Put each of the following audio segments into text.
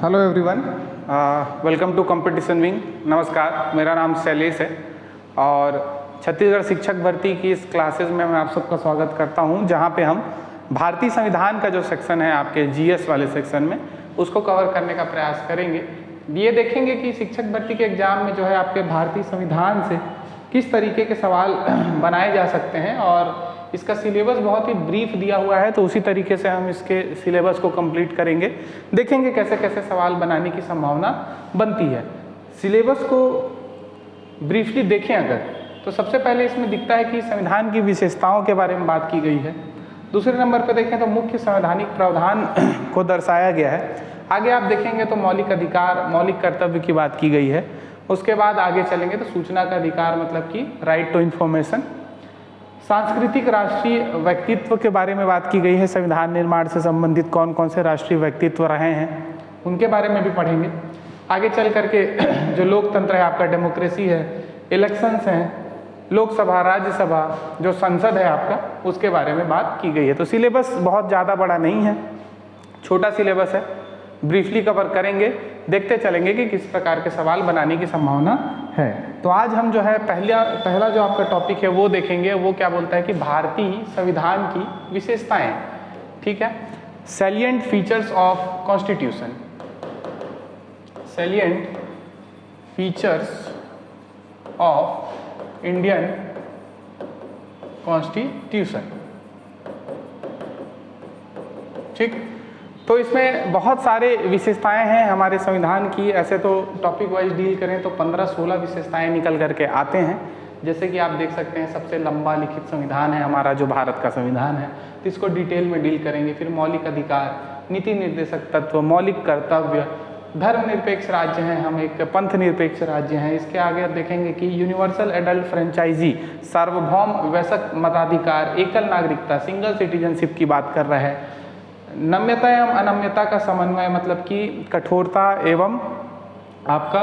Hello everyone, welcome to competition wing. नमस्कार, मेरा नाम शैलेश है और छत्तीसगढ़ शिक्षक भर्ती की इस क्लासेस में मैं आप सबका स्वागत करता हूं, जहां पे हम भारतीय संविधान का जो सेक्शन है आपके जीएस वाले सेक्शन में उसको कवर करने का प्रयास करेंगे। ये देखेंगे कि शिक्षक भर्ती के एग्जाम में जो है आपके भारतीय संविधान से किस तरीके के सवाल बनाए जा सकते हैं और इसका सिलेबस बहुत ही ब्रीफ दिया हुआ है, तो उसी तरीके से हम इसके सिलेबस को कंप्लीट करेंगे। देखेंगे कैसे कैसे सवाल बनाने की संभावना बनती है। सिलेबस को ब्रीफली देखें अगर, तो सबसे पहले इसमें दिखता है कि संविधान की विशेषताओं के बारे में बात की गई है। दूसरे नंबर पर देखें तो मुख्य संवैधानिक प्रावधान को दर्शाया गया है। आगे आप देखेंगे तो मौलिक अधिकार, मौलिक कर्तव्य की बात की गई है। उसके बाद आगे चलेंगे तो सूचना का अधिकार मतलब कि राइट टू इन्फॉर्मेशन। सांस्कृतिक राष्ट्रीय व्यक्तित्व के बारे में बात की गई है। संविधान निर्माण से संबंधित कौन कौन से राष्ट्रीय व्यक्तित्व रहे हैं उनके बारे में भी पढ़ेंगे। आगे चल करके जो लोकतंत्र है आपका, डेमोक्रेसी है, इलेक्शंस हैं, लोकसभा, राज्यसभा, जो संसद है आपका, उसके बारे में बात की गई है। तो सिलेबस बहुत ज़्यादा बड़ा नहीं है, छोटा सिलेबस है, ब्रीफली कवर करेंगे, देखते चलेंगे कि किस प्रकार के सवाल बनाने की संभावना है। तो आज हम जो है पहला जो आपका टॉपिक है वो देखेंगे। वो क्या बोलता है कि भारतीय संविधान की विशेषताएं, ठीक है, salient features of constitution, salient features of Indian constitution. ठीक, तो इसमें बहुत सारे विशेषताएं हैं हमारे संविधान की। ऐसे तो टॉपिक वाइज डील करें तो 15-16 विशेषताएं निकल करके आते हैं। जैसे कि आप देख सकते हैं सबसे लंबा लिखित संविधान है हमारा जो भारत का संविधान है, तो इसको डिटेल में डील करेंगे। फिर मौलिक अधिकार, नीति निर्देशक तत्व, मौलिक कर्तव्य, धर्मनिरपेक्ष राज्य हैं हम, एक पंथ निरपेक्ष राज्य हैं। इसके आगे देखेंगे कि यूनिवर्सल एडल्ट फ्रेंचाइजी, सार्वभौम वयस्क मताधिकार, एकल नागरिकता, सिंगल सिटीजनशिप की बात कर रहा है। नम्यता एवं अनम्यता का समन्वय मतलब कि कठोरता एवं आपका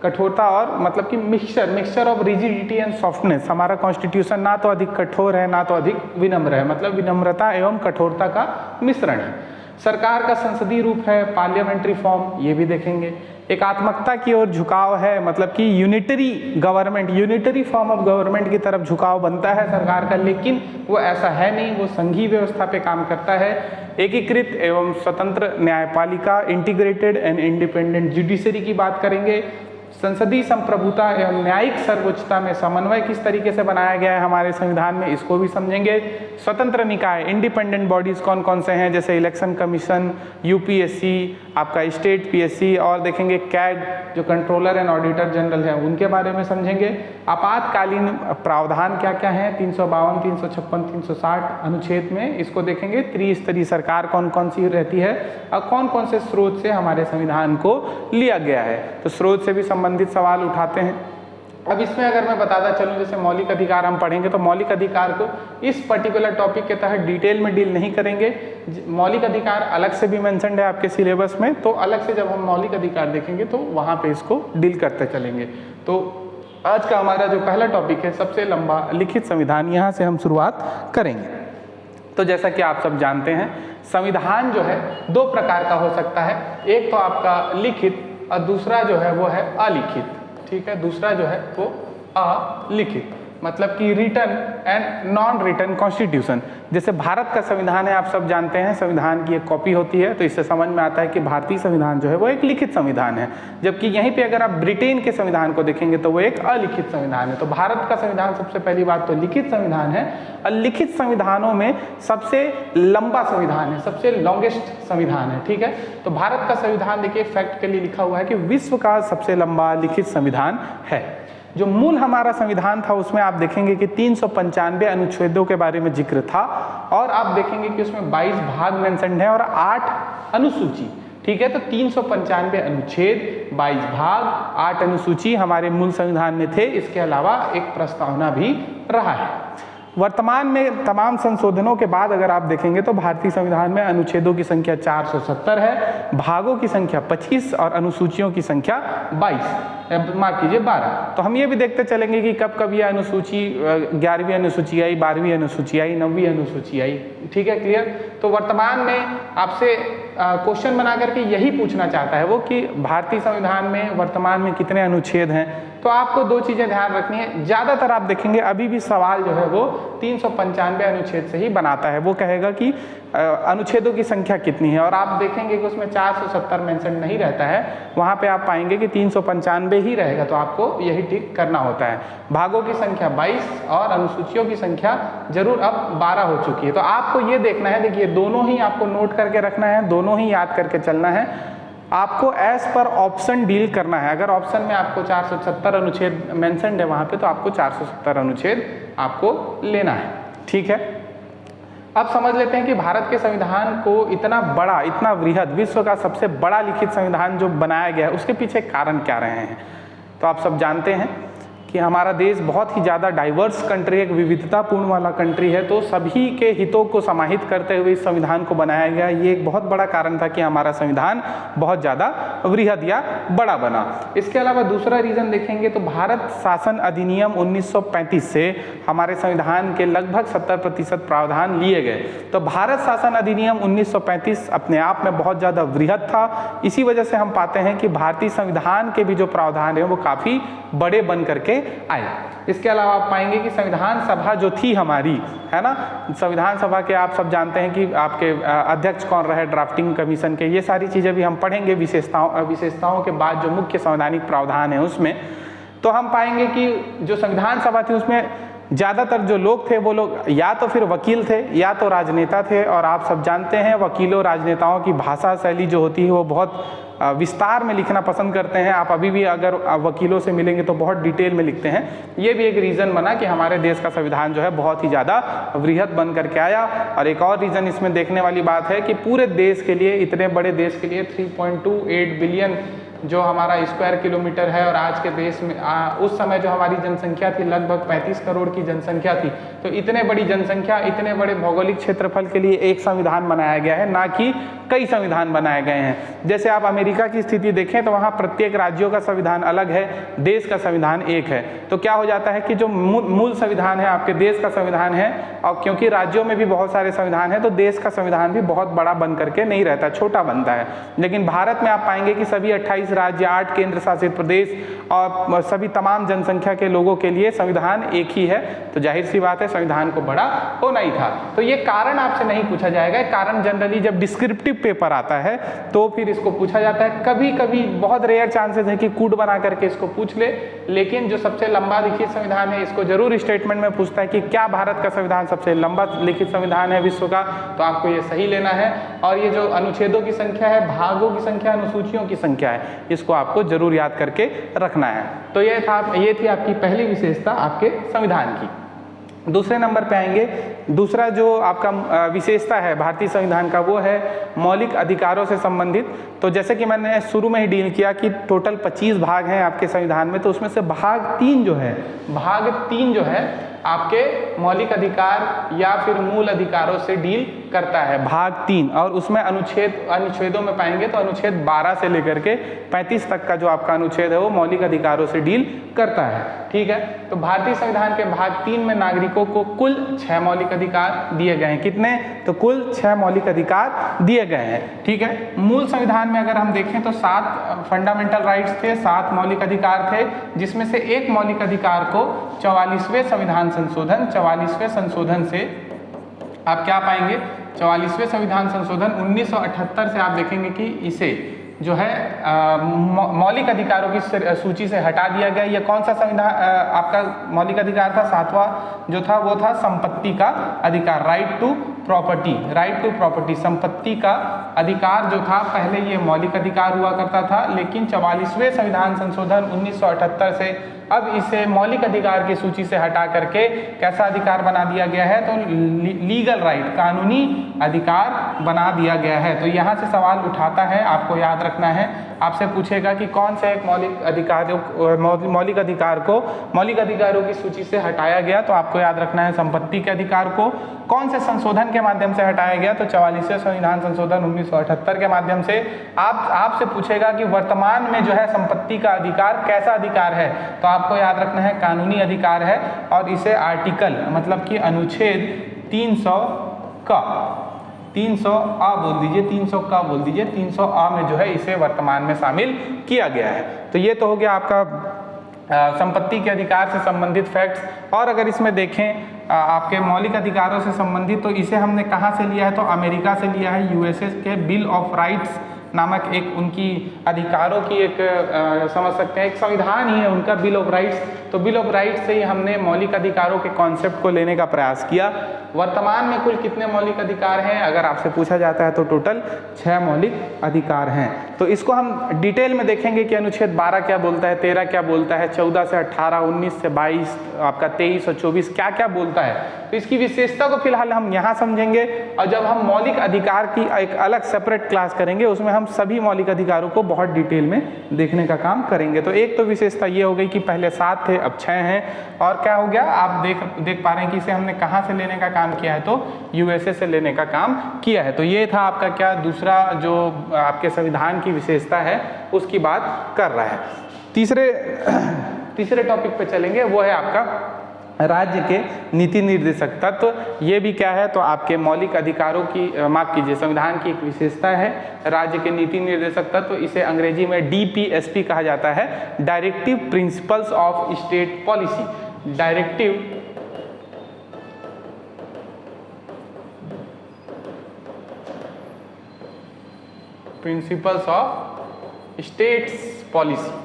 कठोरता और मतलब कि mixture of rigidity and softness. हमारा कॉन्स्टिट्यूशन ना तो अधिक कठोर है ना तो अधिक विनम्र है, मतलब विनम्रता एवं कठोरता का मिश्रण है। सरकार का संसदीय रूप है, पार्लियामेंट्री फॉर्म, ये भी देखेंगे। एकात्मकता की ओर झुकाव है, मतलब कि unitary government, unitary form of government की तरफ झुकाव बनता है सरकार का, लेकिन वो ऐसा है नहीं, वो संघीय व्यवस्था पे काम करता है। एकीकृत एवं स्वतंत्र न्यायपालिका, इंटीग्रेटेड एंड इंडिपेंडेंट जुडिशरी की बात करेंगे। संसदीय संप्रभुता एवं न्यायिक सर्वोच्चता में समन्वय किस तरीके से बनाया गया है हमारे संविधान में, इसको भी समझेंगे। स्वतंत्र निकाय, इंडिपेंडेंट बॉडीज कौन कौन से हैं, जैसे इलेक्शन कमीशन, यूपीएससी, आपका स्टेट पीएससी, और देखेंगे कैग जो कंट्रोलर एंड ऑडिटर जनरल है, उनके बारे में समझेंगे। आपातकालीन प्रावधान क्या क्या हैं 352, 356, 360 अनुच्छेद में, इसको देखेंगे। त्रिस्तरीय सरकार कौन कौन सी रहती है और कौन कौन से स्रोत से हमारे संविधान को लिया गया है, तो स्रोत से भी संबंधित सवाल उठाते हैं। अब इसमें अगर मैं बताता चलूं, जैसे मौलिक अधिकार हम पढ़ेंगे तो मौलिक अधिकार को इस पर्टिकुलर टॉपिक के तहत डिटेल में डील नहीं करेंगे। मौलिक अधिकार अलग से भी मेंशन्ड है आपके सिलेबस में, तो अलग से जब हम मौलिक अधिकार देखेंगे तो वहाँ पे इसको डील करते चलेंगे। तो आज का हमारा जो पहला टॉपिक है सबसे लंबा लिखित संविधान, यहाँ से हम शुरुआत करेंगे। तो जैसा कि आप सब जानते हैं संविधान जो है दो प्रकार का हो सकता है, एक तो आपका लिखित और दूसरा जो है वो है अलिखित। ठीक है, दूसरा जो है वो अलिखित, मतलब कि written and non written constitution. जैसे भारत का संविधान है, आप सब जानते हैं संविधान की एक कॉपी होती है, तो इससे समझ में आता है कि भारतीय संविधान जो है वो एक लिखित संविधान है। जबकि यहीं पे अगर आप ब्रिटेन के संविधान को देखेंगे तो वो एक अलिखित संविधान है। तो भारत का संविधान सबसे पहली बात तो लिखित संविधान है, और लिखित संविधानों में सबसे लंबा संविधान है, सबसे लॉन्गेस्ट संविधान है। ठीक है, तो भारत का संविधान देखिए फैक्ट के लिए लिखा हुआ है कि विश्व का सबसे लंबा लिखित संविधान है। जो मूल हमारा संविधान था उसमें आप देखेंगे कि 395 अनुच्छेदों के बारे में जिक्र था, और आप देखेंगे कि उसमें 22 भाग मेंशन्ड है और 8 अनुसूची। ठीक है, तो 395 अनुच्छेद, 22 भाग, 8 अनुसूची हमारे मूल संविधान में थे। इसके अलावा एक प्रस्तावना भी रहा है। वर्तमान में तमाम संशोधनों के बाद अगर आप देखेंगे तो भारतीय संविधान में अनुच्छेदों की संख्या 470 है, भागों की संख्या 25 और अनुसूचियों की संख्या 22। माफ कीजिए 12। तो हम ये भी देखते चलेंगे कि कब कब यह अनुसूची 11वीं अनुसूची आई, 12वीं अनुसूची आई, 9वीं अनुसूची आई। ठीक है, क्लियर। तो वर्तमान में आपसे क्वेश्चन बना करके यही पूछना चाहता है वो कि भारतीय संविधान में वर्तमान में कितने अनुच्छेद हैं। तो आपको दो चीज़ें ध्यान रखनी है। ज़्यादातर आप देखेंगे अभी भी सवाल जो है वो 395 अनुच्छेद से ही बनाता है। वो कहेगा कि अनुच्छेदों की संख्या कितनी है, और आप देखेंगे कि उसमें 470 मेंशन नहीं रहता है, वहाँ पे आप पाएंगे कि 395 ही रहेगा। तो आपको यही टिक करना होता है। भागों की संख्या 22 और अनुसूचियों की संख्या जरूर अब 12 हो चुकी है। तो आपको ये देखना है, देखिए दोनों ही आपको नोट करके रखना है, दोनों ही याद करके चलना है। आपको एज पर ऑप्शन डील करना है। अगर ऑप्शन में आपको 470 अनुच्छेद मेंशन्ड है वहाँ पे, तो आपको 470 अनुच्छेद आपको लेना है। ठीक है, अब समझ लेते हैं कि भारत के संविधान को इतना बड़ा, इतना वृहद, विश्व का सबसे बड़ा लिखित संविधान जो बनाया गया है उसके पीछे कारण क्या रहे हैं। तो आप सब जानते हैं कि हमारा देश बहुत ही ज़्यादा डाइवर्स कंट्री, एक विविधतापूर्ण वाला कंट्री है। तो सभी के हितों को समाहित करते हुए इस संविधान को बनाया गया। ये एक बहुत बड़ा कारण था कि हमारा संविधान बहुत ज़्यादा वृहद या बड़ा बना। इसके अलावा दूसरा रीज़न देखेंगे तो भारत शासन अधिनियम 1935 से हमारे संविधान के लगभग 70% प्रावधान लिए गए। तो भारत शासन अधिनियम 1935 अपने आप में बहुत ज़्यादा वृहद था। इसी वजह से हम पाते हैं कि भारतीय संविधान के भी जो प्रावधान है वो काफ़ी बड़े बन करके आए। इसके अलावा आप पाएंगे कि संविधान सभा जो थी हमारी, है ना, संविधान सभा के आप सब जानते हैं कि आपके अध्यक्ष कौन रहे, ड्राफ्टिंग कमीशन के, ये सारी चीज़ें भी हम पढ़ेंगे विशेषताओं के बाद जो मुख्य संवैधानिक प्रावधान है उसमें। तो हम पाएंगे कि जो संविधान सभा थी उसमें ज़्यादातर जो लोग थे वो लोग या तो फिर वकील थे या तो राजनेता थे। और आप सब जानते हैं वकीलों राजनेताओं की भाषा शैली जो होती है वो बहुत विस्तार में लिखना पसंद करते हैं। आप अभी भी अगर वकीलों से मिलेंगे तो बहुत डिटेल में लिखते हैं। ये भी एक रीज़न बना कि हमारे देश का संविधान जो है बहुत ही ज़्यादा वृहद बन करके आया। और एक और रीज़न इसमें देखने वाली बात है कि पूरे देश के लिए, इतने बड़े देश के लिए 3.28 बिलियन जो हमारा स्क्वायर किलोमीटर है, और आज के देश में उस समय जो हमारी जनसंख्या थी लगभग 35 करोड़ की जनसंख्या थी। तो इतने बड़ी जनसंख्या, इतने बड़े भौगोलिक क्षेत्रफल के लिए एक संविधान बनाया गया है, ना कि कई संविधान बनाए गए हैं। जैसे आप अमेरिका की स्थिति देखें तो वहाँ प्रत्येक राज्यों का संविधान अलग है, देश का संविधान एक है। तो क्या हो जाता है कि जो मूल संविधान है आपके देश का संविधान है, और क्योंकि राज्यों में भी बहुत सारे संविधान हैं तो देश का संविधान भी बहुत बड़ा बन करके नहीं रहता, छोटा बनता है। लेकिन भारत में आप पाएंगे कि सभी 28 राज्य, 8 केंद्र शासित प्रदेश और सभी तमाम जनसंख्या के लोगों के लिए संविधान एक ही है। तो जाहिर सी बात है संविधान को बड़ा होना ही था। तो ये कारण आपसे नहीं पूछा जाएगा। कारण जनरली जब डिस्क्रिप्टिव पेपर आता है तो फिर इसको पूछा जाता है। कभी कभी बहुत रेयर चांसेस है कि कूट बना करके इसको पूछ ले, लेकिन जो सबसे लंबा लिखित संविधान है इसको जरूर स्टेटमेंट में पूछता है कि क्या भारत का संविधान सबसे लंबा लिखित संविधान है विश्व का। तो आपको ये सही लेना है। और ये जो अनुच्छेदों की संख्या है, भागों की संख्या, अनुसूचियों की संख्या है, इसको आपको जरूर याद करके रखना है। तो ये थी आपकी पहली विशेषता आपके संविधान की। दूसरे नंबर पे आएंगे। दूसरा जो आपका विशेषता है भारतीय संविधान का वो है मौलिक अधिकारों से संबंधित। तो जैसे कि मैंने शुरू में ही डील किया कि टोटल 25 भाग हैं आपके संविधान में, तो उसमें से भाग 3 जो है आपके मौलिक अधिकार या फिर मूल अधिकारों से डील करता है, भाग 3। और उसमें अनुच्छेदों में पाएंगे तो अनुच्छेद 12 से लेकर के 35 तक का जो आपका अनुच्छेद है वो मौलिक अधिकारों से डील करता है। ठीक है, तो भारतीय संविधान के भाग 3 में नागरिकों को कुल 6 मौलिक अधिकार दिए गए हैं। कितने? तो कुल 6 मौलिक अधिकार दिए गए हैं। ठीक है, मूल संविधान में अगर हम देखें तो 7 फंडामेंटल राइट्स थे, 7 मौलिक अधिकार थे, जिसमें से एक मौलिक अधिकार को 44वें संविधान संशोधन से आप क्या पाएंगे, 44वें संविधान संशोधन 1978 से आप देखेंगे कि इसे जो है मौलिक अधिकारों की सूची से हटा दिया गया। यह कौन सा संविधान आपका मौलिक अधिकार था? 7वां जो था वो था संपत्ति का अधिकार, राइट टू प्रॉपर्टी, संपत्ति का अधिकार जो था पहले ये मौलिक अधिकार हुआ करता था, लेकिन 44वें संविधान संशोधन 1978 से अब इसे मौलिक अधिकार की सूची से हटा करके कैसा अधिकार बना दिया गया है, तो लीगल राइट, कानूनी अधिकार बना दिया गया है। तो यहाँ से सवाल उठाता है, आपको याद रखना है, आपसे पूछेगा कि कौन से एक मौलिक अधिकार को मौलिक अधिकारों की सूची से हटाया गया, तो आपको याद रखना है संपत्ति के अधिकार को। कौन से संशोधन के माध्यम से हटाया गया, तो 44वें संविधान संशोधन 1978 के माध्यम से। आपसे पूछेगा कि वर्तमान में जो है संपत्ति का अधिकार कैसा अधिकार है, तो आपको याद रखना है कानूनी अधिकार है, और इसे आर्टिकल मतलब कि अनुच्छेद 300 का 300A बोल दीजिए, 300 का बोल दीजिए, 300A में जो है इसे वर्तमान में शामिल किया गया है। तो ये तो हो गया आपका संपत्ति के अधिकार से संबंधित फैक्ट्स। और अगर इसमें देखें आपके मौलिक अधिकारों से संबंधित, तो इसे हमने कहाँ से लिया है, तो अमेरिका से लिया है। यूएसए के बिल ऑफ राइट्स नामक एक उनकी अधिकारों की एक समझ सकते हैं एक संविधान ही है उनका, बिल ऑफ राइट्स। तो बिल ऑफ राइट्स से ही हमने मौलिक अधिकारों के कॉन्सेप्ट को लेने का प्रयास किया। वर्तमान में कुल कितने मौलिक अधिकार हैं, अगर आपसे पूछा जाता है तो टोटल 6 मौलिक अधिकार हैं। तो इसको हम डिटेल में देखेंगे कि अनुच्छेद 12 क्या बोलता है, 13 क्या बोलता है, 14 से 18, 19 से 22, आपका 23 और 24 क्या क्या बोलता है। तो इसकी विशेषता को फिलहाल हम यहाँ समझेंगे, और जब हम मौलिक अधिकार की एक अलग सेपरेट क्लास करेंगे उसमें हम सभी मौलिक अधिकारों को बहुत डिटेल में देखने का काम करेंगे। तो एक तो विशेषता ये हो गई कि पहले 7 थे अब 6 हैं, और क्या हो गया आप देख पा रहे हैं कि इसे हमने कहाँ से लेने का काम किया है, तो यूएसए से लेने का काम किया है। तो ये था आपका क्या दूसरा जो आपके संविधान की विशेषता है उसकी बात कर रहा है। तीसरे टॉपिक पे चलेंगे, वो है आपका राज्य के नीति निर्देशक तत्व। ये भी क्या है, तो आपके मौलिक अधिकारों की माफ कीजिए संविधान की एक विशेषता है राज्य के नीति निर्देशक तत्व। इसे अंग्रेजी में DPSP कहा जाता है, directive principles of state policy. Directive principles of states policy.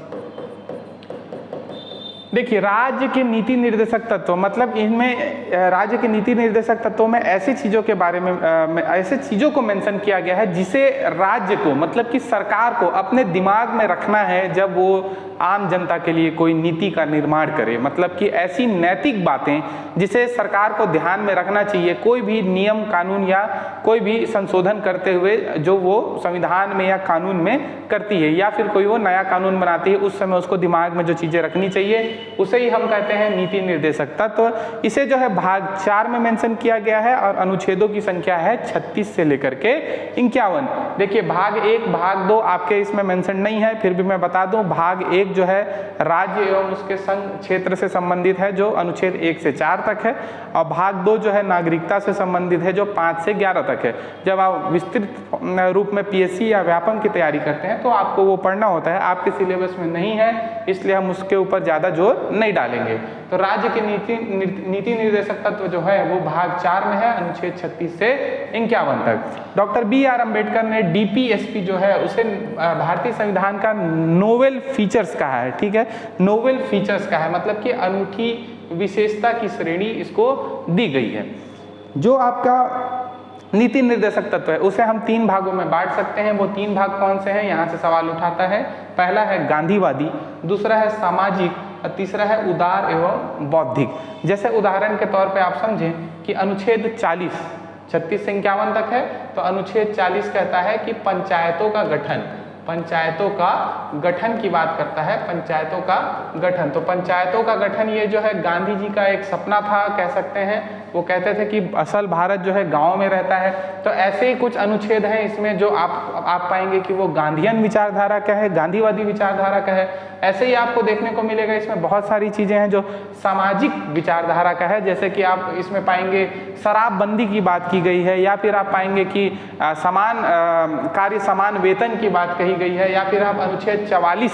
देखिए राज्य के नीति निर्देशक तत्व मतलब इनमें राज्य के नीति निर्देशक तत्वों में ऐसी चीज़ों के बारे में ऐसे चीज़ों को मेंशन किया गया है जिसे राज्य को मतलब कि सरकार को अपने दिमाग में रखना है जब वो आम जनता के लिए कोई नीति का निर्माण करे। मतलब कि ऐसी नैतिक बातें जिसे सरकार को ध्यान में रखना चाहिए कोई भी नियम कानून या कोई भी संशोधन करते हुए, जो वो संविधान में या कानून में करती है या फिर कोई वो नया कानून बनाती है, उस समय उसको दिमाग में जो चीज़ें रखनी चाहिए उसे ही हम कहते हैं नीति निर्देशक तत्व। इसे जो है भाग 4 में मेंशन किया गया है और अनुच्छेदों की संख्या है 36 से लेकर के 51। देखिए भाग 1 भाग 2 आपके इसमें मेंशन नहीं है, फिर भी मैं बता दूं भाग 1 जो है राज्य एवं उसके संघ क्षेत्र से संबंधित है जो अनुच्छेद 1 से 4 तक है, और भाग 2 जो है नागरिकता से संबंधित है जो 5 से 11 तक है। जब आप विस्तृत रूप में PSC या व्यापम की तैयारी करते हैं तो आपको वो पढ़ना होता है, आपके सिलेबस में नहीं है इसलिए हम उसके ऊपर ज़्यादा जोर नहीं डालेंगे। तो राज्य के नीति निर्देशक तत्व जो है वो भाग 4 में है, अनुच्छेद 36 से 51 तक। डॉक्टर BR अम्बेडकर ने DPSP जो है उसे भारतीय संविधान का नोवेल फीचर्स कहा है। ठीक है, नोवेल फीचर्स का है मतलब कि अनूठी विशेषता की श्रेणी इसको दी गई है। जो आपका नीति निर्देशक तत्व है उसे हम 3 भागों में बांट सकते हैं। वो 3 भाग कौन से हैं, यहाँ से सवाल उठाता है। पहला है गांधीवादी, दूसरा है सामाजिक और तीसरा है उदार एवं बौद्धिक। जैसे उदाहरण के तौर पे आप समझें कि अनुच्छेद 40 36 से 51 तक है, तो अनुच्छेद 40 कहता है कि पंचायतों का गठन की बात करता है, पंचायतों का गठन। तो पंचायतों का गठन ये जो है गांधी जी का एक सपना था कह सकते हैं। वो कहते थे कि असल भारत जो है गांव में रहता है। तो ऐसे ही कुछ अनुच्छेद हैं इसमें जो आप पाएंगे कि वो गांधीयन विचारधारा का है, गांधीवादी विचारधारा का है। ऐसे ही आपको देखने को मिलेगा इसमें बहुत सारी चीज़ें हैं जो सामाजिक विचारधारा का है। जैसे कि आप इसमें पाएंगे शराबबंदी की बात की गई है, या फिर आप पाएंगे कि समान कार्य समान वेतन की बात कही गई है, या फिर आप अनुच्छेद 44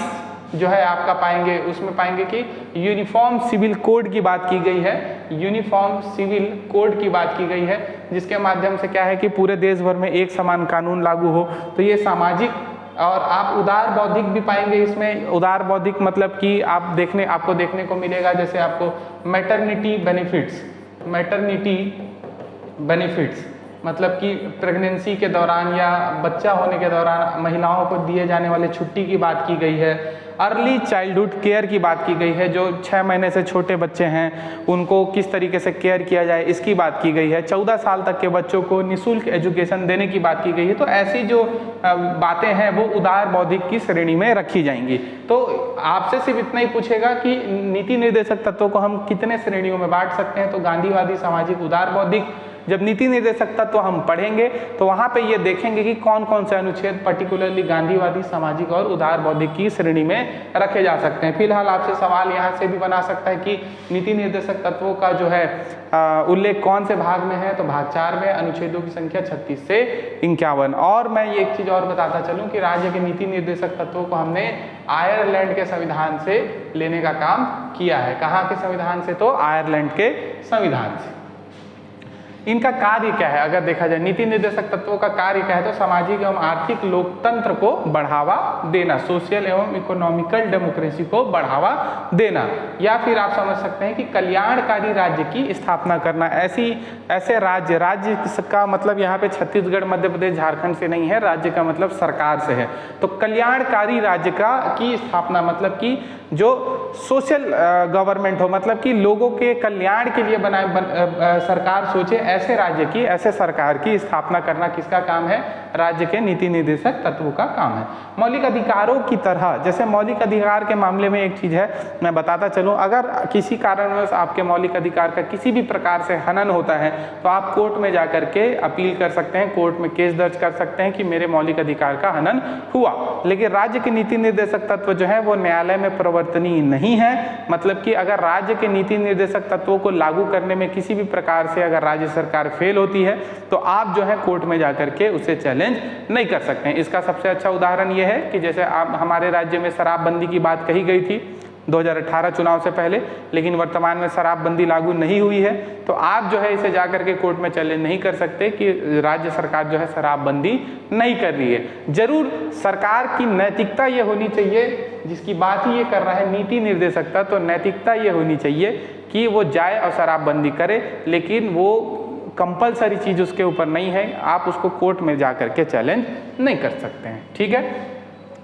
जो है आपका पाएंगे उसमें पाएंगे कि यूनिफॉर्म सिविल कोड की बात की गई है। यूनिफॉर्म सिविल कोड की बात की गई है जिसके माध्यम से क्या है कि पूरे देश भर में एक समान कानून लागू हो। तो ये सामाजिक। और आप उदार बौद्धिक भी पाएंगे इसमें। उदार बौद्धिक मतलब कि आपको देखने को मिलेगा जैसे आपको मैटरनिटी बेनिफिट्स मतलब कि प्रेगनेंसी के दौरान या बच्चा होने के दौरान महिलाओं को दिए जाने वाले छुट्टी की बात की गई है। अर्ली चाइल्डहुड केयर की बात की गई है, जो 6 महीने से छोटे बच्चे हैं उनको किस तरीके से केयर किया जाए इसकी बात की गई है। 14 साल तक के बच्चों को निःशुल्क एजुकेशन देने की बात की गई है। तो ऐसी जो बातें हैं वो उदार बौद्धिक की श्रेणी में रखी जाएंगी। तो आपसे सिर्फ इतना ही पूछेगा कि नीति निर्देशक तत्वों को हम कितने श्रेणियों में बांट सकते हैं, तो गांधीवादी, सामाजिक, उदार बौद्धिक। जब नीति निर्देशक तत्व हम पढ़ेंगे तो वहाँ पे ये देखेंगे कि कौन कौन से अनुच्छेद पर्टिकुलरली गांधीवादी, सामाजिक और उदार बौद्धिक की श्रेणी में रखे जा सकते हैं। फिलहाल आपसे सवाल यहाँ से भी बना सकता है कि नीति निर्देशक तत्वों का जो है उल्लेख कौन से भाग में है, तो भाग 4 में, अनुच्छेदों की संख्या 36 से 51। और मैं ये एक चीज़ और बताता चलूँ कि राज्य के नीति निर्देशक तत्वों को हमने आयरलैंड के संविधान से लेने का काम किया है। कहाँ के संविधान से, तो आयरलैंड के संविधान से। इनका कार्य क्या है, अगर देखा जाए नीति निर्देशक तत्वों का कार्य क्या है, तो सामाजिक एवं आर्थिक लोकतंत्र को बढ़ावा देना, सोशल एवं इकोनॉमिकल डेमोक्रेसी को बढ़ावा देना, या फिर आप समझ सकते हैं कि कल्याणकारी राज्य की स्थापना करना। ऐसे राज्य का मतलब यहाँ पे छत्तीसगढ़, मध्य प्रदेश, झारखंड से नहीं है, राज्य का मतलब सरकार से है। तो कल्याणकारी राज्य की स्थापना मतलब कि जो सोशल गवर्नमेंट हो, मतलब कि लोगों के कल्याण के लिए सरकार सोचे, ऐसे राज्य की, ऐसे सरकार की स्थापना करना किसका काम है, राज्य के नीति निर्देशक तत्वों का काम है। मौलिक अधिकारों की तरह, जैसे मौलिक अधिकार के मामले में एक चीज है मैं बताता चलूं, अगर किसी कारणवश आपके मौलिक अधिकार का किसी भी प्रकार से हनन होता है तो आप कोर्ट में जाकर के अपील कर सकते हैं, कोर्ट में केस दर्ज कर सकते हैं कि मेरे मौलिक अधिकार का हनन हुआ। लेकिन राज्य के नीति निर्देशक तत्व जो है वो न्यायालय में प्रवर्तनीय नहीं है। मतलब कि अगर राज्य के नीति निर्देशक तत्वों को लागू करने में किसी भी प्रकार से अगर राज्य सरकार फेल होती है तो आप जो है कोर्ट में जाकर के उसे चैलेंज नहीं कर सकते हैं। इसका सबसे अच्छा उदाहरण यह है कि जैसे आप हमारे राज्य में शराबबंदी की बात कही गई थी 2018 चुनाव से पहले, लेकिन वर्तमान में शराबबंदी लागू नहीं हुई है, तो आप जो है इसे जाकर के कोर्ट में चैलेंज नहीं कर सकते कि राज्य सरकार जो है शराबबंदी नहीं कर रही है। जरूर सरकार की नैतिकता ये होनी चाहिए, जिसकी बात ही ये कर रहा है नीति निर्देशकता, तो नैतिकता ये होनी चाहिए कि वो जाए और शराबबंदी करे, लेकिन वो कंपलसरी चीज़ उसके ऊपर नहीं है, आप उसको कोर्ट में जाकर के चैलेंज नहीं कर सकते हैं। ठीक है,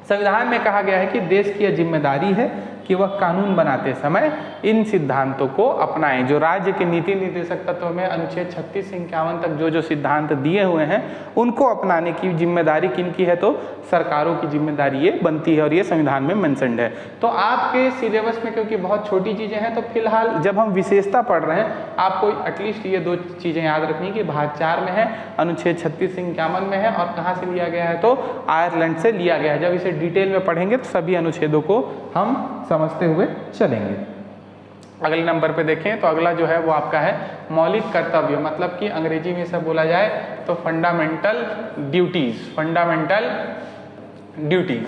संविधान में कहा गया है कि देश की यह जिम्मेदारी है कि वह कानून बनाते समय इन सिद्धांतों को अपनाएं। जो राज्य के नीति निर्देशक तत्व में अनुच्छेद 36 से 51 तक जो सिद्धांत दिए हुए हैं उनको अपनाने की जिम्मेदारी किनकी है, तो सरकारों की जिम्मेदारी ये बनती है और ये संविधान में मेंशन्ड है। तो आपके सिलेबस में क्योंकि बहुत छोटी चीज़ें हैं, तो फिलहाल जब हम विशेषता पढ़ रहे हैं आपको एटलीस्ट ये 2 चीज़ें याद रखनी कि भाग 4 में है, अनुच्छेद 36 से 51 में है, और कहाँ से लिया गया है, तो आयरलैंड से लिया गया है। जब इसे डिटेल में पढ़ेंगे तो सभी अनुच्छेदों को हम समझते हुए चलेंगे। अगले नंबर पे देखें तो अगला जो है वो आपका है मौलिक कर्तव्य, मतलब कि अंग्रेजी में इसे बोला जाए तो फंडामेंटल ड्यूटीज। फंडामेंटल ड्यूटीज,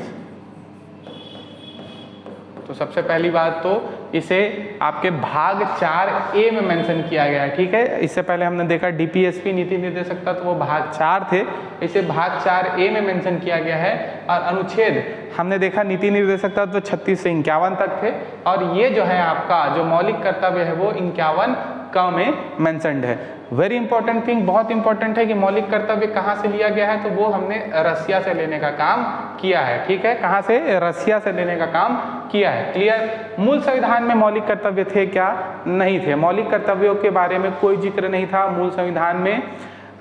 तो सबसे पहली बात तो इसे आपके भाग 4A में मेंशन किया गया है। ठीक है, इससे पहले हमने देखा डीपीएसपी नीति निर्देशक तत्व वो भाग 4 थे, इसे भाग 4A में मेंशन किया गया है। और अनुच्छेद हमने देखा नीति निर्देशक तत्व 36 से 51 तक थे, और ये जो है आपका जो मौलिक कर्तव्य है वो 51 क में मेंशन्ड है। वेरी इंपॉर्टेंट थिंग, बहुत इंपॉर्टेंट है कि मौलिक कर्तव्य कहाँ से लिया गया है, तो वो हमने रसिया से लेने का काम किया है। ठीक है, कहाँ से, रसिया से लेने का काम किया है। क्लियर। मूल संविधान में मौलिक कर्तव्य थे क्या, नहीं थे। मौलिक कर्तव्यों के बारे में कोई जिक्र नहीं था मूल संविधान में।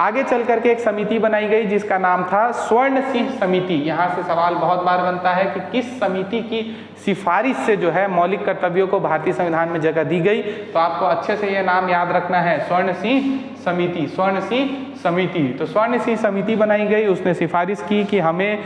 आगे चल करके एक समिति बनाई गई जिसका नाम था स्वर्ण सिंह समिति। यहाँ से सवाल बहुत बार बनता है कि किस समिति की सिफारिश से जो है मौलिक कर्तव्यों को भारतीय संविधान में जगह दी गई, तो आपको अच्छे से ये नाम याद रखना है, स्वर्ण सिंह समिति। स्वर्ण सिंह समिति, तो स्वर्ण सिंह समिति बनाई गई, उसने सिफारिश की कि हमें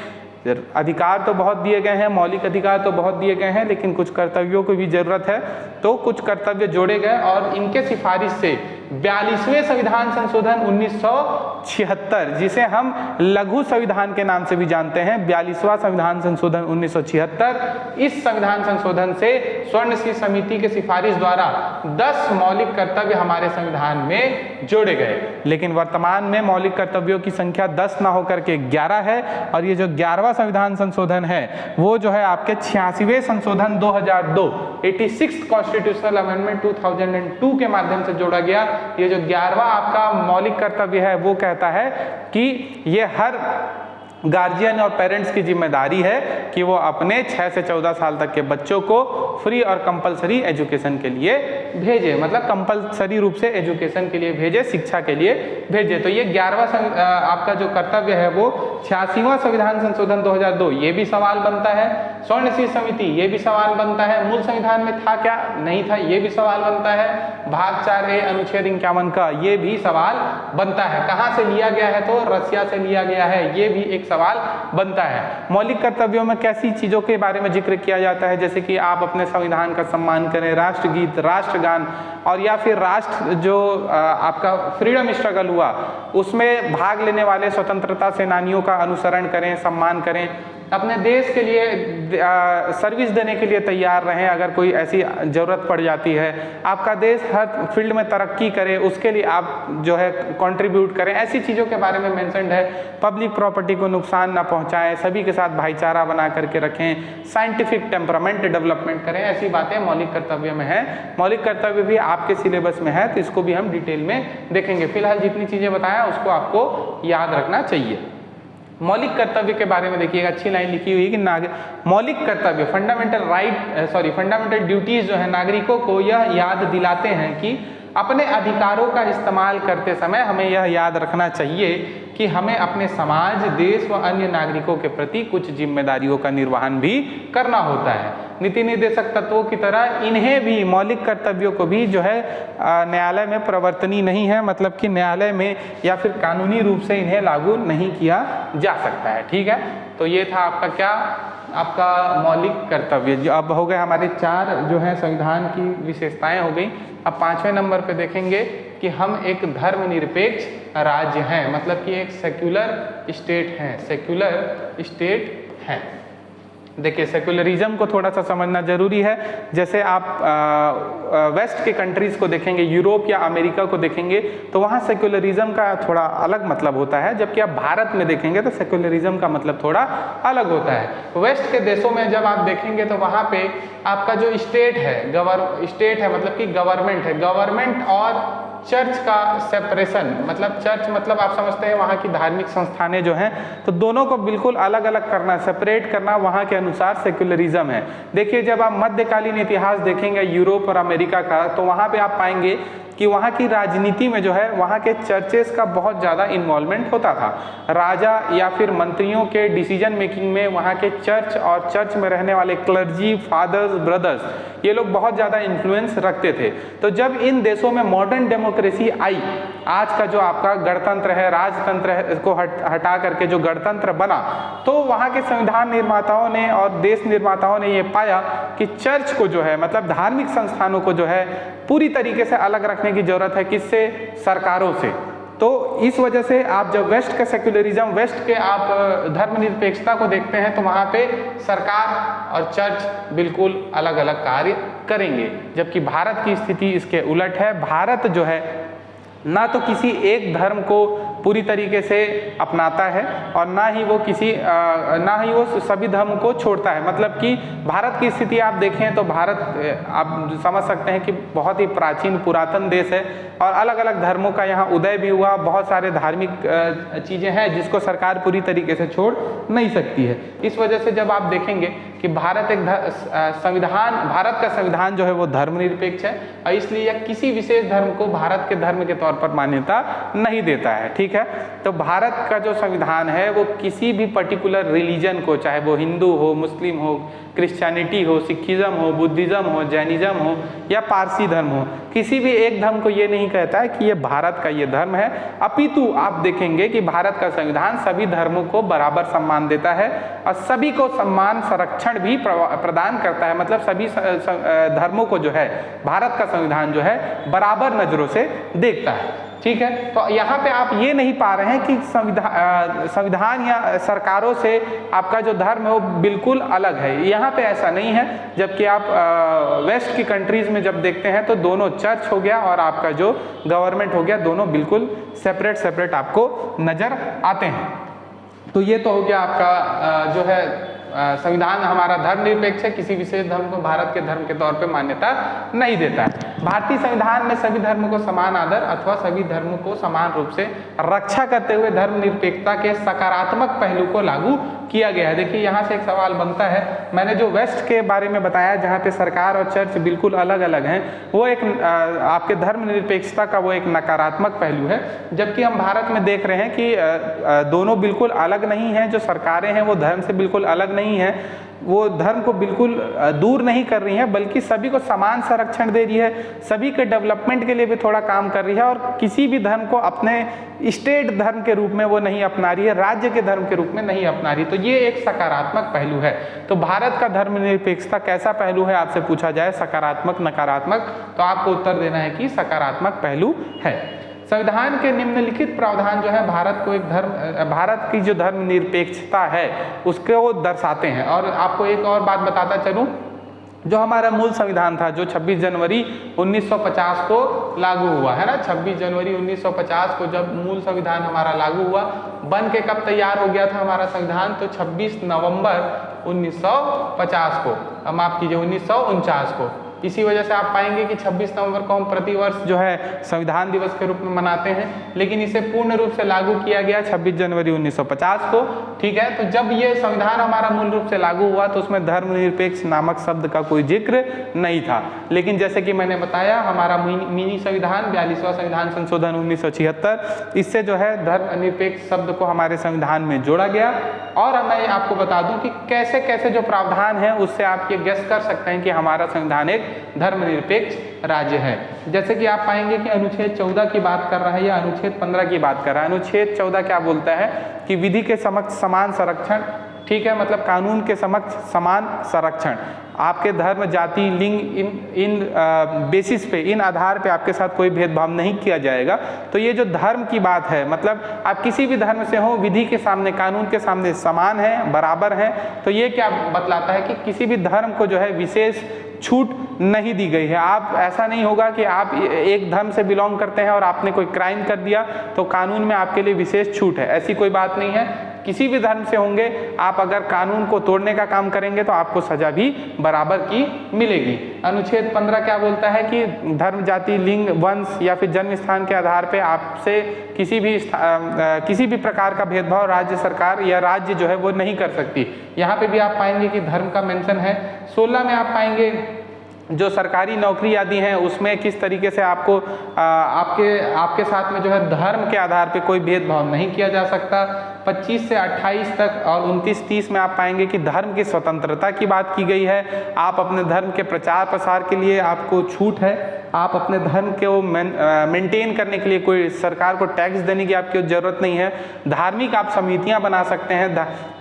अधिकार तो बहुत दिए गए हैं, मौलिक अधिकार तो बहुत दिए गए हैं, लेकिन कुछ कर्तव्यों की भी जरूरत है। तो कुछ कर्तव्य जोड़े गए और इनके सिफारिश से 42वें संविधान संशोधन 1976, जिसे हम लघु संविधान के नाम से भी जानते हैं, 42वां संविधान संशोधन 1976, इस संविधान संशोधन से स्वर्ण सिंह समिति के सिफारिश द्वारा 10 मौलिक कर्तव्य हमारे संविधान में जोड़े गए। लेकिन वर्तमान में मौलिक कर्तव्यों की संख्या 10 ना होकर के 11 है, और ये जो 11वां संविधान संशोधन है वो जो है आपके 86वें संशोधन 2002 86th कॉन्स्टिट्यूशनल अमेंडमेंट 2002 के माध्यम से जोड़ा गया। ये जो 11वां आपका मौलिक कर्तव्य है वो कहता है कि ये हर गार्जियन और पेरेंट्स की जिम्मेदारी है कि वो अपने 6 से 14 साल तक के बच्चों को फ्री और कंपलसरी एजुकेशन के लिए भेजे, मतलब कंपलसरी रूप से एजुकेशन के लिए भेजे, शिक्षा के लिए भेजे। तो ये 11वां आपका जो कर्तव्य है वो 86वां संविधान संशोधन 2002 ये भी सवाल बनता है। स्वर्णशील समिति ये भी सवाल बनता है। मूल संविधान में था क्या, नहीं था, ये भी सवाल बनता है। भाग 4A अनुच्छेद 51 का ये भी सवाल बनता है। कहाँ से लिया गया है, तो रसिया से लिया गया है, ये भी एक सवाल बनता है। मौलिक कर्तव्यों में कैसी चीजों के बारे में जिक्र किया जाता है, जैसे कि आप अपने संविधान का सम्मान करें, राष्ट्रगीत, राष्ट्रगान और या फिर राष्ट्र जो आपका फ्रीडम स्ट्रगल हुआ उसमें भाग लेने वाले स्वतंत्रता सेनानियों का अनुसरण करें, सम्मान करें, अपने देश के लिए सर्विस देने के लिए तैयार रहें अगर कोई ऐसी ज़रूरत पड़ जाती है। आपका देश हर फील्ड में तरक्की करे उसके लिए आप जो है कंट्रीब्यूट करें, ऐसी चीज़ों के बारे में मेंशन्ड है। पब्लिक प्रॉपर्टी को नुकसान ना पहुंचाएं, सभी के साथ भाईचारा बना करके रखें, साइंटिफिक टेम्परामेंट डेवलपमेंट करें, ऐसी बातें मौलिक कर्तव्य में है। मौलिक कर्तव्य भी आपके सिलेबस में है तो इसको भी हम डिटेल में देखेंगे। फिलहाल जितनी चीज़ें बताया उसको आपको याद रखना चाहिए। मौलिक कर्तव्य के बारे में देखिएगा, अच्छी लाइन लिखी हुई है कि मौलिक कर्तव्य फंडामेंटल ड्यूटीज जो है नागरिकों को यह याद दिलाते हैं कि अपने अधिकारों का इस्तेमाल करते समय हमें यह याद रखना चाहिए कि हमें अपने समाज, देश व अन्य नागरिकों के प्रति कुछ जिम्मेदारियों का निर्वहन भी करना होता है। नीति निर्देशक तत्वों की तरह इन्हें भी, मौलिक कर्तव्यों को भी जो है न्यायालय में प्रवर्तनीय नहीं है, मतलब कि न्यायालय में या फिर कानूनी रूप से इन्हें लागू नहीं किया जा सकता है। ठीक है, तो ये था आपका क्या, आपका मौलिक कर्तव्य। जो अब हो गए हमारे 4 जो है संविधान की विशेषताएं हो गई। अब 5वें नंबर पे देखेंगे कि हम एक धर्मनिरपेक्ष राज्य हैं, मतलब कि एक सेक्युलर स्टेट हैं, सेक्युलर स्टेट हैं। देखिए सेक्युलरिज्म को थोड़ा सा समझना जरूरी है। जैसे आप वेस्ट के कंट्रीज को देखेंगे, यूरोप या अमेरिका को देखेंगे तो वहाँ सेक्युलरिज्म का थोड़ा अलग मतलब होता है, जबकि आप भारत में देखेंगे तो सेक्युलरिज्म का मतलब थोड़ा अलग होता है। वेस्ट के देशों में जब आप देखेंगे तो वहाँ पे आपका जो स्टेट है, स्टेट है मतलब कि गवर्नमेंट है, गवर्नमेंट और चर्च का सेपरेशन, मतलब चर्च मतलब आप समझते हैं वहाँ की धार्मिक संस्थानें जो हैं, तो दोनों को बिल्कुल अलग अलग करना, सेपरेट करना वहाँ के अनुसार सेक्युलरिज्म है। देखिए जब आप मध्यकालीन इतिहास देखेंगे यूरोप और अमेरिका का, तो वहाँ पे आप पाएंगे कि वहाँ की राजनीति में जो है वहाँ के चर्चेस का बहुत ज़्यादा इन्वॉल्वमेंट होता था। राजा या फिर मंत्रियों के डिसीजन मेकिंग में वहाँ के चर्च और चर्च में रहने वाले क्लर्जी, फादर्स, ब्रदर्स, ये लोग बहुत ज़्यादा इन्फ्लुएंस रखते थे। तो जब इन देशों में मॉडर्न डेमोक्रेसी आई, आज का जो आपका गणतंत्र है, राजतंत्र है, इसको हटा करके जो गणतंत्र बना, तो वहाँ के संविधान निर्माताओं ने और देश निर्माताओं ने ये पाया कि चर्च को जो है, मतलब धार्मिक संस्थानों को जो है पूरी तरीके से अलग रखने की जरूरत है। किससे? सरकारों से। तो इस वजह से आप जब वेस्ट का सेक्युलरिज्म, वेस्ट के आप धर्मनिरपेक्षता को देखते हैं तो वहाँ पे सरकार और चर्च बिल्कुल अलग अलग कार्य करेंगे, जबकि भारत की स्थिति इसके उलट है। भारत जो है ना तो किसी एक धर्म को पूरी तरीके से अपनाता है और ना ही वो सभी धर्म को छोड़ता है। मतलब कि भारत की स्थिति आप देखें तो भारत आप समझ सकते हैं कि बहुत ही प्राचीन पुरातन देश है और अलग अलग धर्मों का यहाँ उदय भी हुआ। बहुत सारे धार्मिक चीज़ें हैं जिसको सरकार पूरी तरीके से छोड़ नहीं सकती है। इस वजह से जब आप देखेंगे कि भारत का संविधान जो है वो धर्मनिरपेक्ष है और इसलिए यह किसी विशेष धर्म को भारत के धर्म के तौर पर मान्यता नहीं देता है। ठीक है, तो भारत का जो संविधान है वो किसी भी पर्टिकुलर रिलीजन को, चाहे वो हिंदू हो, मुस्लिम हो, क्रिश्चियनिटी हो, सिखिज्म हो, बुद्धिज्म हो, जैनिज्म हो या पारसी धर्म हो, किसी भी एक धर्म को ये नहीं कहता है कि ये भारत का ये धर्म है। अपितु आप देखेंगे कि भारत का संविधान सभी धर्मों को बराबर सम्मान देता है और सभी को सम्मान संरक्षण भी प्रदान करता है। मतलब सभी धर्मों को जो है भारत का संविधान जो है बराबर नजरों से देखता है। ठीक है, तो यहाँ पे आप ये नहीं पा रहे हैं कि संविधान या सरकारों से आपका जो धर्म है वो बिल्कुल अलग है, यहाँ पे ऐसा नहीं है। जबकि आप वेस्ट की कंट्रीज में जब देखते हैं तो दोनों, चर्च हो गया और आपका जो गवर्नमेंट हो गया, दोनों बिल्कुल सेपरेट आपको नजर आते हैं। तो ये तो हो गया आपका जो है संविधान हमारा धर्मनिरपेक्ष है, किसी विशेष धर्म को भारत के धर्म के तौर पे मान्यता नहीं देता है। भारतीय संविधान में सभी धर्मों को समान आदर अथवा सभी धर्मों को समान रूप से रक्षा करते हुए धर्मनिरपेक्षता के सकारात्मक पहलू को लागू किया गया है। देखिए यहाँ से एक सवाल बनता है, मैंने जो वेस्ट के बारे में बताया जहाँ पे सरकार और चर्च बिल्कुल अलग अलग हैं, वो एक आपके धर्मनिरपेक्षता का वो एक नकारात्मक पहलू है, जबकि हम भारत में देख रहे हैं कि दोनों बिल्कुल अलग नहीं हैं। जो सरकारें हैं वो धर्म से बिल्कुल अलग नहीं है, वो धर्म को बिल्कुल दूर नहीं कर रही है, बल्कि सभी को समान संरक्षण दे रही है, सभी के डेवलपमेंट के लिए भी थोड़ा काम कर रही है, और किसी भी धर्म को अपने स्टेट धर्म के रूप में वो नहीं अपना रही है, राज्य के धर्म के रूप में नहीं अपना रही। तो ये एक सकारात्मक पहलू है। तो भारत का धर्मनिरपेक्षता कैसा पहलू है आपसे पूछा जाए, सकारात्मक नकारात्मक, तो आपको उत्तर देना है कि सकारात्मक पहलू है। संविधान के निम्नलिखित प्रावधान जो है भारत की जो धर्मनिरपेक्षता है उसको दर्शाते हैं। और आपको एक और बात बताता चलूं, जो हमारा मूल संविधान था जो 26 जनवरी 1950 को लागू हुआ है ना, 26 जनवरी 1950 को जब मूल संविधान हमारा लागू हुआ, बन के कब तैयार हो गया था हमारा संविधान, तो 26 नवंबर 1950 को, माफ कीजिए 1949 को। इसी वजह से आप पाएंगे कि 26 नवंबर को हम प्रतिवर्ष जो है संविधान दिवस के रूप में मनाते हैं, लेकिन इसे पूर्ण रूप से लागू किया गया 26 जनवरी 1950 को। ठीक है, तो जब ये संविधान हमारा मूल रूप से लागू हुआ तो उसमें धर्मनिरपेक्ष नामक शब्द का कोई जिक्र नहीं था, लेकिन जैसे कि मैंने बताया हमारा मिनी संविधान 42वां संविधान संशोधन 1976, इससे जो है धर्मनिरपेक्ष शब्द को हमारे संविधान में जोड़ा गया। और मैं आपको बता दूं कि कैसे कैसे जो प्रावधान है उससे आप ये गेस कर सकते हैं कि हमारा संविधान एक धर्मनिरपेक्ष राज्य है। जैसे कि आप पाएंगे कि अनुच्छेद 14 की बात कर रहा है या अनुच्छेद 15 की बात कर रहा है। अनुच्छेद 14 क्या बोलता है कि विधि के समक्ष समान संरक्षण, ठीक है, मतलब कानून के समक्ष समान संरक्षण, आपके धर्म जाति लिंग इन बेसिस पे, इन आधार पे आपके साथ कोई भेदभाव नहीं किया जाएगा। तो ये जो धर्म की बात है, मतलब आप किसी भी धर्म से हो, विधि के सामने कानून के सामने समान है, बराबर है। तो ये क्या बतलाता है कि किसी भी धर्म को जो है विशेष छूट नहीं दी गई है। आप ऐसा नहीं होगा कि आप एक धर्म से बिलोंग करते हैं और आपने कोई क्राइम कर दिया तो कानून में आपके लिए विशेष छूट है, ऐसी कोई बात नहीं है। किसी भी धर्म से होंगे, आप अगर कानून को तोड़ने का काम करेंगे तो आपको सजा भी बराबर की मिलेगी। अनुच्छेद 15 क्या बोलता है कि धर्म जाति लिंग वंश या फिर जन्म स्थान के आधार पे आपसे किसी भी प्रकार का भेदभाव राज्य सरकार या राज्य जो है वो नहीं कर सकती। यहाँ पे भी आप पाएंगे कि धर्म का मेंशन है। 16 में आप पाएंगे जो सरकारी नौकरी आदि हैं उसमें किस तरीके से आपको आपके साथ में जो है धर्म के आधार पे कोई भेदभाव नहीं किया जा सकता। 25 से 28 तक और 29-30 में आप पाएंगे कि धर्म की स्वतंत्रता की बात की गई है। आप अपने धर्म के प्रचार प्रसार के लिए आपको छूट है, आप अपने धर्म को मेंटेन करने के लिए कोई सरकार को टैक्स देने की आपकी जरूरत नहीं है। धार्मिक आप समितियां बना सकते हैं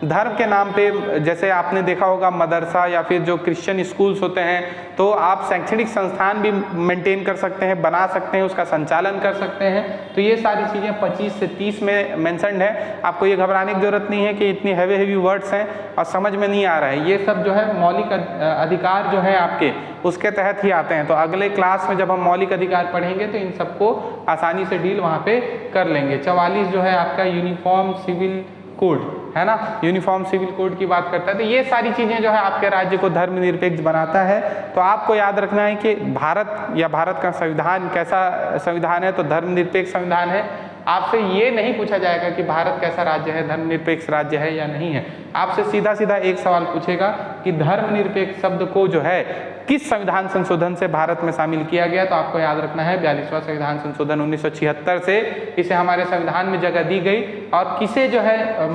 धर्म के नाम पे, जैसे आपने देखा होगा मदरसा या फिर जो क्रिश्चियन स्कूल्स होते हैं, तो आप शैक्षणिक संस्थान भी मेंटेन कर सकते हैं, बना सकते हैं, उसका संचालन कर सकते हैं। तो ये सारी चीज़ें 25 से 30 में मेंशन्ड है। आपको ये घबराने की जरूरत नहीं है कि इतनी हैवी वर्ड्स हैं और समझ में नहीं आ रहा है। ये सब जो है मौलिक अधिकार जो है आपके उसके तहत ही आते हैं। तो अगले क्लास में जब हम मौलिक अधिकार पढ़ेंगे तो इन सबको आसानी से डील वहाँ पे कर लेंगे। 44 जो है आपका यूनिफॉर्म सिविल कोड है ना, यूनिफॉर्म सिविल कोड की बात करता है। तो ये सारी चीज़ें जो है आपके राज्य को धर्मनिरपेक्ष बनाता है। तो आपको याद रखना है कि भारत का संविधान कैसा संविधान है, तो धर्मनिरपेक्ष संविधान है। आपसे ये नहीं पूछा जाएगा कि भारत कैसा राज्य है, धर्मनिरपेक्ष राज्य है या नहीं है। आपसे सीधा सीधा एक सवाल पूछेगा कि धर्मनिरपेक्ष शब्द को जो है किस संविधान संशोधन से भारत में शामिल किया गया। तो आपको याद रखना है 42वां संविधान संशोधन 1976 से इसे हमारे संविधान में जगह दी गई। और किसे जो है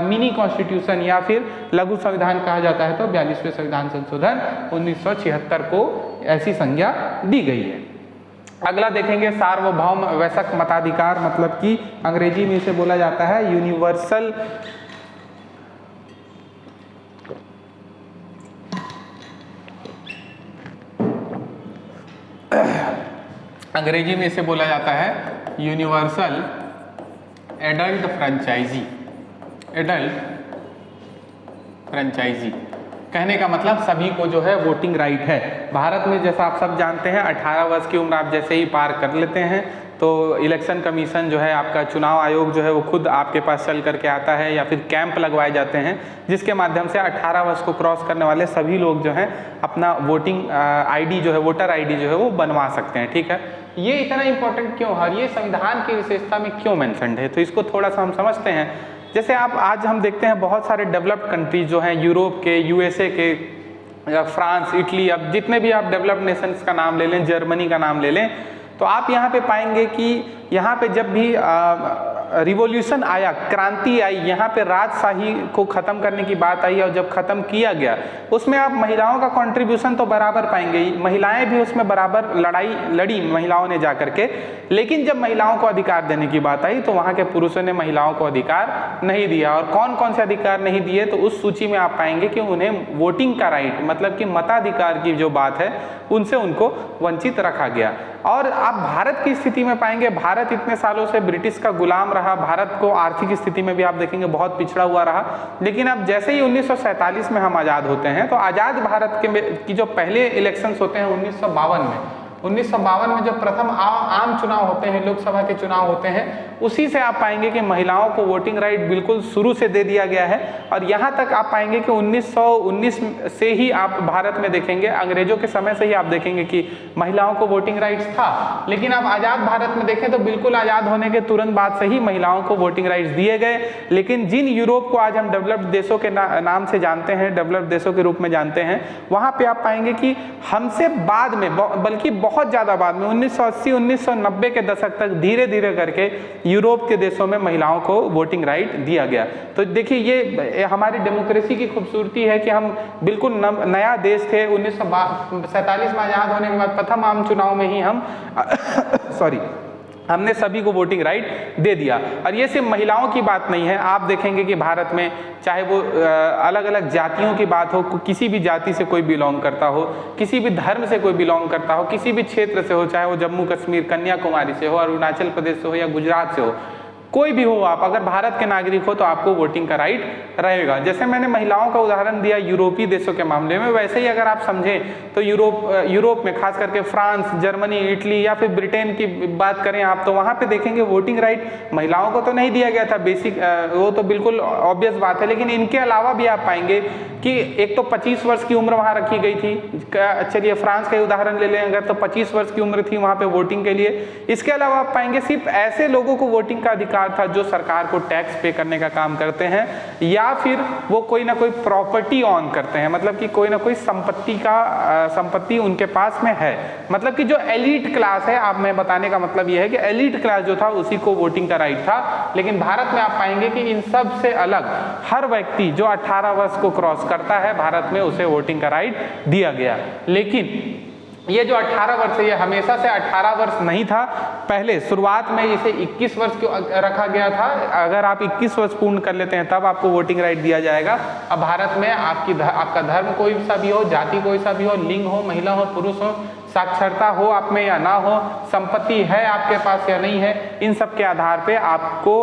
मिनी कॉन्स्टिट्यूशन या फिर लघु संविधान कहा जाता है, तो 42वें संविधान संशोधन 1976 को ऐसी संज्ञा दी गई है। अगला देखेंगे सार्वभौम वयस्क मताधिकार, मतलब कि अंग्रेजी में इसे बोला जाता है यूनिवर्सल अंग्रेजी में इसे बोला जाता है यूनिवर्सल एडल्ट फ्रेंचाइजी। कहने का मतलब सभी को जो है वोटिंग राइट है। भारत में जैसा आप सब जानते हैं 18 वर्ष की उम्र आप जैसे ही पार कर लेते हैं तो इलेक्शन कमीशन जो है, आपका चुनाव आयोग जो है, वो खुद आपके पास चल करके आता है, या फिर कैंप लगवाए जाते हैं जिसके माध्यम से 18 वर्ष को क्रॉस करने वाले सभी लोग जो हैं अपना वोटिंग आईडी जो है, वोटर आईडी जो है वो बनवा सकते हैं। ठीक है, ये इतना इंपॉर्टेंट क्यों है और ये संविधान की विशेषता में क्यों मेंशन्ड है, तो इसको थोड़ा सा हम समझते हैं। जैसे आज हम देखते हैं बहुत सारे डेवलप्ड कंट्रीज जो हैं, यूरोप के, यूएसए के, या फ्रांस, इटली, अब जितने भी आप डेवलप्ड नेशंस का नाम ले लें, जर्मनी का नाम ले लें, तो आप यहाँ पे पाएंगे कि यहाँ पे जब भी रिवॉल्यूशन आया, क्रांति आई, यहाँ पे राजशाही को ख़त्म करने की बात आई और जब ख़त्म किया गया उसमें आप महिलाओं का कंट्रीब्यूशन तो बराबर पाएंगे, महिलाएं भी उसमें बराबर लड़ाई लड़ी महिलाओं ने जा करके, लेकिन जब महिलाओं को अधिकार देने की बात आई तो वहाँ के पुरुषों ने महिलाओं को अधिकार नहीं दिया। और कौन कौन से अधिकार नहीं दिए, तो उस सूची में आप पाएंगे कि उन्हें वोटिंग का राइट, मतलब कि मताधिकार की जो बात है, उनसे उनको वंचित रखा गया। और आप भारत की स्थिति में पाएंगे, भारत इतने सालों से ब्रिटिश का गुलाम रहा, भारत को आर्थिक स्थिति में भी आप देखेंगे बहुत पिछड़ा हुआ रहा, लेकिन अब जैसे ही 1947 में हम आज़ाद होते हैं, तो आज़ाद भारत की जो पहले इलेक्शंस होते हैं 1952 में जो प्रथम आम चुनाव होते हैं, लोकसभा के चुनाव होते हैं, उसी से आप पाएंगे कि महिलाओं को वोटिंग राइट बिल्कुल शुरू से दे दिया गया है। और यहाँ तक आप पाएंगे कि 1919 से ही आप भारत में देखेंगे, अंग्रेजों के समय से ही आप देखेंगे कि महिलाओं को वोटिंग राइट्स था, लेकिन आप आज़ाद भारत में देखें तो बिल्कुल आज़ाद होने के तुरंत बाद से ही महिलाओं को वोटिंग राइट्स दिए गए। लेकिन जिन यूरोप को आज हम डेवलप्ड देशों के नाम से जानते हैं, डेवलप्ड देशों के रूप में जानते हैं, वहाँ पर आप पाएंगे कि हमसे बाद में, बल्कि बहुत ज़्यादा बाद में, 1980 1990 के दशक तक धीरे धीरे करके यूरोप के देशों में महिलाओं को वोटिंग राइट दिया गया। तो देखिए, ये हमारी डेमोक्रेसी की खूबसूरती है कि हम बिल्कुल नया देश थे। 1947 में आज़ाद होने के बाद प्रथम आम चुनाव में ही हम हमने सभी को वोटिंग राइट दे दिया। और ये सिर्फ महिलाओं की बात नहीं है, आप देखेंगे कि भारत में चाहे वो अलग अलग जातियों की बात हो, किसी भी जाति से कोई बिलोंग करता हो, किसी भी धर्म से कोई बिलोंग करता हो, किसी भी क्षेत्र से हो, चाहे वो जम्मू कश्मीर, कन्याकुमारी से हो, अरुणाचल प्रदेश से हो या गुजरात से हो, कोई भी हो, आप अगर भारत के नागरिक हो तो आपको वोटिंग का राइट रहेगा। जैसे मैंने महिलाओं का उदाहरण दिया यूरोपीय देशों के मामले में, वैसे ही अगर आप समझें तो यूरोप में खास करके फ्रांस, जर्मनी, इटली या फिर ब्रिटेन की बात करें आप, तो वहाँ पे देखेंगे वोटिंग राइट महिलाओं को तो नहीं दिया गया था, बेसिक वो तो बिल्कुल ऑब्वियस बात है। लेकिन इनके अलावा भी आप पाएंगे कि एक तो 25 वर्ष की उम्र वहाँ रखी गई थी। चलिए फ्रांस का उदाहरण ले लें अगर, तो 25 वर्ष की उम्र थी वहाँ पे वोटिंग के लिए। इसके अलावा आप पाएंगे सिर्फ ऐसे लोगों को वोटिंग का अधिकार था जो सरकार को टैक्स पे करने का काम करते हैं, या फिर वो कोई ना कोई प्रॉपर्टी ऑन करते हैं, मतलब कि कोई ना कोई संपत्ति उनके पास में है। मतलब कि जो एलीट क्लास है, आप मैं बताने का मतलब ये है कि एलीट क्लास जो था उसी को वोटिंग का राइट था। लेकिन भारत में आप पाएंगे कि इन सब से अलग हर व्यक्ति जो 18 वर्ष को क्रॉस करता है भारत में, उसे वोटिंग का राइट दिया गया। लेकिन ये जो 18 वर्ष है, ये हमेशा से 18 वर्ष नहीं था। पहले शुरुआत में इसे 21 वर्ष क्यों रखा गया था। अगर आप 21 वर्ष पूर्ण कर लेते हैं तब आपको वोटिंग राइट दिया जाएगा। अब भारत में आपका धर्म कोई सा भी हो, जाति कोई सा भी हो, लिंग हो, महिला हो, पुरुष हो, साक्षरता हो आप में या ना हो, संपत्ति है आपके पास या नहीं है, इन सब के आधार पे आपको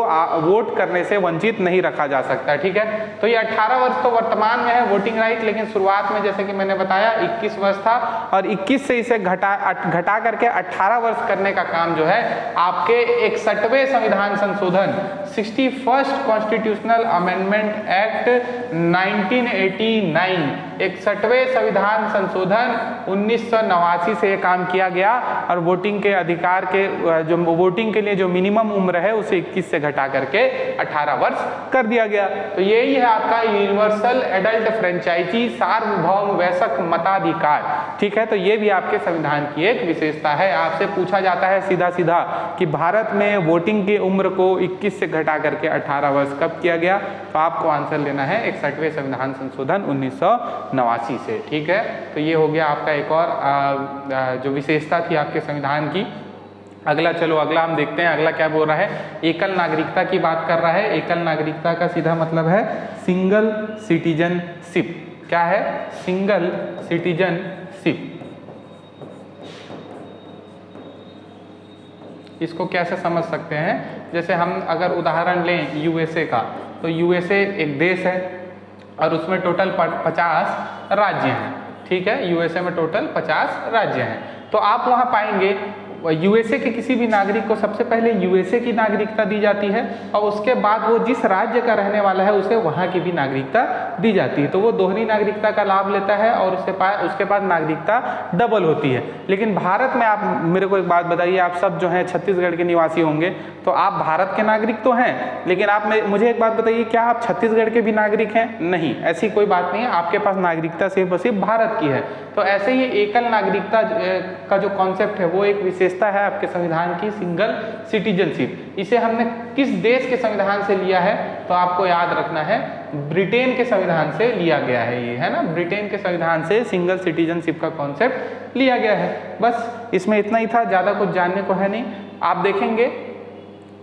वोट करने से वंचित नहीं रखा जा सकता। ठीक है, तो ये 18 वर्ष तो वर्तमान में है वोटिंग राइट, लेकिन शुरुआत में जैसे कि मैंने बताया 21 वर्ष था, और 21 से इसे घटा करके 18 वर्ष करने का काम जो है आपके 61वें संविधान संशोधन 61st कॉन्स्टिट्यूशनल अमेंडमेंट एक्ट 1989, 61वें संविधान संशोधन 1989 से ये काम किया गया। और वोटिंग के अधिकार के जो वोटिंग के लिए जो मिनिमम उम्र है उसे 21 से घटा करके 18 वर्ष कर दिया गया। तो यही है आपका यूनिवर्सल एडल्ट फ्रेंचाइजी सार्वभौम वयस्क मताधिकार। ठीक है, तो ये भी आपके संविधान की एक विशेषता है। आपसे पूछा जाता है सीधा सीधा कि भारत में वोटिंग की उम्र को 21 से घटा करके 18 वर्ष कब किया गया, तो आपको आंसर लेना है 61वें संविधान संशोधन 1989 से। ठीक है, तो ये हो गया आपका एक और जो विशेषता थी आपके संविधान की। अगला हम देखते हैं अगला क्या बोल रहा है। एकल नागरिकता की बात कर रहा है। एकल नागरिकता का सीधा मतलब है सिंगल सिटीजनशिप। क्या है? Single citizenship. इसको कैसे समझ सकते हैं? जैसे हम अगर उदाहरण लें यूएसए का, तो यूएसए एक देश है और उसमें टोटल 50 राज्य हैं। ठीक है, यूएसए में टोटल 50 राज्य हैं। तो आप वहाँ पाएंगे यूएसए के किसी भी नागरिक को सबसे पहले यूएसए की नागरिकता दी जाती है और उसके बाद वो जिस राज्य का रहने वाला है उसे वहाँ की भी नागरिकता दी जाती है। तो वो दोहरी नागरिकता का लाभ लेता है और उसके बाद नागरिकता डबल होती है। लेकिन भारत में आप मेरे को एक बात बताइए, आप सब जो हैं छत्तीसगढ़ के निवासी होंगे, तो आप भारत के नागरिक तो हैं, लेकिन आप मुझे एक बात बताइए, क्या आप छत्तीसगढ़ के भी नागरिक हैं? नहीं, ऐसी कोई बात नहीं है, आपके पास नागरिकता सिर्फ और सिर्फ भारत की है। तो ऐसे ही एकल नागरिकता का जो कॉन्सेप्ट है वो एक विशेषता है आपके संविधान की, सिंगल सिटीजनशिप। इसे हमने किस देश के संविधान से लिया है? तो आपको याद रखना है, ब्रिटेन के संविधान से लिया गया है ये, है ना, ब्रिटेन के संविधान से सिंगल सिटीजनशिप का कॉन्सेप्ट लिया गया है। बस इसमें इतना ही था, ज़्यादा कुछ जानने को है नहीं। आप देखेंगे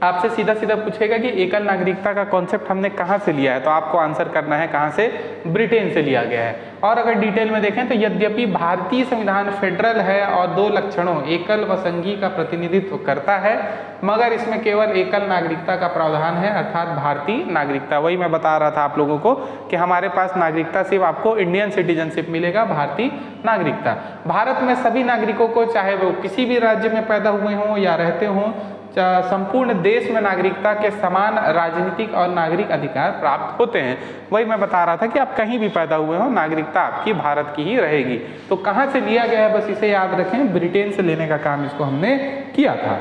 आपसे सीधा सीधा पूछेगा कि एकल नागरिकता का कॉन्सेप्ट हमने कहाँ से लिया है, तो आपको आंसर करना है कहाँ से, ब्रिटेन से लिया गया है। और अगर डिटेल में देखें तो यद्यपि भारतीय संविधान फेडरल है और दो लक्षणों एकल व संघीय का प्रतिनिधित्व करता है, मगर इसमें केवल एकल नागरिकता का प्रावधान है, अर्थात भारतीय नागरिकता। वही मैं बता रहा था आप लोगों को कि हमारे पास नागरिकता सिर्फ आपको इंडियन सिटीजनशिप मिलेगा, भारतीय नागरिकता। भारत में सभी नागरिकों को, चाहे वो किसी भी राज्य में पैदा हुए हों या रहते हों, संपूर्ण देश में नागरिकता के समान राजनीतिक और नागरिक अधिकार प्राप्त होते हैं। वही मैं बता रहा था कि आप कहीं भी पैदा हुए हो, नागरिकता आपकी भारत की ही रहेगी। तो कहाँ से लिया गया है, बस इसे याद रखें, ब्रिटेन से लेने का काम इसको हमने किया था।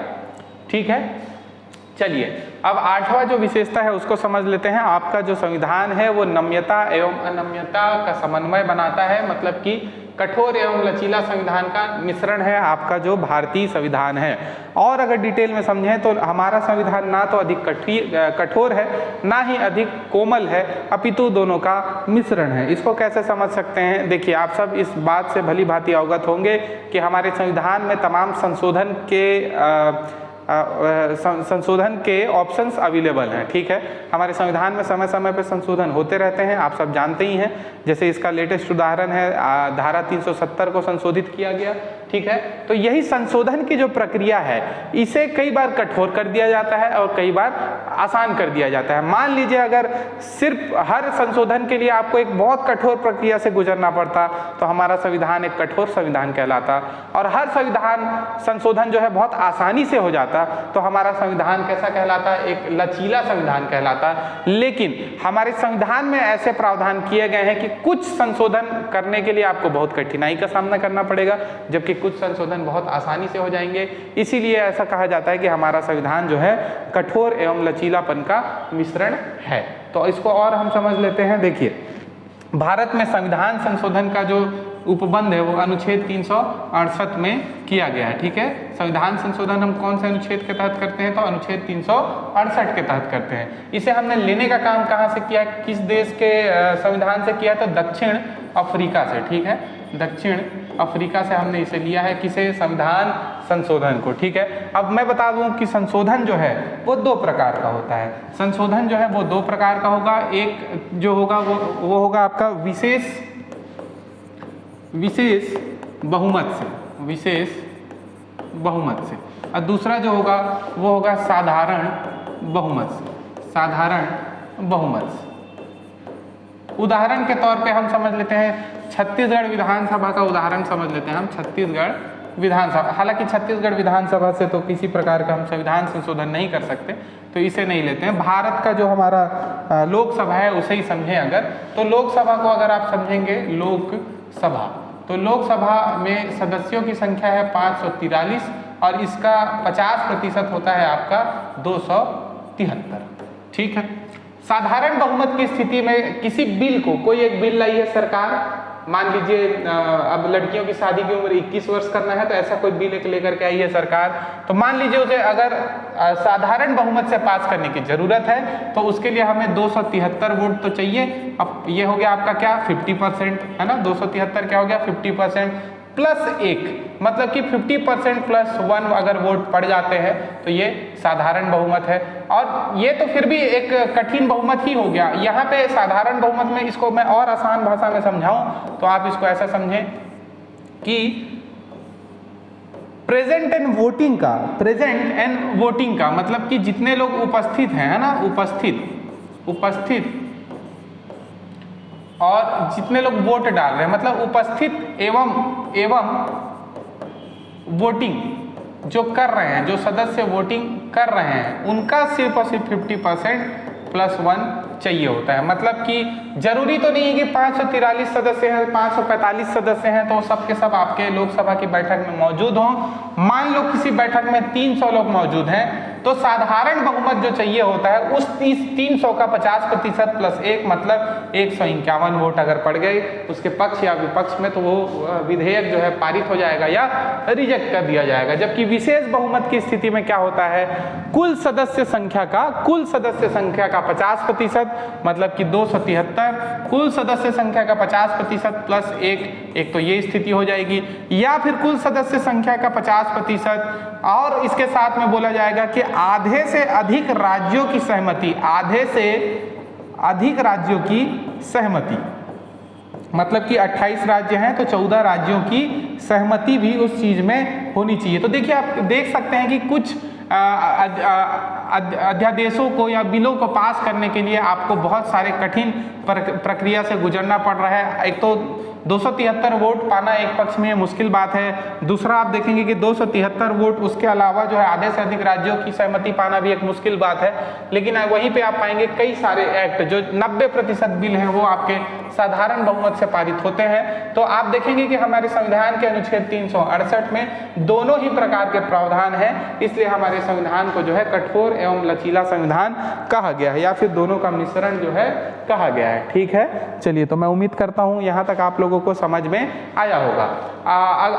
ठीक है, चलिए अब 8वां जो विशेषता है उसको समझ लेते हैं। आपका जो संविधान है वो नम्यता एवं अनम्यता का समन्वय बनाता है, मतलब कि कठोर एवं लचीला संविधान का मिश्रण है आपका जो भारतीय संविधान है। और अगर डिटेल में समझें तो हमारा संविधान ना तो अधिक कठोर है, ना ही अधिक कोमल है, अपितु दोनों का मिश्रण है। इसको कैसे समझ सकते हैं? देखिए, आप सब इस बात से भली भांति अवगत होंगे कि हमारे संविधान में तमाम संशोधन के ऑप्शंस अवेलेबल हैं। ठीक है, हमारे संविधान में समय समय पर संशोधन होते रहते हैं, आप सब जानते ही हैं। जैसे इसका लेटेस्ट उदाहरण है धारा 370 को संशोधित किया गया। ठीक है, तो यही संशोधन की जो प्रक्रिया है इसे कई बार कठोर कर दिया जाता है और कई बार आसान कर दिया जाता है। मान लीजिए अगर सिर्फ हर संशोधन के लिए आपको एक बहुत कठोर प्रक्रिया से गुजरना पड़ता तो हमारा संविधान एक कठोर संविधान कहलाता, और हर संविधान संशोधन जो है बहुत आसानी से हो जाता तो हमारा संविधान कैसा कहलाता? एक लचीला संविधान कहलाता। लेकिन हमारे संविधान में ऐसे प्रावधान किए गए हैं कि कुछ संशोधन करने के लिए आपको बहुत कठिनाई का सामना करना पड़ेगा, जबकि कुछ संशोधन बहुत आसानी से हो जाएंगे। इसीलिए ऐसा कहा जाता है कि हमारा संविधान जो है कठोर एवं लचीलापन का मिश्रण है। तो इसको और हम समझ लेते हैं। देखिए, भारत में संविधान संशोधन का जो उपबंध है वो अनुच्छेद 368 में किया गया है। ठीक है, संविधान संशोधन हम कौन से अनुच्छेद के तहत करते हैं? तो अनुच्छेद 368 के तहत करते हैं। इसे हमने लेने का काम कहाँ से किया, किस देश के संविधान से किया? तो दक्षिण अफ्रीका से। ठीक है, दक्षिण अफ्रीका से हमने इसे लिया है, किसे? संविधान संशोधन को। ठीक है, अब मैं बता दूं कि संशोधन जो है वो दो प्रकार का होता है। संशोधन जो है वो दो प्रकार का होगा। एक जो होगा वो होगा आपका विशेष बहुमत से, विशेष बहुमत से, और दूसरा जो होगा वो होगा साधारण बहुमत से, साधारण बहुमत से। उदाहरण के तौर पे हम समझ लेते हैं छत्तीसगढ़ विधानसभा का उदाहरण समझ लेते हैं हम। छत्तीसगढ़ विधानसभा, हालांकि छत्तीसगढ़ विधानसभा से तो किसी प्रकार का हम संविधान संशोधन नहीं कर सकते, तो इसे नहीं लेते हैं। भारत का जो हमारा लोकसभा है उसे ही समझें अगर, तो लोकसभा को अगर आप समझेंगे लोकसभा, तो लोकसभा में सदस्यों की संख्या है 543 और इसका 50% होता है आपका 273। ठीक है, साधारण बहुमत की स्थिति में किसी बिल को, कोई एक बिल लाई है सरकार, मान लीजिए अब लड़कियों की शादी की उम्र 21 वर्ष करना है, तो ऐसा कोई बिल एक लेकर के आई है सरकार, तो मान लीजिए उसे अगर साधारण बहुमत से पास करने की जरूरत है तो उसके लिए हमें 273 वोट तो चाहिए। अब ये हो गया आपका क्या, 50%, है ना। 273 क्या हो गया, 50% प्लस 1, मतलब कि 50% प्लस 1 अगर वोट पड़ जाते हैं तो ये साधारण बहुमत है। और ये तो फिर भी एक कठिन बहुमत ही हो गया। यहाँ पे साधारण बहुमत में इसको मैं और आसान भाषा में समझाऊं तो आप इसको ऐसा समझें कि प्रेजेंट एंड वोटिंग का मतलब कि जितने लोग उपस्थित हैं, है ना, उपस्थित और जितने लोग वोट डाल रहे हैं, मतलब उपस्थित एवं जो कर रहे हैं, जो सदस्य वोटिंग कर रहे हैं, उनका सिर्फ और सिर्फ 50% +1 चाहिए होता है। मतलब कि जरूरी तो नहीं है कि 543 सदस्य हैं, 545 सदस्य हैं तो सब के सब आपके लोकसभा की बैठक में मौजूद हों। मान लो किसी बैठक में 300 लोग मौजूद हैं तो साधारण बहुमत जो चाहिए होता है उस 300 का 50% +1 मतलब 151 वोट अगर पड़ गए उसके पक्ष या विपक्ष में तो वो विधेयक जो है पारित हो जाएगा या रिजेक्ट कर दिया जाएगा। जबकि विशेष बहुमत की स्थिति में क्या होता है, कुल सदस्य संख्या का 50% मतलब कि 273, कुल सदस्य संख्या का 50% +1, एक तो ये स्थिति हो जाएगी, या फिर कुल सदस्य संख्या का 50% और इसके साथ में बोला जाएगा कि आधे से अधिक राज्यों की सहमति, आधे से अधिक राज्यों की सहमति, मतलब कि 28 राज्य हैं तो 14 राज्यों की सहमति भी उस चीज में होनी चाहिए। तो देखिए आप देख सकते हैं कि कुछ अध्यादेशों को या बिलों को पास करने के लिए आपको बहुत सारे कठिन प्रक्रिया से गुजरना पड़ रहा है। एक तो 273 वोट पाना एक पक्ष में मुश्किल बात है, दूसरा आप देखेंगे कि 273 वोट उसके अलावा जो है आधे से अधिक राज्यों की सहमति पाना भी एक मुश्किल बात है। लेकिन वहीं पे आप पाएंगे कई सारे एक्ट जो 90% बिल हैं वो आपके साधारण बहुमत से पारित होते हैं। तो आप देखेंगे कि हमारे संविधान के अनुच्छेद 368 में दोनों ही प्रकार के प्रावधान हैं, इसलिए हमारे संविधान को जो है कठोर एवं लचीला संविधान कहा गया है, या फिर दोनों का मिश्रण जो है कहा गया है। ठीक है, चलिए, तो मैं उम्मीद करता हूँ यहाँ तक आप लोगों को समझ में आया होगा।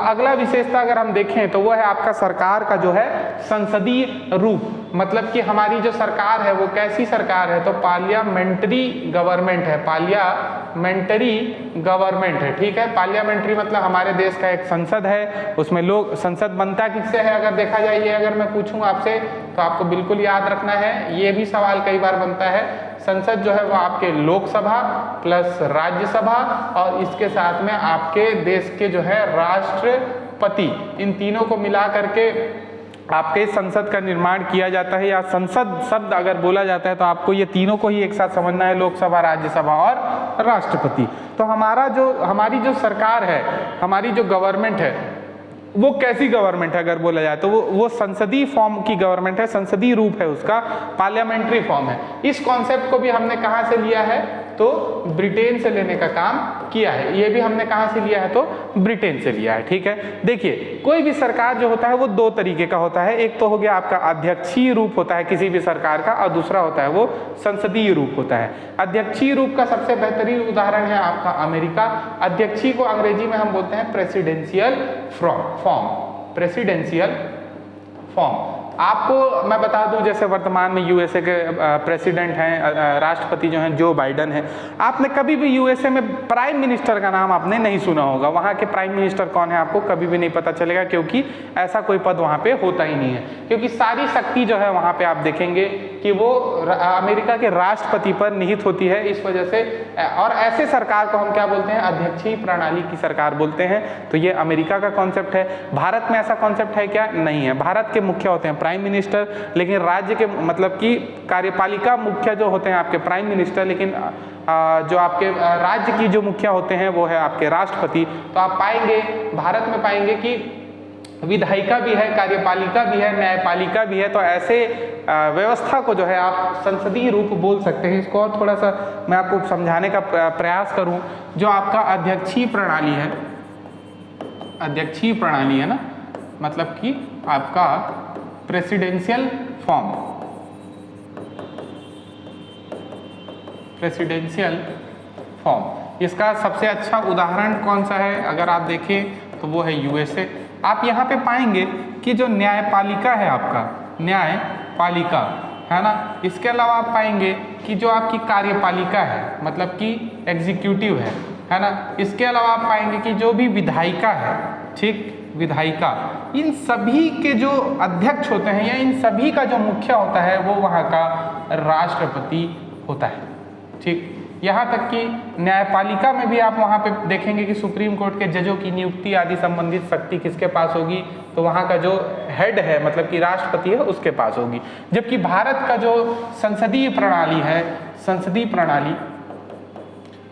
अगला विशेषता अगर हम देखें तो वो है आपका सरकार का जो है संसदीय रूप, मतलब कि हमारी जो सरकार है वो कैसी सरकार है, तो पार्लियामेंट्री गवर्नमेंट है, पार्लियामेंट्री गवर्नमेंट है। ठीक है, पार्लियामेंट्री मतलब हमारे देश का एक संसद है, उसमें लोग, संसद बनता किससे है अगर देखा जाए, ये अगर मैं पूछूं आपसे तो आपको बिल्कुल याद रखना है, ये भी सवाल कई बार बनता है। संसद जो है वो आपके लोकसभा प्लस राज्यसभा और इसके साथ में आपके देश के जो है राष्ट्रपति, इन तीनों को मिला करके आपके संसद का निर्माण किया जाता है। या संसद शब्द अगर बोला जाता है तो आपको ये तीनों को ही एक साथ समझना है, लोकसभा, राज्यसभा और राष्ट्रपति। तो हमारी जो सरकार है, हमारी जो गवर्नमेंट है वो कैसी गवर्नमेंट है अगर बोला जाए तो वो संसदीय फॉर्म की गवर्नमेंट है, संसदीय रूप है उसका, पार्लियामेंट्री फॉर्म है। इस कॉन्सेप्ट को भी हमने कहाँ से लिया है, तो ब्रिटेन से लेने का काम किया है। ये भी हमने कहाँ से लिया है, तो ब्रिटेन से लिया है। ठीक है, देखिए कोई भी सरकार जो होता है वो दो तरीके का होता है, एक तो हो गया आपका अध्यक्षीय रूप होता है किसी भी सरकार का, और दूसरा होता है वो संसदीय रूप होता है। अध्यक्षीय रूप का सबसे बेहतरीन उदाहरण है आपका अमेरिका। अध्यक्षीय को अंग्रेजी में हम बोलते हैं प्रेसिडेंशियल फॉर्म, प्रेसिडेंशियल फॉर्म। आपको मैं बता दूं, जैसे वर्तमान में यूएसए के प्रेसिडेंट हैं, राष्ट्रपति जो हैं जो बाइडन हैं, आपने कभी भी यूएसए में प्राइम मिनिस्टर का नाम आपने नहीं सुना होगा। वहाँ के प्राइम मिनिस्टर कौन है आपको कभी भी नहीं पता चलेगा, क्योंकि ऐसा कोई पद वहाँ पे होता ही नहीं है, क्योंकि सारी शक्ति जो है वहाँ पे आप देखेंगे कि वो अमेरिका के राष्ट्रपति पर निहित होती है। इस वजह से, और ऐसे सरकार को हम क्या बोलते हैं, अध्यक्षीय प्रणाली की सरकार बोलते हैं। तो ये अमेरिका का कॉन्सेप्ट है। भारत में ऐसा कॉन्सेप्ट है क्या? नहीं है। भारत के मुख्य होते हैं प्राइम मिनिस्टर, लेकिन राज्य के मतलब कि कार्यपालिका मुख्य जो होते हैं आपके प्राइम मिनिस्टर, लेकिन जो आपके राज्य की जो मुखिया होते हैं वो है आपके राष्ट्रपति। तो आप पाएंगे भारत में पाएंगे कि विधायिका भी है, कार्यपालिका भी है, न्यायपालिका भी है। तो ऐसे व्यवस्था को जो है आप संसदीय रूप बोल सकते हैं। इसको और थोड़ा सा मैं आपको समझाने का प्रयास करूं, जो आपका अध्यक्षीय प्रणाली है, अध्यक्षीय प्रणाली है ना, मतलब कि आपका प्रेसिडेंशियल फॉर्म, प्रेसिडेंशियल फॉर्म, इसका सबसे अच्छा उदाहरण कौन सा है अगर आप देखें तो वो है यूएसए। आप यहाँ पे पाएंगे कि जो न्यायपालिका है आपका, न्यायपालिका है ना, इसके अलावा आप पाएंगे कि जो आपकी कार्यपालिका है मतलब कि एग्जीक्यूटिव है ना, इसके अलावा आप पाएंगे कि जो भी विधायिका है, ठीक, विधायिका, इन सभी के जो अध्यक्ष होते हैं या इन सभी का जो मुखिया होता है वो वहाँ का राष्ट्रपति होता है। ठीक, यहाँ तक कि न्यायपालिका में भी आप वहाँ पे देखेंगे कि सुप्रीम कोर्ट के जजों की नियुक्ति आदि संबंधित शक्ति किसके पास होगी, तो वहाँ का जो हेड है मतलब कि राष्ट्रपति है उसके पास होगी। जबकि भारत का जो संसदीय प्रणाली है, संसदीय प्रणाली,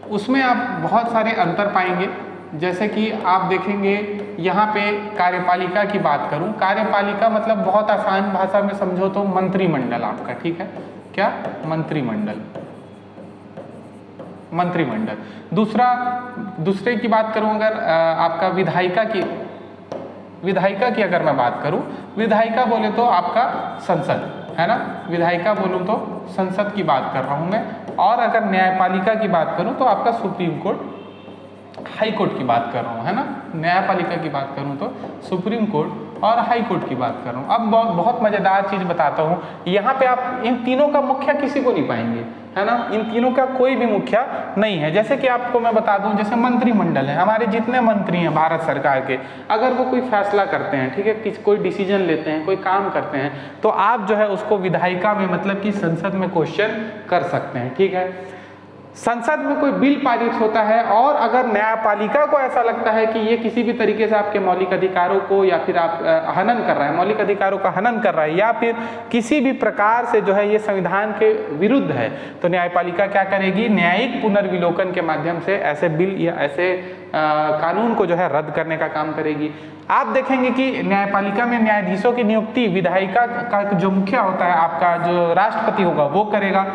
उसमें आप बहुत सारे अंतर पाएंगे। जैसे कि आप देखेंगे यहाँ पे कार्यपालिका की बात करूँ, कार्यपालिका मतलब बहुत आसान भाषा में समझो तो मंत्रिमंडल आपका, ठीक है, क्या मंत्रिमंडल, मंत्रिमंडल। दूसरे की बात करूं अगर आपका विधायिका की अगर मैं बात करूं, विधायिका बोले तो आपका संसद है ना, विधायिका बोलूं तो संसद की बात कर रहा हूं मैं। और अगर न्यायपालिका की बात करूं तो आपका सुप्रीम कोर्ट, हाई कोर्ट की बात कर रहा हूं है ना, न्यायपालिका की बात करूं तो सुप्रीम कोर्ट और हाई कोर्ट की बात कर रहा हूं। अब बहुत मजेदार चीज बताता हूं, यहाँ पे आप इन तीनों का मुखिया किसी को नहीं पाएंगे है ना, इन तीनों का कोई भी मुखिया नहीं है। जैसे कि आपको मैं बता दूं, जैसे मंत्रिमंडल है, हमारे जितने मंत्री हैं भारत सरकार के, अगर वो कोई फैसला करते हैं, ठीक है, कोई डिसीजन लेते हैं, कोई काम करते हैं, तो आप जो है उसको विधायिका में मतलब कि संसद में क्वेश्चन कर सकते हैं, ठीक है। संसद में कोई बिल पारित होता है और अगर न्यायपालिका को ऐसा लगता है कि ये किसी भी तरीके से आपके मौलिक अधिकारों को या फिर आप हनन कर रहा है, मौलिक अधिकारों का हनन कर रहा है या फिर किसी भी प्रकार से जो है ये संविधान के विरुद्ध है, तो न्यायपालिका क्या करेगी, न्यायिक पुनर्विलोकन के माध्यम से ऐसे बिल या ऐसे कानून को जो है रद्द करने का काम करेगी। आप देखेंगे कि न्यायपालिका में न्यायाधीशों की नियुक्ति विधायिका का जो मुखिया होता है, आपका जो राष्ट्रपति होगा वो करेगा।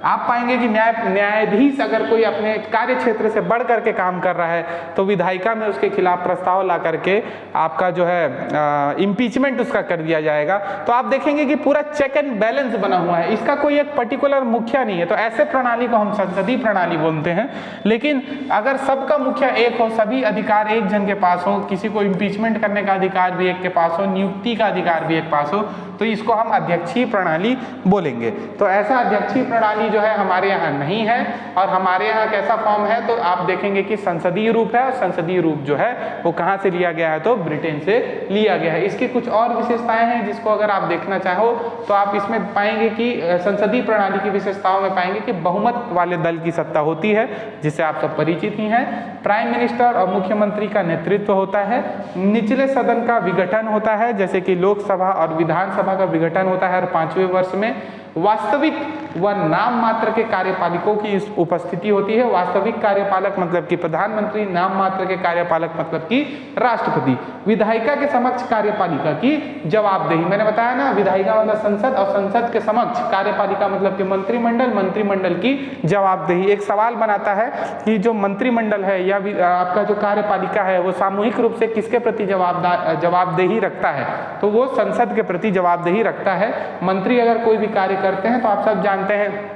आप पाएंगे कि न्यायाधीश अगर कोई अपने कार्य क्षेत्र से बढ़ करके काम कर रहा है तो विधायिका में उसके खिलाफ प्रस्ताव ला करके आपका जो है इम्पीचमेंट उसका कर दिया जाएगा। तो आप देखेंगे कि पूरा चेक एंड बैलेंस बना हुआ है, इसका कोई एक पर्टिकुलर मुखिया नहीं है। तो ऐसे प्रणाली को हम संसदीय प्रणाली बोलते हैं। लेकिन अगर सबका मुखिया एक हो, सभी अधिकार एक जन के पास हो, किसी को इम्पीचमेंट करने का अधिकार भी एक के पास हो, नियुक्ति का अधिकार भी एक पास हो, तो इसको हम अध्यक्षीय प्रणाली बोलेंगे। तो ऐसा अध्यक्षीय प्रणाली जो है हमारे यहाँ नहीं है। और हमारे यहाँ कैसा फॉर्म है, तो आप देखेंगे कि संसदीय रूप है, और संसदीय रूप जो है वो कहाँ से लिया गया है, तो ब्रिटेन से लिया गया है। इसकी कुछ और विशेषताएं हैं जिसको अगर आप देखना चाहो तो आप इसमें पाएंगे कि संसदीय प्रणाली की विशेषताओं में पाएंगे कि बहुमत वाले दल की सत्ता होती है, जिससे आप सब परिचित ही हैं। प्राइम मिनिस्टर और मुख्यमंत्री का नेतृत्व होता है। निचले सदन का विघटन होता है, जैसे कि लोकसभा और विधानसभा का विघटन होता है हर 5वें वर्ष में। वास्तविक व नाम मात्र के कार्यपालिकों की उपस्थिति होती है। वास्तविक कार्यपालक मतलब कि प्रधानमंत्री, नाम मात्र के कार्यपालक मतलब कि राष्ट्रपति। विधायिका के समक्ष कार्यपालिका की जवाबदेही, मैंने बताया ना, विधायिका मतलब संसद और संसद के समक्ष कार्यपालिका मतलब कि मंत्रिमंडल, मंत्रिमंडल की जवाबदेही। एक सवाल बनाता है कि जो मंत्रिमंडल है या आपका जो कार्यपालिका है वो सामूहिक रूप से किसके प्रति जवाबदेही रखता है, तो वो संसद के प्रति जवाबदेही रखता है। मंत्री अगर कोई भी कार्य करते हैं तो आप सब जानते हैं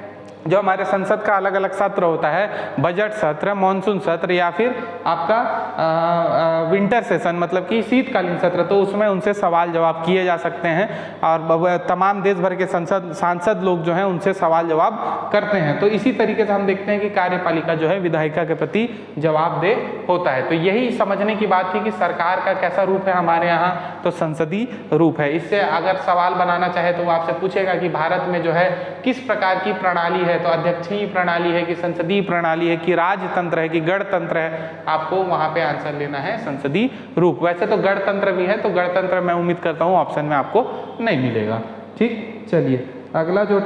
जो हमारे संसद का अलग अलग सत्र होता है, बजट सत्र, मॉनसून सत्र या फिर आपका विंटर सेशन मतलब कि शीतकालीन सत्र, तो उसमें उनसे सवाल जवाब किए जा सकते हैं और तमाम देश भर के सांसद लोग जो हैं उनसे सवाल जवाब करते हैं। तो इसी तरीके से हम देखते हैं कि कार्यपालिका जो है विधायिका के प्रति जवाबदेह होता है। तो यही समझने की बात थी कि सरकार का कैसा रूप है हमारे यहाँ, तो संसदीय रूप है। इससे अगर सवाल बनाना चाहे तो वो आपसे पूछेगा कि भारत में जो है किस प्रकार की प्रणाली है, तो अध्यक्षीय प्रणाली है कि संसदीय प्रणाली है कि राजतंत्र है कि गणतंत्र है, आपको वहां पे आंसर लेना है संसदीय रूप। वैसे तो गणतंत्र भी है, तो गणतंत्र मैं उम्मीद करता हूँ ऑप्शन में आपको नहीं मिलेगा। ठीक, चलिए अगला जो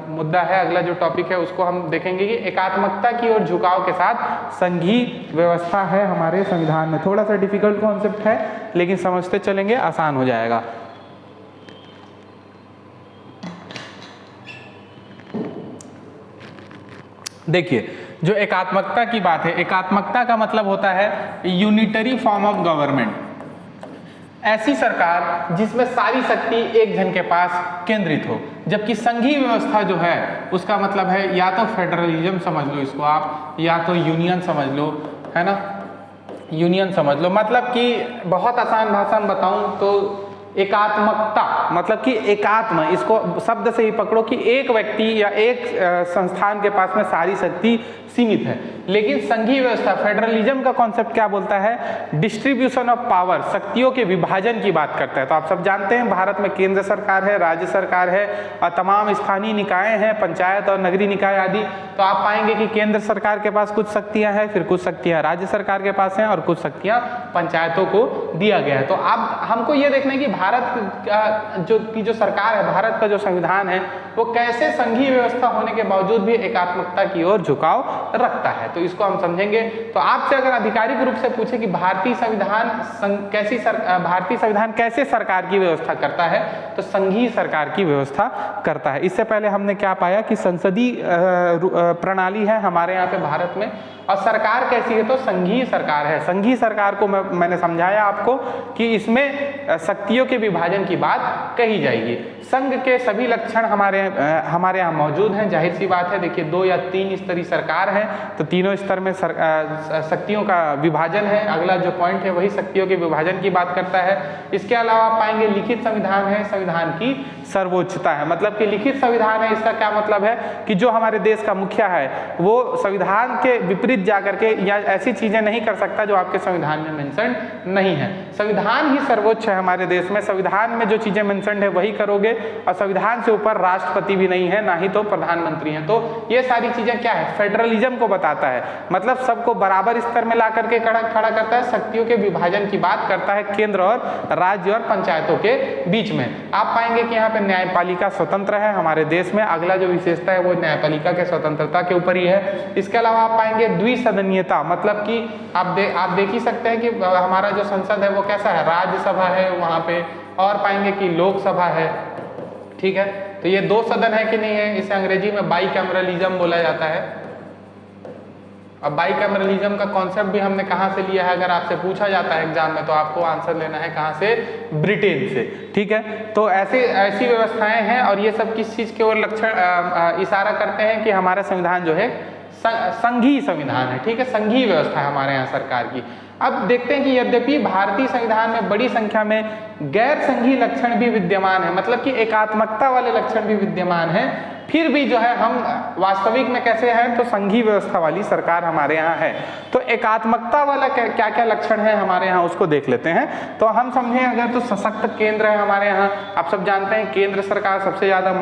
मुद्दा है, अगला जो टॉपिक है उसको हम देखेंगे कि एकात्मकता की ओर झुकाव के साथ संघीय व्यवस्था है हमारे संविधान में। थोड़ा सा डिफिकल्ट कॉन्सेप्ट है लेकिन समझते चलेंगे आसान हो जाएगा। देखिए, जो एकात्मकता की बात है, एकात्मकता का मतलब होता है यूनिटरी फॉर्म ऑफ गवर्नमेंट। ऐसी सरकार जिसमें सारी शक्ति एक जन के पास केंद्रित हो। जबकि संघीय व्यवस्था जो है उसका मतलब है या तो फेडरलिज्म समझ लो इसको आप, या तो यूनियन समझ लो, है ना, यूनियन समझ लो। मतलब कि बहुत आसान भाषा में बताऊं तो एकात्मकता मतलब कि एकात्म, इसको शब्द से ही पकड़ो कि एक व्यक्ति या एक संस्थान के पास में सारी शक्ति सीमित है। लेकिन संघीय व्यवस्था, फेडरलिज्म का कॉन्सेप्ट क्या बोलता है, डिस्ट्रीब्यूशन ऑफ पावर, शक्तियों के विभाजन की बात करता है। तो आप सब जानते हैं भारत में केंद्र सरकार है, राज्य सरकार है और तमाम स्थानीय निकाय हैं, पंचायत और नगरीय निकाय आदि। तो आप पाएंगे कि केंद्र सरकार के पास कुछ शक्तियां हैं, फिर कुछ शक्तियां राज्य सरकार के पास हैं और कुछ शक्तियां पंचायतों को दिया गया है। तो अब हमको ये देखना है कि भारत जो सरकार है, भारत का जो संविधान है वो कैसे संघीय व्यवस्था होने के बावजूद भी एकात्मकता की ओर झुकाव रखता है, तो इसको हम समझेंगे। तो आपसे अगर आधिकारिक रूप से पूछे कि भारतीय संविधान कैसे सरकार की व्यवस्था करता है, तो संघीय सरकार की व्यवस्था करता है। इससे पहले हमने क्या पाया कि संसदीय प्रणाली है हमारे यहाँ पे भारत में, और सरकार कैसी है, तो संघीय सरकार है। संघीय सरकार को मैंने समझाया आपको कि इसमें शक्तियों के विभाजन की बात कही जाएगी। संघ के सभी लक्षण हमारे यहाँ मौजूद हैं, जाहिर सी बात है। देखिए 2 या 3 स्तरीय सरकार है, तो तीनों स्तर में शक्तियों का विभाजन है। अगला जो पॉइंट है वही शक्तियों के विभाजन की बात करता है। इसके अलावा आप पाएंगे लिखित संविधान है, संविधान की सर्वोच्चता है। मतलब कि लिखित संविधान है, इसका क्या मतलब है कि जो हमारे देश का मुखिया है वो संविधान के विपरीत जाकर के या ऐसी चीजें नहीं कर सकता जो आपके संविधान में मेंशन नहीं है। संविधान ही सर्वोच्च है हमारे देश में, संविधान में जो चीजें मेंशन है वही करोगे, और संविधान से ऊपर राष्ट्रपति भी नहीं है, ना ही तो प्रधानमंत्री हैं। तो ये सारी चीजें क्या है, फेडरलिज्म को बताता है, मतलब सबको बराबर स्तर में ला करके खड़ा करता है, शक्तियों के विभाजन की बात करता है केंद्र और राज्य और पंचायतों के बीच में। आप पाएंगे कि यहाँ पे न्यायपालिका स्वतंत्र है हमारे देश में। अगला जो विशेषता है वो न्यायपालिका के स्वतंत्रता के ऊपर ही है। इसके अलावा आप पाएंगे द्विसदनीयता, मतलब कि आप देख ही सकते हैं कि हमारा जो संसद है वो कैसा है, राज्यसभा है वहाँ पे, और पाएंगे कि लोकसभा है, ठीक है। तो ये 2 सदन है कि नहीं है, इसे अंग्रेजी में बाइकैमरलिज्म बोला जाता है। अब बाइकैमरलिज्म का कॉन्सेप्ट भी हमने कहाँ से लिया है, अगर आपसे पूछा जाता है एग्जाम में तो आपको आंसर लेना है कहाँ से, ब्रिटेन से, ठीक है। तो ऐसी व्यवस्थाएं हैं, और ये सब किस चीज़ की ओर लक्षण इशारा करते हैं कि हमारा संविधान जो है संघीय संविधान है, ठीक है, संघीय व्यवस्था है हमारे यहाँ सरकार की। अब देखते हैं कि यद्यपि भारतीय संविधान में बड़ी संख्या में गैर संघीय लक्षण भी विद्यमान है, मतलब कि एकात्मकता वाले लक्षण भी विद्यमान हैं, फिर भी जो है हम वास्तविक में कैसे हैं, तो संघीय व्यवस्था वाली सरकार हमारे यहाँ है। तो एकात्मकता वाला क्या क्या लक्षण है हमारे यहाँ उसको देख लेते हैं। तो हम समझें अगर तो सशक्त केंद्र है हमारे यहाँ। आप सब जानते हैं केंद्र सरकार सबसे ज़्यादा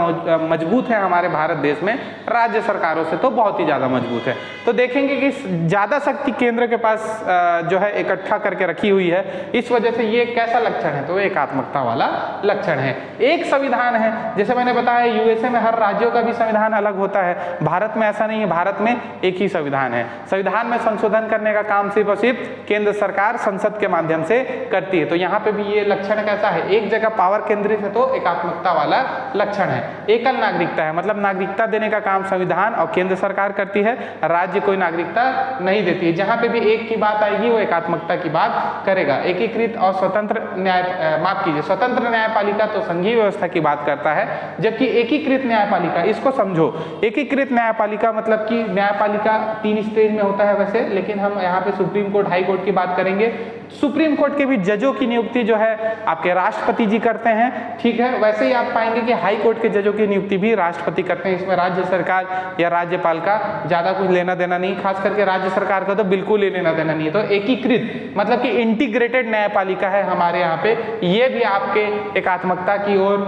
मजबूत है हमारे भारत देश में, राज्य सरकारों से तो बहुत ही ज़्यादा मजबूत है। तो देखेंगे कि ज़्यादा शक्ति केंद्र के पास जो है इकट्ठा करके रखी हुई है, इस वजह से ये कैसा लक्षण है, तो एकात्मकता वाला लक्षण है। एक संविधान है, जैसे मैंने बताया यूएसए में हर राज्यों का भी संविधान अलग होता है, भारत में ऐसा नहीं है, भारत में एक ही संविधान है। संविधान में संशोधन करने का काम सिर्फ और सिर्फ केंद्र सरकार संसद के माध्यम से करती है। तो यहाँ पे भी ये लक्षण कैसा है, एक जगह पावर केंद्रित है, तो एकात्मकता वाला लक्षण है। एकल नागरिकता है, मतलब नागरिकता देने का काम संविधान और केंद्र सरकार करती है, राज्य कोई नागरिकता नहीं देती है। जहाँ पे भी एक की बात आएगी वो एकात्मकता की बात करेगा। एकीकृत और स्वतंत्र स्वतंत्र न्यायपालिका तो संघीय व्यवस्था की बात करता है, जबकि एकीकृत न्यायपालिका, इसको समझो, एकीकृत न्यायपालिका मतलब कि न्यायपालिका 3 स्टेज में होता है वैसे, लेकिन हम यहाँ पे सुप्रीम कोर्ट, हाई कोर्ट की बात करेंगे। सुप्रीम कोर्ट के भी जजों की नियुक्ति जो है आपके राष्ट्रपति जी करते हैं, ठीक है। वैसे ही आप पाएंगे कि हाई कोर्ट के जजों की नियुक्ति भी राष्ट्रपति करते हैं। इसमें राज्य सरकार या राज्यपाल का ज्यादा कुछ लेना देना नहीं, खास करके राज्य सरकार का तो बिल्कुल ही लेना देना नहीं है। तो एकीकृत मतलब कि इंटीग्रेटेड न्यायपालिका है हमारे यहाँ पे। ये भी आपके एकात्मकता की ओर,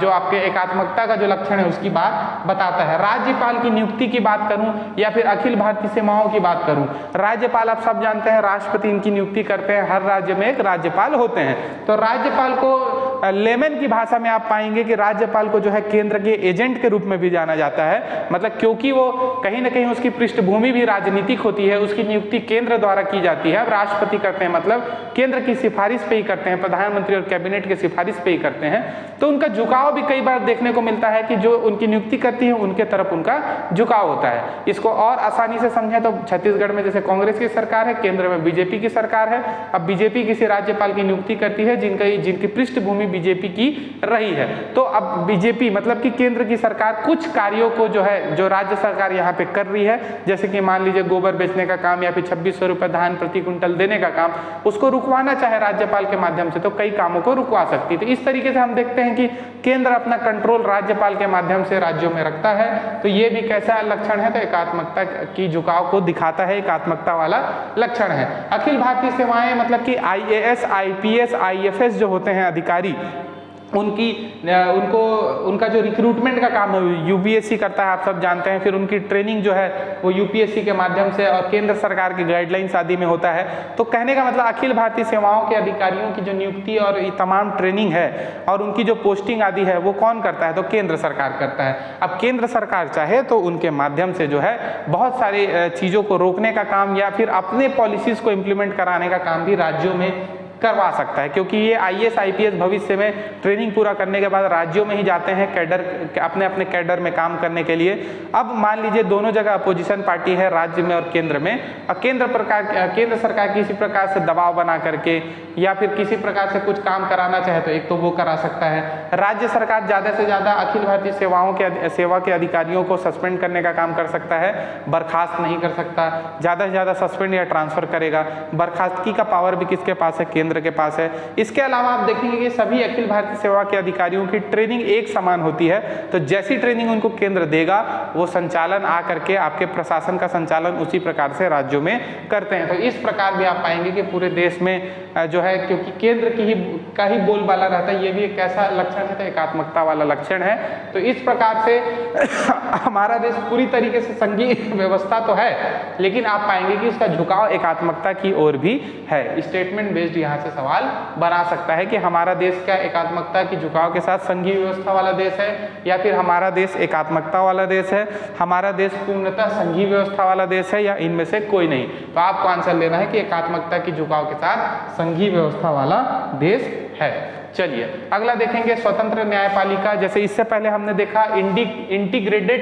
जो आपके एकात्मकता का जो लक्षण है उसकी बात बताता है। राज्यपाल की नियुक्ति की बात करूं या फिर अखिल भारतीय सीमाओं की बात करूं, राज्यपाल आप सब जानते हैं राष्ट्रपति इनकी नियुक्ति करते हैं, हर राज्य में एक राज्यपाल होते हैं। तो राज्यपाल को लेमन की भाषा में आप पाएंगे कि राज्यपाल को जो है केंद्र के एजेंट के रूप में भी जाना जाता है, मतलब क्योंकि वो कहीं ना कहीं उसकी पृष्ठभूमि भी राजनीतिक होती है, उसकी नियुक्ति केंद्र द्वारा की जाती है। अब राष्ट्रपति करते हैं मतलब केंद्र की सिफारिश पे ही करते हैं, प्रधानमंत्री और कैबिनेट के सिफारिश पे ही करते हैं। तो उनका झुकाव भी कई बार देखने को मिलता है कि जो उनकी नियुक्ति करती है उनके तरफ उनका झुकाव होता है। इसको और आसानी से समझें तो छत्तीसगढ़ में जैसे कांग्रेस की सरकार है, केंद्र में बीजेपी की सरकार है। अब बीजेपी किसी राज्यपाल की नियुक्ति करती है जिनकी पृष्ठभूमि बीजेपी की रही है। तो अब बीजेपी मतलब कि केंद्र की सरकार कुछ कार्यों को जो है, जो राज्य सरकार यहाँ पे कर रही है, जैसे कि मान लीजिए गोबर बेचने का काम या फिर 2600 रुपए धान प्रति क्विंटल देने का काम, उसको रुकवाना चाहे राज्यपाल के माध्यम से तो कई कामों को रुकवा सकती है। तो इस तरीके से हम देखते हैं कि केंद्र अपना कंट्रोल राज्यपाल के माध्यम से राज्यों में रखता है। तो ये भी कैसा लक्षण है, तो एकात्मकता की झुकाव को दिखाता है, एकात्मकता वाला लक्षण है। अखिल भारतीय सेवाएं मतलब कि IAS, IPS, IFS जो होते हैं अधिकारी, उनका जो रिक्रूटमेंट का काम है यूपीएससी करता है, आप सब जानते हैं। फिर उनकी ट्रेनिंग जो है वो यूपीएससी के माध्यम से और केंद्र सरकार की गाइडलाइंस आदि में होता है। तो कहने का मतलब अखिल भारतीय सेवाओं के अधिकारियों की जो नियुक्ति और तमाम ट्रेनिंग है और उनकी जो पोस्टिंग आदि है वो कौन करता है, तो केंद्र सरकार करता है। अब केंद्र सरकार चाहे तो उनके माध्यम से जो है बहुत सारी चीज़ों को रोकने का काम या फिर अपने पॉलिसीज को इम्प्लीमेंट कराने का काम भी राज्यों में करवा सकता है, क्योंकि ये आईएएस आईपीएस भविष्य में ट्रेनिंग पूरा करने के बाद राज्यों में ही जाते हैं कैडर, अपने अपने कैडर में काम करने के लिए। अब मान लीजिए दोनों जगह अपोजिशन पार्टी है, राज्य में और केंद्र में, और केंद्र सरकार किसी प्रकार से दबाव बना करके या फिर किसी प्रकार से कुछ काम कराना चाहे तो एक तो वो करा सकता है। राज्य सरकार ज़्यादा से ज़्यादा अखिल भारतीय सेवा के अधिकारियों को सस्पेंड करने का काम कर सकता है, बर्खास्त नहीं कर सकता। ज़्यादा से ज़्यादा सस्पेंड या ट्रांसफर करेगा। बर्खास्तगी का पावर भी किसके पास है, केंद्र के पास है। इसके अलावा आप देखेंगे कि सभी अखिल भारतीय सेवा के अधिकारियों की ट्रेनिंग एक समान होती है, तो जैसी ट्रेनिंग उनको केंद्र देगा वो संचालन आ करके आपके प्रशासन का संचालन उसी प्रकार से राज्यों में करते हैं। तो इस प्रकार भी आप पाएंगे कि पूरे देश में जो है, क्योंकि केंद्र का ही बोलबाला रहता है, ये भी एक ऐसा लक्षण है, तो एकात्मकता वाला लक्षण है। तो इस प्रकार से हमारा देश पूरी तरीके से संघीय व्यवस्था तो है, लेकिन आप पाएंगे कि उसका झुकाव एकात्मकता की ओर भी है। स्टेटमेंट बेस्ड यहाँ से सवाल बना सकता है कि हमारा देश क्या एकात्मकता की झुकाव के साथ संघीय व्यवस्था वाला देश है, या फिर हमारा देश एकात्मकता वाला देश है, हमारा देश पूर्णतः संघीय व्यवस्था वाला देश है, या इनमें से कोई नहीं। तो आपको आंसर लेना है कि एकात्मकता की झुकाव के साथ संघीय व्यवस्था वाला देश है। चलिए अगला देखेंगे स्वतंत्र न्यायपालिका। जैसे इससे पहले हमने देखा इंटीग्रेटेड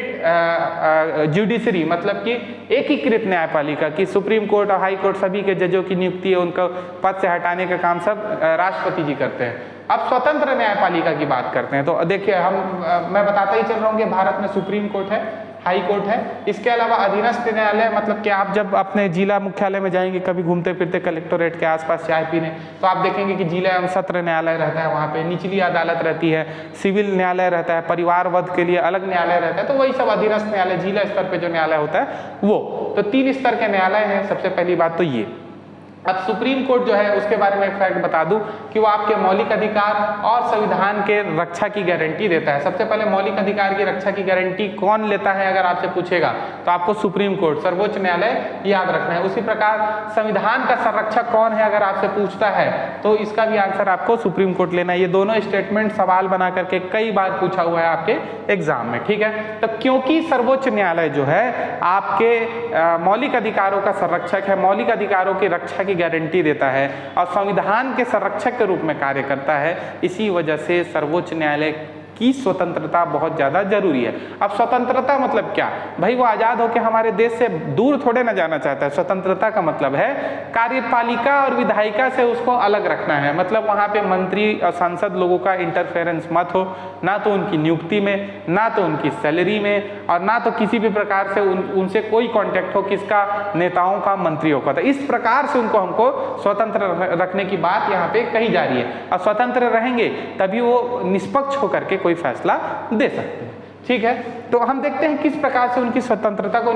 जुडिशरी, मतलब कि एकीकृत न्यायपालिका की सुप्रीम कोर्ट और हाई कोर्ट सभी के जजों की नियुक्ति है, उनको पद से हटाने का काम सब राष्ट्रपति जी करते हैं। अब स्वतंत्र न्यायपालिका की बात करते हैं। तो देखिए मैं बताता ही चल रहा हूँ कि भारत में सुप्रीम कोर्ट है, हाई कोर्ट है, इसके अलावा अधीनस्थ न्यायालय, मतलब कि आप जब अपने जिला मुख्यालय में जाएंगे कभी घूमते फिरते कलेक्टोरेट के आसपास चाय पीने, तो आप देखेंगे कि जिला एवं सत्र न्यायालय रहता है, वहाँ पे निचली अदालत रहती है, सिविल न्यायालय रहता है, परिवार वध के लिए अलग न्यायालय रहता है। तो वही सब अधीनस्थ न्यायालय, जिला स्तर पे जो न्यायालय होता है वो। तो 3 स्तर के न्यायालय हैं, सबसे पहली बात तो ये। अब सुप्रीम कोर्ट जो है उसके बारे में एक फैक्ट बता दूं कि वो आपके मौलिक अधिकार और संविधान के रक्षा की गारंटी देता है। सबसे पहले मौलिक अधिकार की रक्षा की गारंटी कौन लेता है अगर आपसे पूछेगा तो आपको सुप्रीम कोर्ट, सर्वोच्च न्यायालय याद रखना है। उसी प्रकार संविधान का संरक्षक कौन है अगर आपसे पूछता है तो इसका भी आंसर आपको सुप्रीम कोर्ट लेना है। ये दोनों स्टेटमेंट सवाल बना करके कई बार पूछा हुआ है आपके एग्जाम में, ठीक है। तो क्योंकि सर्वोच्च न्यायालय जो है आपके मौलिक अधिकारों का संरक्षक है, मौलिक अधिकारों की रक्षा की गारंटी देता है और संविधान के संरक्षक के रूप में कार्य करता है, इसी वजह से सर्वोच्च न्यायालय की स्वतंत्रता बहुत ज़्यादा जरूरी है। अब स्वतंत्रता मतलब क्या, भाई वो आज़ाद होकर हमारे देश से दूर थोड़े ना जाना चाहता है। स्वतंत्रता का मतलब है कार्यपालिका और विधायिका से उसको अलग रखना है, मतलब वहाँ पे मंत्री और सांसद लोगों का इंटरफेरेंस मत हो, ना तो उनकी नियुक्ति में, ना तो उनकी सैलरी में, और ना तो किसी भी प्रकार से उनसे कोई कॉन्टेक्ट हो, किसका, नेताओं का, मंत्रियों का। तो इस प्रकार से हमको स्वतंत्र रखने की बात यहाँ पे कही जा रही है। और स्वतंत्र रहेंगे तभी वो निष्पक्ष होकर के कोई फैसला दे सकते हैं, ठीक है। तो हम देखते हैं किस प्रकार से उनकी स्वतंत्रता को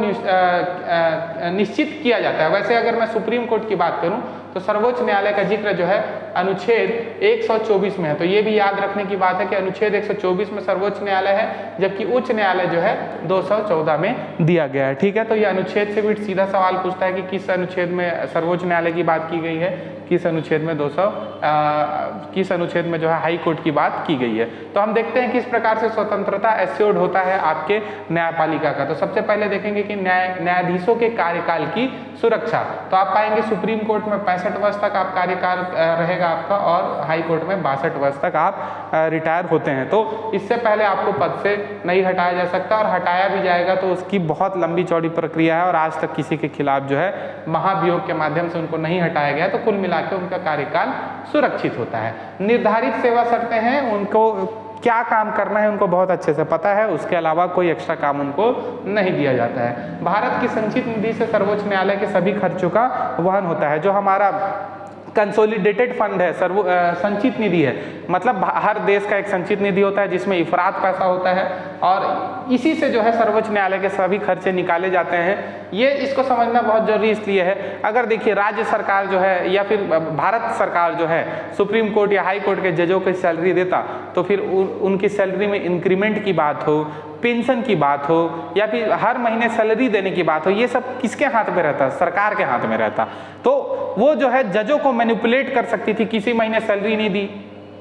निश्चित किया जाता है। वैसे अगर मैं सुप्रीम कोर्ट की बात करूं तो सर्वोच्च न्यायालय का जिक्र जो है अनुच्छेद 124 में है। तो ये भी याद रखने की बात है कि अनुच्छेद 124 में सर्वोच्च न्यायालय है, जबकि उच्च न्यायालय जो है 214 में दिया गया है, ठीक है। तो ये अनुच्छेद से भी सीधा सवाल पूछता है कि किस अनुच्छेद में सर्वोच्च न्यायालय की बात की गई है, किस अनुच्छेद में किस अनुच्छेद में जो है हाई कोर्ट की बात की गई है। तो हम देखते हैं किस प्रकार से स्वतंत्रता एश्योर्ड होता है आपके न्यायपालिका का। तो सबसे पहले देखेंगे कि न्यायाधीशों के कार्यकाल की सुरक्षा। तो आप पाएंगे सुप्रीम कोर्ट में 65 वर्ष तक आप कार्यकाल रहेगा आपका, और हाई कोर्ट में 62 वर्ष तक आप रिटायर होते हैं। तो इससे पहले आपको पद से नहीं हटाया जा सकता, और हटाया भी जाएगा तो उसकी बहुत लंबी चौड़ी प्रक्रिया है, और आज तक किसी के खिलाफ जो है महाभियोग के माध्यम से उनको नहीं हटाया गया। तो कुल मिला के उनका कार्यकाल सुरक्षित होता है। निर्धारित सेवा शर्तें हैं, उनको क्या काम करना है उनको बहुत अच्छे से पता है, उसके अलावा कोई एक्स्ट्रा काम उनको नहीं दिया जाता है। भारत की संचित निधि से सर्वोच्च न्यायालय के सभी खर्चों का वहन होता है। जो हमारा कंसोलिडेटेड फंड है, संचित निधि है, मतलब हर देश का एक संचित निधि होता है जिसमें इफरात पैसा होता है और इसी से जो है सर्वोच्च न्यायालय के सभी खर्चे निकाले जाते हैं। ये इसको समझना बहुत जरूरी इसलिए है, अगर देखिए राज्य सरकार जो है या फिर भारत सरकार जो है सुप्रीम कोर्ट या हाई कोर्ट के जजों की सैलरी देता तो फिर उनकी सैलरी में इंक्रीमेंट की बात हो, पेंशन की बात हो या फिर हर महीने सैलरी देने की बात हो, ये सब किसके हाथ में रहता? सरकार के हाथ में रहता। तो वो जो है जजों को मैनिपुलेट कर सकती थी, किसी महीने सैलरी नहीं दी,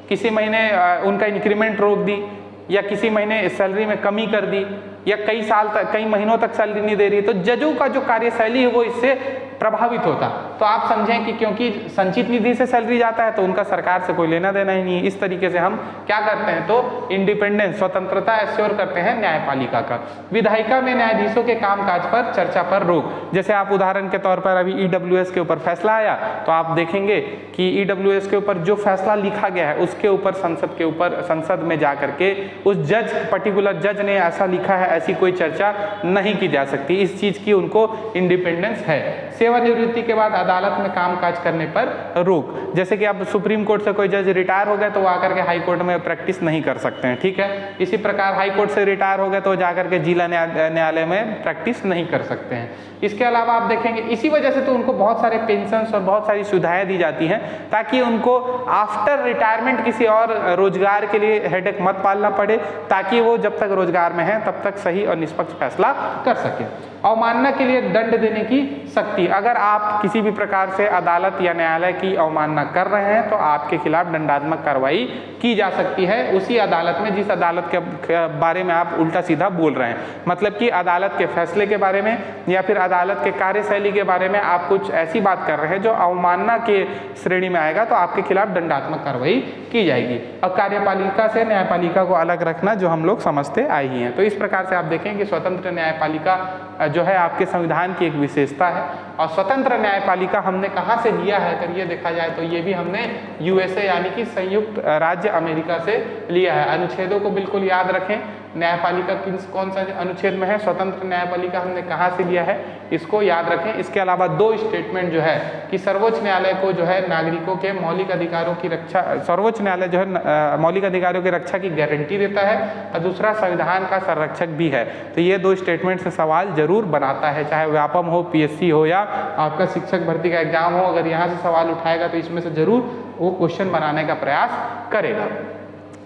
किसी महीने उनका इंक्रीमेंट रोक दी या किसी महीने सैलरी में कमी कर दी या कई साल तक, कई महीनों तक सैलरी नहीं दे रही, तो जजों का जो कार्यशैली है वो इससे प्रभावित होता। तो आप समझें कि क्योंकि संचित निधि से सैलरी जाता है तो उनका सरकार से कोई लेना देना ही नहीं है। इस तरीके से हम क्या करते हैं तो इंडिपेंडेंस, स्वतंत्रता एश्योर करते हैं न्यायपालिका का। विधायिका में न्यायाधीशों के कामकाज पर चर्चा पर रोक, जैसे आप उदाहरण के तौर पर अभी ईडब्ल्यूएस के ऊपर फैसला आया तो आप देखेंगे कि ईडब्ल्यूएस के ऊपर जो फैसला लिखा गया है उसके ऊपर संसद में जा करके उस जज, पर्टिकुलर जज ने ऐसा लिखा है, ऐसी कोई चर्चा नहीं की जा सकती। इस चीज की उनको इंडिपेंडेंस है। सेवानिवृत्ति के बाद अदालत में कामकाज करने पर रोक, जैसे कि अब सुप्रीम कोर्ट से कोई जज रिटायर हो गए तो वो आकर के हाई कोर्ट में प्रैक्टिस नहीं कर सकते हैं, ठीक है। इसी प्रकार हाई कोर्ट से रिटायर हो गए तो जाकर के जिला न्यायालय में प्रैक्टिस नहीं कर सकते हैं। इसके अलावा आप देखेंगे इसी वजह से तो उनको बहुत सारे पेंशन्स और बहुत सारी सुविधाएं दी जाती हैं ताकि उनको आफ्टर रिटायरमेंट किसी और रोजगार के लिए हेडेक मत पालना पड़े, ताकि वो जब तक रोजगार में है तब तक सही और निष्पक्ष फैसला कर सके। अवमानना के लिए दंड देने की शक्ति, अगर आप किसी भी प्रकार से अदालत या न्यायालय की अवमानना कर रहे हैं तो आपके खिलाफ दंडात्मक कार्रवाई की जा सकती है उसी अदालत में जिस अदालत के बारे में आप उल्टा सीधा बोल रहे हैं। मतलब कि अदालत के फैसले के बारे में या फिर अदालत के कार्यशैली के बारे में आप कुछ ऐसी बात कर रहे हैं जो अवमानना के श्रेणी में आएगा तो आपके खिलाफ दंडात्मक कार्रवाई की जाएगी। और कार्यपालिका से न्यायपालिका को अलग रखना जो हम लोग समझते आए ही हैं। तो इस प्रकार से आप देखें कि स्वतंत्र न्यायपालिका जो है आपके संविधान की एक विशेषता है। और स्वतंत्र न्यायपालिका हमने कहाँ से लिया है अगर ये देखा जाए तो ये भी हमने यूएसए यानी कि संयुक्त राज्य अमेरिका से लिया है। अनुच्छेदों को बिल्कुल याद रखें, न्यायपालिका कौन सा अनुच्छेद में है, स्वतंत्र न्यायपालिका हमने कहाँ से लिया है इसको याद रखें। इसके अलावा दो स्टेटमेंट जो है कि सर्वोच्च न्यायालय को जो है नागरिकों के मौलिक अधिकारों की रक्षा, सर्वोच्च न्यायालय जो है मौलिक अधिकारों की रक्षा की गारंटी देता है और दूसरा संविधान का संरक्षक भी है। तो ये दो स्टेटमेंट से सवाल जरूर बनाता है, चाहे व्यापम हो, पीएससी हो या आपका शिक्षक भर्ती का एग्जाम हो, अगर यहाँ से सवाल उठाएगा तो इसमें से जरूर वो क्वेश्चन बनाने का प्रयास करेगा।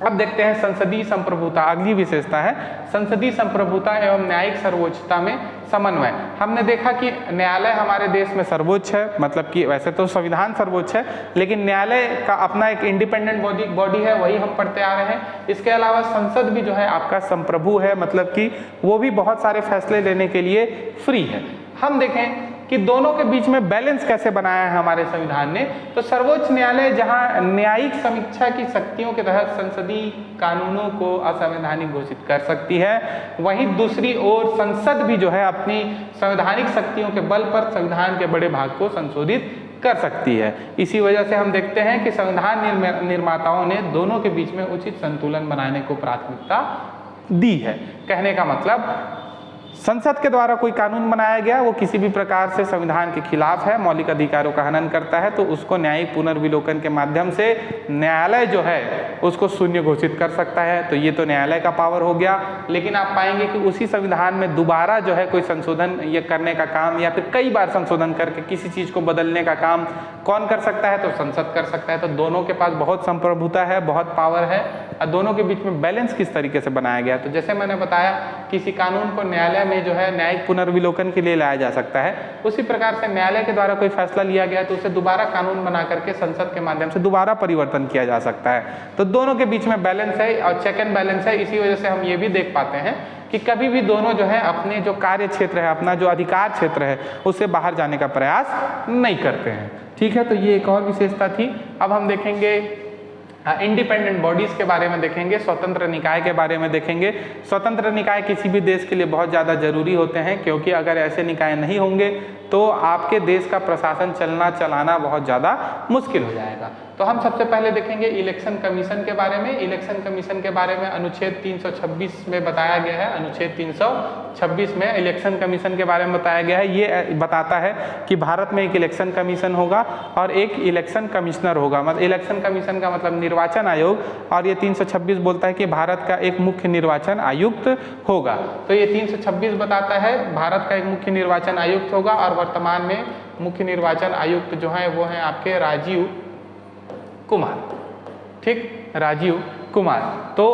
अब देखते हैं संसदीय संप्रभुता, अगली विशेषता है संसदीय संप्रभुता एवं न्यायिक सर्वोच्चता में समन्वय। हमने देखा कि न्यायालय हमारे देश में सर्वोच्च है, मतलब कि वैसे तो संविधान सर्वोच्च है लेकिन न्यायालय का अपना एक इंडिपेंडेंट बॉडी है, वही हम पढ़ते आ रहे हैं। इसके अलावा संसद भी जो है आपका संप्रभु है, मतलब कि वो भी बहुत सारे फैसले लेने के लिए फ्री है। हम देखें कि दोनों के बीच में बैलेंस कैसे बनाया है हमारे संविधान ने। तो सर्वोच्च न्यायालय जहां न्यायिक समीक्षा की शक्तियों के तहत संसदीय कानूनों को असंवैधानिक घोषित कर सकती है, वहीं दूसरी ओर संसद भी जो है अपनी संवैधानिक शक्तियों के बल पर संविधान के बड़े भाग को संशोधित कर सकती है। इसी वजह से हम देखते हैं कि संविधान निर्माताओं ने दोनों के बीच में उचित संतुलन बनाने को प्राथमिकता दी है। कहने का मतलब संसद के द्वारा कोई कानून बनाया गया वो किसी भी प्रकार से संविधान के खिलाफ है, मौलिक अधिकारों का हनन करता है, तो उसको न्यायिक पुनर्विलोकन के माध्यम से न्यायालय जो है उसको शून्य घोषित कर सकता है। तो ये तो न्यायालय का पावर हो गया। लेकिन आप पाएंगे कि उसी संविधान में दोबारा जो है कोई संशोधन ये करने का काम या फिर कई बार संशोधन करके किसी चीज को बदलने का काम कौन कर सकता है? तो संसद कर सकता है। तो दोनों के पास बहुत संप्रभुता है, बहुत पावर है और दोनों के बीच में बैलेंस किस तरीके से बनाया गया। तो जैसे मैंने बताया किसी कानून को न्यायालय में जो है न्यायिक पुनर्विलोकन के लिए लाया जा सकता है, उसी प्रकार से न्यायालय के द्वारा कोई फैसला लिया गया तो उसे दोबारा कानून बना करके संसद के माध्यम से दोबारा परिवर्तन किया जा सकता है। तो दोनों के बीच में बैलेंस है और चेक एंड बैलेंस है। इसी वजह से हम ये भी देख पाते हैं कि कभी भी दोनों जो है अपने जो कार्य क्षेत्र है, अपना जो अधिकार क्षेत्र है उससे बाहर जाने का प्रयास नहीं करते हैं। ठीक है, तो ये एक और विशेषता थी। अब हम देखेंगे इंडिपेंडेंट बॉडीज के बारे में देखेंगे, स्वतंत्र निकाय के बारे में देखेंगे। स्वतंत्र निकाय किसी भी देश के लिए बहुत ज़्यादा जरूरी होते हैं, क्योंकि अगर ऐसे निकाय नहीं होंगे तो आपके देश का प्रशासन चलाना बहुत ज़्यादा मुश्किल हो जाएगा। तो हम सबसे पहले देखेंगे इलेक्शन कमीशन के बारे में। इलेक्शन कमीशन के बारे में अनुच्छेद 326 में बताया गया है। अनुच्छेद 326 में इलेक्शन कमीशन के बारे में बताया गया है। ये बताता है कि भारत में एक इलेक्शन कमीशन होगा और एक इलेक्शन कमिश्नर होगा। मतलब इलेक्शन कमीशन का मतलब निर्वाचन आयोग, और ये 326 बोलता है कि भारत का एक मुख्य निर्वाचन आयुक्त होगा। तो ये 326 बताता है भारत का एक मुख्य निर्वाचन आयुक्त होगा, और वर्तमान में मुख्य निर्वाचन आयुक्त जो है वो हैं आपके राजीव कुमार। ठीक, राजीव कुमार। तो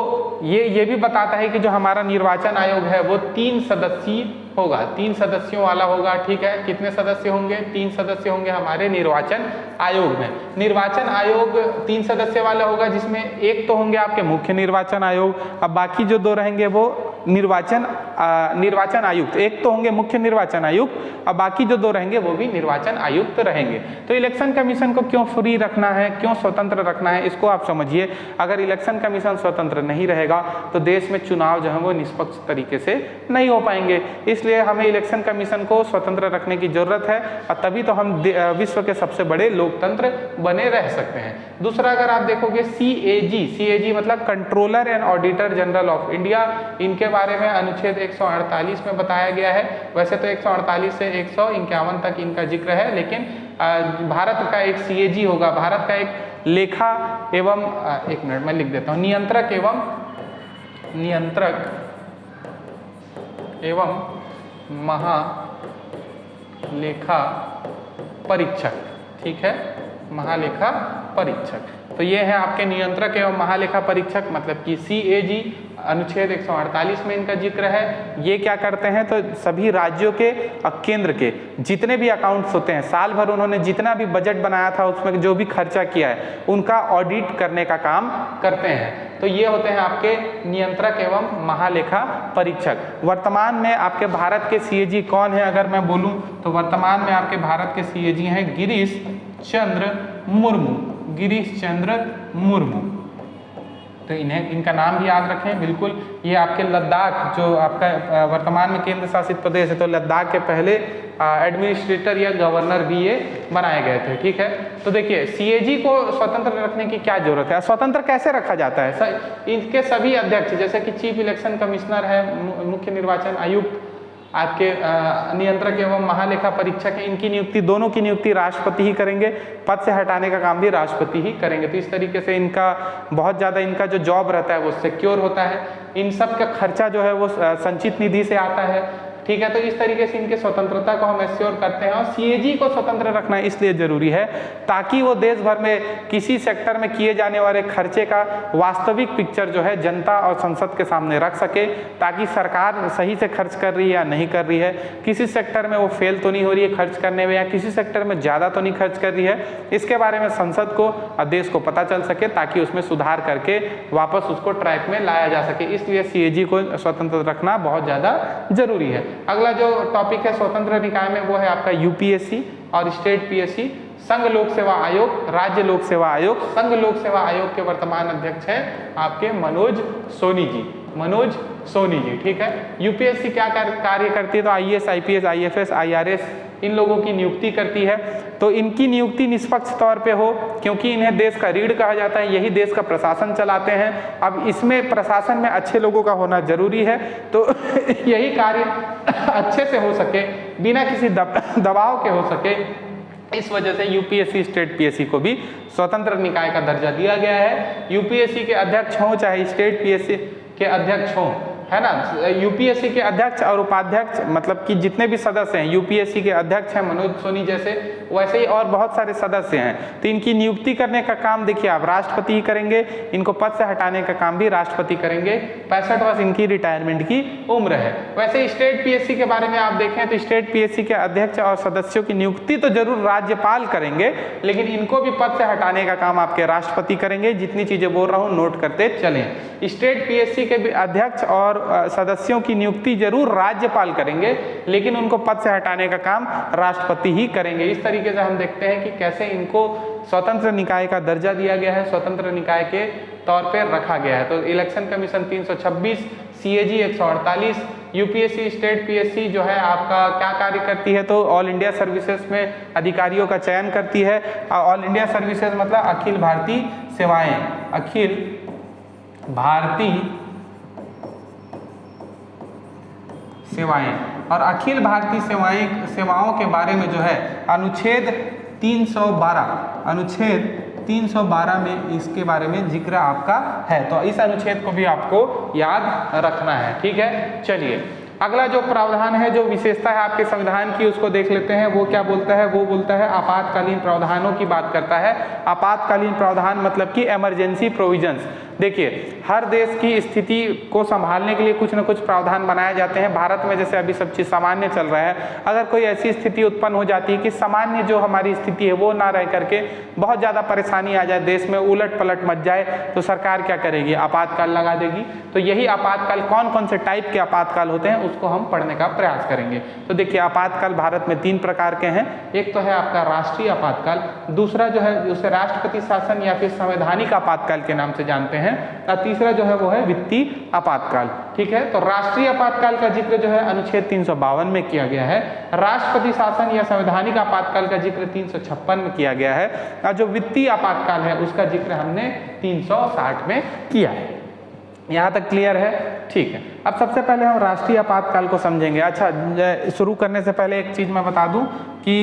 ये भी बताता है कि जो हमारा निर्वाचन आयोग है वो 3 सदस्यीय होगा, 3 सदस्यों वाला होगा। ठीक है, कितने सदस्य होंगे? 3 सदस्य होंगे हमारे निर्वाचन आयोग में। निर्वाचन आयोग 3 सदस्य वाला होगा, जिसमें एक तो होंगे आपके मुख्य निर्वाचन आयोग, अब बाकी जो 2 रहेंगे वो निर्वाचन आयुक्त। एक तो होंगे मुख्य निर्वाचन आयुक्त, अब बाकी जो 2 रहेंगे वो भी निर्वाचन आयुक्त रहेंगे। तो इलेक्शन कमीशन को क्यों फ्री रखना है, क्यों स्वतंत्र रखना है, इसको आप समझिए। अगर इलेक्शन कमीशन स्वतंत्र नहीं रहेगा तो देश में चुनाव जो है वो निष्पक्ष तरीके से नहीं हो पाएंगे। इसलिए हमें इलेक्शन कमीशन को स्वतंत्र रखने की जरूरत है, और तभी तो हम विश्व के सबसे बड़े लोकतंत्र बने रह सकते हैं। दूसरा, अगर आप देखोगे CAG मतलब controller and auditor general of India, इनके बारे में अनुच्छेद 148 में बताया गया है। वैसे तो 148 से 151 तक इनका जिक्र है, लेकिन भारत का एक CAG होगा, भारत का एक लेखा एवं एक मिनट मैं लिख देता हूँ, नियंत्रक एवं महालेखा परीक्षक। ठीक है, महालेखा परीक्षक। तो ये है आपके नियंत्रक एवं महालेखा परीक्षक, मतलब कि CAG अनुच्छेद 148 में इनका जिक्र है। ये क्या करते हैं, तो सभी राज्यों के और केंद्र के जितने भी अकाउंट्स होते हैं, साल भर उन्होंने जितना भी बजट बनाया था उसमें जो भी खर्चा किया है उनका ऑडिट करने का काम करते हैं। तो ये होते हैं आपके नियंत्रक एवं महालेखा परीक्षक। वर्तमान में आपके भारत के CAG कौन है, अगर मैं बोलूं तो वर्तमान में आपके भारत के CAG हैं गिरीश चंद्र मुर्मू। तो इनका नाम भी याद रखें बिल्कुल। ये आपके लद्दाख, जो आपका वर्तमान में केंद्र शासित प्रदेश है, तो लद्दाख के पहले एडमिनिस्ट्रेटर या गवर्नर भी ये बनाए गए थे। ठीक है, तो देखिए CAG को स्वतंत्र रखने की क्या जरूरत है, स्वतंत्र कैसे रखा जाता है? इनके सभी अध्यक्ष, जैसे कि चीफ इलेक्शन कमिश्नर है, मुख्य निर्वाचन आयुक्त, आपके नियंत्रक एवं महालेखा परीक्षक है, इनकी नियुक्ति, दोनों की नियुक्ति राष्ट्रपति ही करेंगे। पद से हटाने का काम भी राष्ट्रपति ही करेंगे। तो इस तरीके से इनका बहुत ज़्यादा इनका जो जॉब रहता है वो सिक्योर होता है। इन सब का खर्चा जो है वो संचित निधि से आता है। ठीक है, तो इस तरीके से इनके स्वतंत्रता को हम एश्योर करते हैं। और CAG को स्वतंत्र रखना इसलिए जरूरी है ताकि वो देश भर में किसी सेक्टर में किए जाने वाले खर्चे का वास्तविक पिक्चर जो है जनता और संसद के सामने रख सके, ताकि सरकार सही से खर्च कर रही है या नहीं कर रही है, किसी सेक्टर में वो फेल तो नहीं हो रही है खर्च करने में, या किसी सेक्टर में ज़्यादा तो नहीं खर्च कर रही है। इसके बारे में संसद को और देश को पता चल सके, ताकि उसमें सुधार करके वापस उसको ट्रैक में लाया जा सके। इसलिए CAG को स्वतंत्र रखना बहुत ज़्यादा जरूरी है। अगला जो टॉपिक है स्वतंत्र निकाय में, वो है आपका UPSC और स्टेट PSC, संघ लोक सेवा आयोग, राज्य लोक सेवा आयोग। संघ लोक सेवा आयोग के वर्तमान अध्यक्ष हैं आपके मनोज सोनी जी। ठीक है, UPSC क्या कार्य करती है, तो IAS IPS IFS IRS इन लोगों की नियुक्ति करती है। तो इनकी नियुक्ति निष्पक्ष तौर पे हो, क्योंकि इन्हें देश का रीढ़ कहा जाता है, यही देश का प्रशासन चलाते हैं। अब इसमें प्रशासन में अच्छे लोगों का होना जरूरी है, तो यही कार्य अच्छे से हो सके, बिना किसी दबाव के हो सके, इस वजह से UPSC स्टेट PSC को भी स्वतंत्र निकाय का दर्जा दिया गया है। UPSC के अध्यक्ष हों चाहे स्टेट PSC के अध्यक्ष हों, है ना, UPSC के अध्यक्ष और उपाध्यक्ष, मतलब कि जितने भी सदस्य हैं, UPSC के अध्यक्ष हैं मनोज सोनी जैसे, वैसे ही और बहुत सारे सदस्य हैं। तो इनकी नियुक्ति करने का काम देखिए आप राष्ट्रपति ही करेंगे, इनको पद से हटाने का काम भी राष्ट्रपति करेंगे। 65 वर्ष इनकी रिटायरमेंट की उम्र है। वैसे स्टेट PSC के बारे में आप देखें तो स्टेट PSC के अध्यक्ष और सदस्यों की नियुक्ति तो जरूर राज्यपाल करेंगे, लेकिन इनको भी पद से हटाने का काम आपके राष्ट्रपति करेंगे। जितनी चीजें बोल रहा हूँ नोट करते चलें। स्टेट PSC के अध्यक्ष और सदस्यों की नियुक्ति जरूर राज्यपाल करेंगे, लेकिन उनको पद से हटाने का काम राष्ट्रपति ही करेंगे। इस तरीके से हम देखते हैं कि कैसे इनको स्वतंत्र निकाय का दर्जा दिया गया है, स्वतंत्र निकाय के तौर पर रखा गया है। तो election commission 326, CAG 148, UPSC state PSC जो है आपका क्या कार्य करती है, तो ऑल इंडिया सर्विसेज में अधिकारियों का चयन करती है। ऑल इंडिया सर्विसेज मतलब अखिल भारतीय सेवाएं, अखिल भारतीय सेवाएं, और अखिल भारतीय सेवाओं के बारे में जो है अनुच्छेद 312 में इसके बारे में जिक्र आपका है, तो इस अनुच्छेद को भी आपको याद रखना है। ठीक है, चलिए अगला जो प्रावधान है, जो विशेषता है आपके संविधान की, उसको देख लेते हैं। वो क्या बोलता है, वो बोलता है आपातकालीन प्रावधानों की बात करता है। आपातकालीन प्रावधान मतलब कि इमरजेंसी प्रोविजंस। देखिए हर देश की स्थिति को संभालने के लिए कुछ न कुछ प्रावधान बनाए जाते हैं। भारत में जैसे अभी सब चीज़ सामान्य चल रहा है, अगर कोई ऐसी स्थिति उत्पन्न हो जाती है कि सामान्य जो हमारी स्थिति है वो ना रह करके बहुत ज़्यादा परेशानी आ जाए, देश में उलट पलट मच जाए, तो सरकार क्या करेगी, आपातकाल लगा देगी। तो यही आपातकाल कौन कौन से टाइप के आपातकाल होते हैं उसको हम पढ़ने का प्रयास करेंगे। तो देखिए आपातकाल भारत में 3 प्रकार के हैं। एक तो है आपका राष्ट्रीय आपातकाल, दूसरा जो है उसे राष्ट्रपति शासन या फिर संवैधानिक आपातकाल के नाम से जानते हैं, और तीसरा जो है वो है वित्तीय आपातकाल। ठीक है, तो राष्ट्रीय आपातकाल का जिक्र जो है अनुच्छेद 352 में किया गया है, राष्ट्रपति शासन या संवैधानिक आपातकाल का जिक्र 356 में किया गया है, और जो वित्तीय आपातकाल है उसका जिक्र हमने 360 में किया है। यहाँ तक क्लियर है? ठीक है, अब सबसे पहले हम राष्ट्रीय आपातकाल को समझेंगे। अच्छा, शुरू करने से पहले एक चीज़ मैं बता दूं कि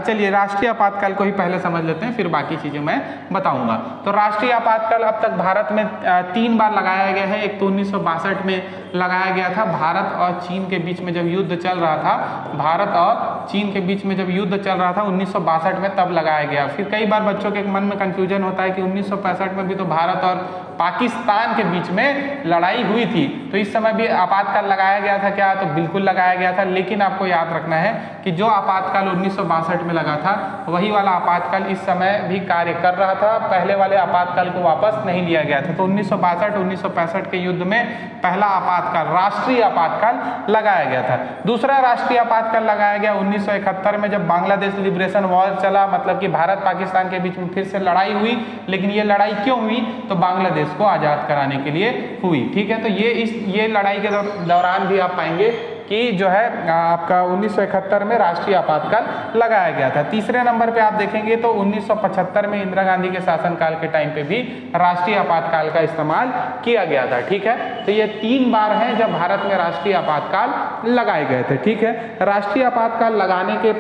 चलिए राष्ट्रीय आपातकाल को ही पहले समझ लेते हैं, फिर बाकी चीज़ें मैं बताऊंगा। तो राष्ट्रीय आपातकाल अब तक भारत में 3 बार लगाया गया है। एक तो 1962 में लगाया गया था, भारत और चीन के बीच में जब युद्ध चल रहा था, भारत और चीन के बीच में जब युद्ध चल रहा था 1962 में, तब लगाया गया। फिर कई बार बच्चों के मन में कन्फ्यूजन होता है कि 1965 में भी तो भारत और पाकिस्तान के बीच में लड़ाई हुई थी, तो इस समय भी आपातकाल लगाया गया था क्या, तो बिल्कुल लगाया गया था। लेकिन आपको याद रखना है कि जो आपातकाल 1962 में लगा था वही वाला आपातकाल इस समय भी कार्य कर रहा था, पहले वाले आपातकाल को वापस नहीं लिया गया था। तो 1965 के युद्ध में पहला आपातकाल राष्ट्रीय आपातकाल लगाया गया था। दूसरा राष्ट्रीय आपातकाल लगाया गया 1971 में, जब बांग्लादेश लिबरेशन वॉर चला, मतलब कि भारत पाकिस्तान के बीच में फिर से लड़ाई हुई। लेकिन ये लड़ाई क्यों हुई, तो बांग्लादेश को आज़ाद कराने के लिए हुई। ठीक है, तो ये लड़ाई के दौरान भी आप पाएंगे कि जो है आपका 1971 में राष्ट्रीय आपातकाल लगाया गया था। तीसरे नंबर पे आप देखेंगे तो 1975 में इंदिरा गांधी के शासनकाल के टाइम पे भी राष्ट्रीय आपातकाल का इस्तेमाल किया गया था। ठीक है, तो ये 3 बार हैं जब भारत में राष्ट्रीय आपातकाल लगाए गए थे। ठीक है, राष्ट्रीय आपातकाल लगाने के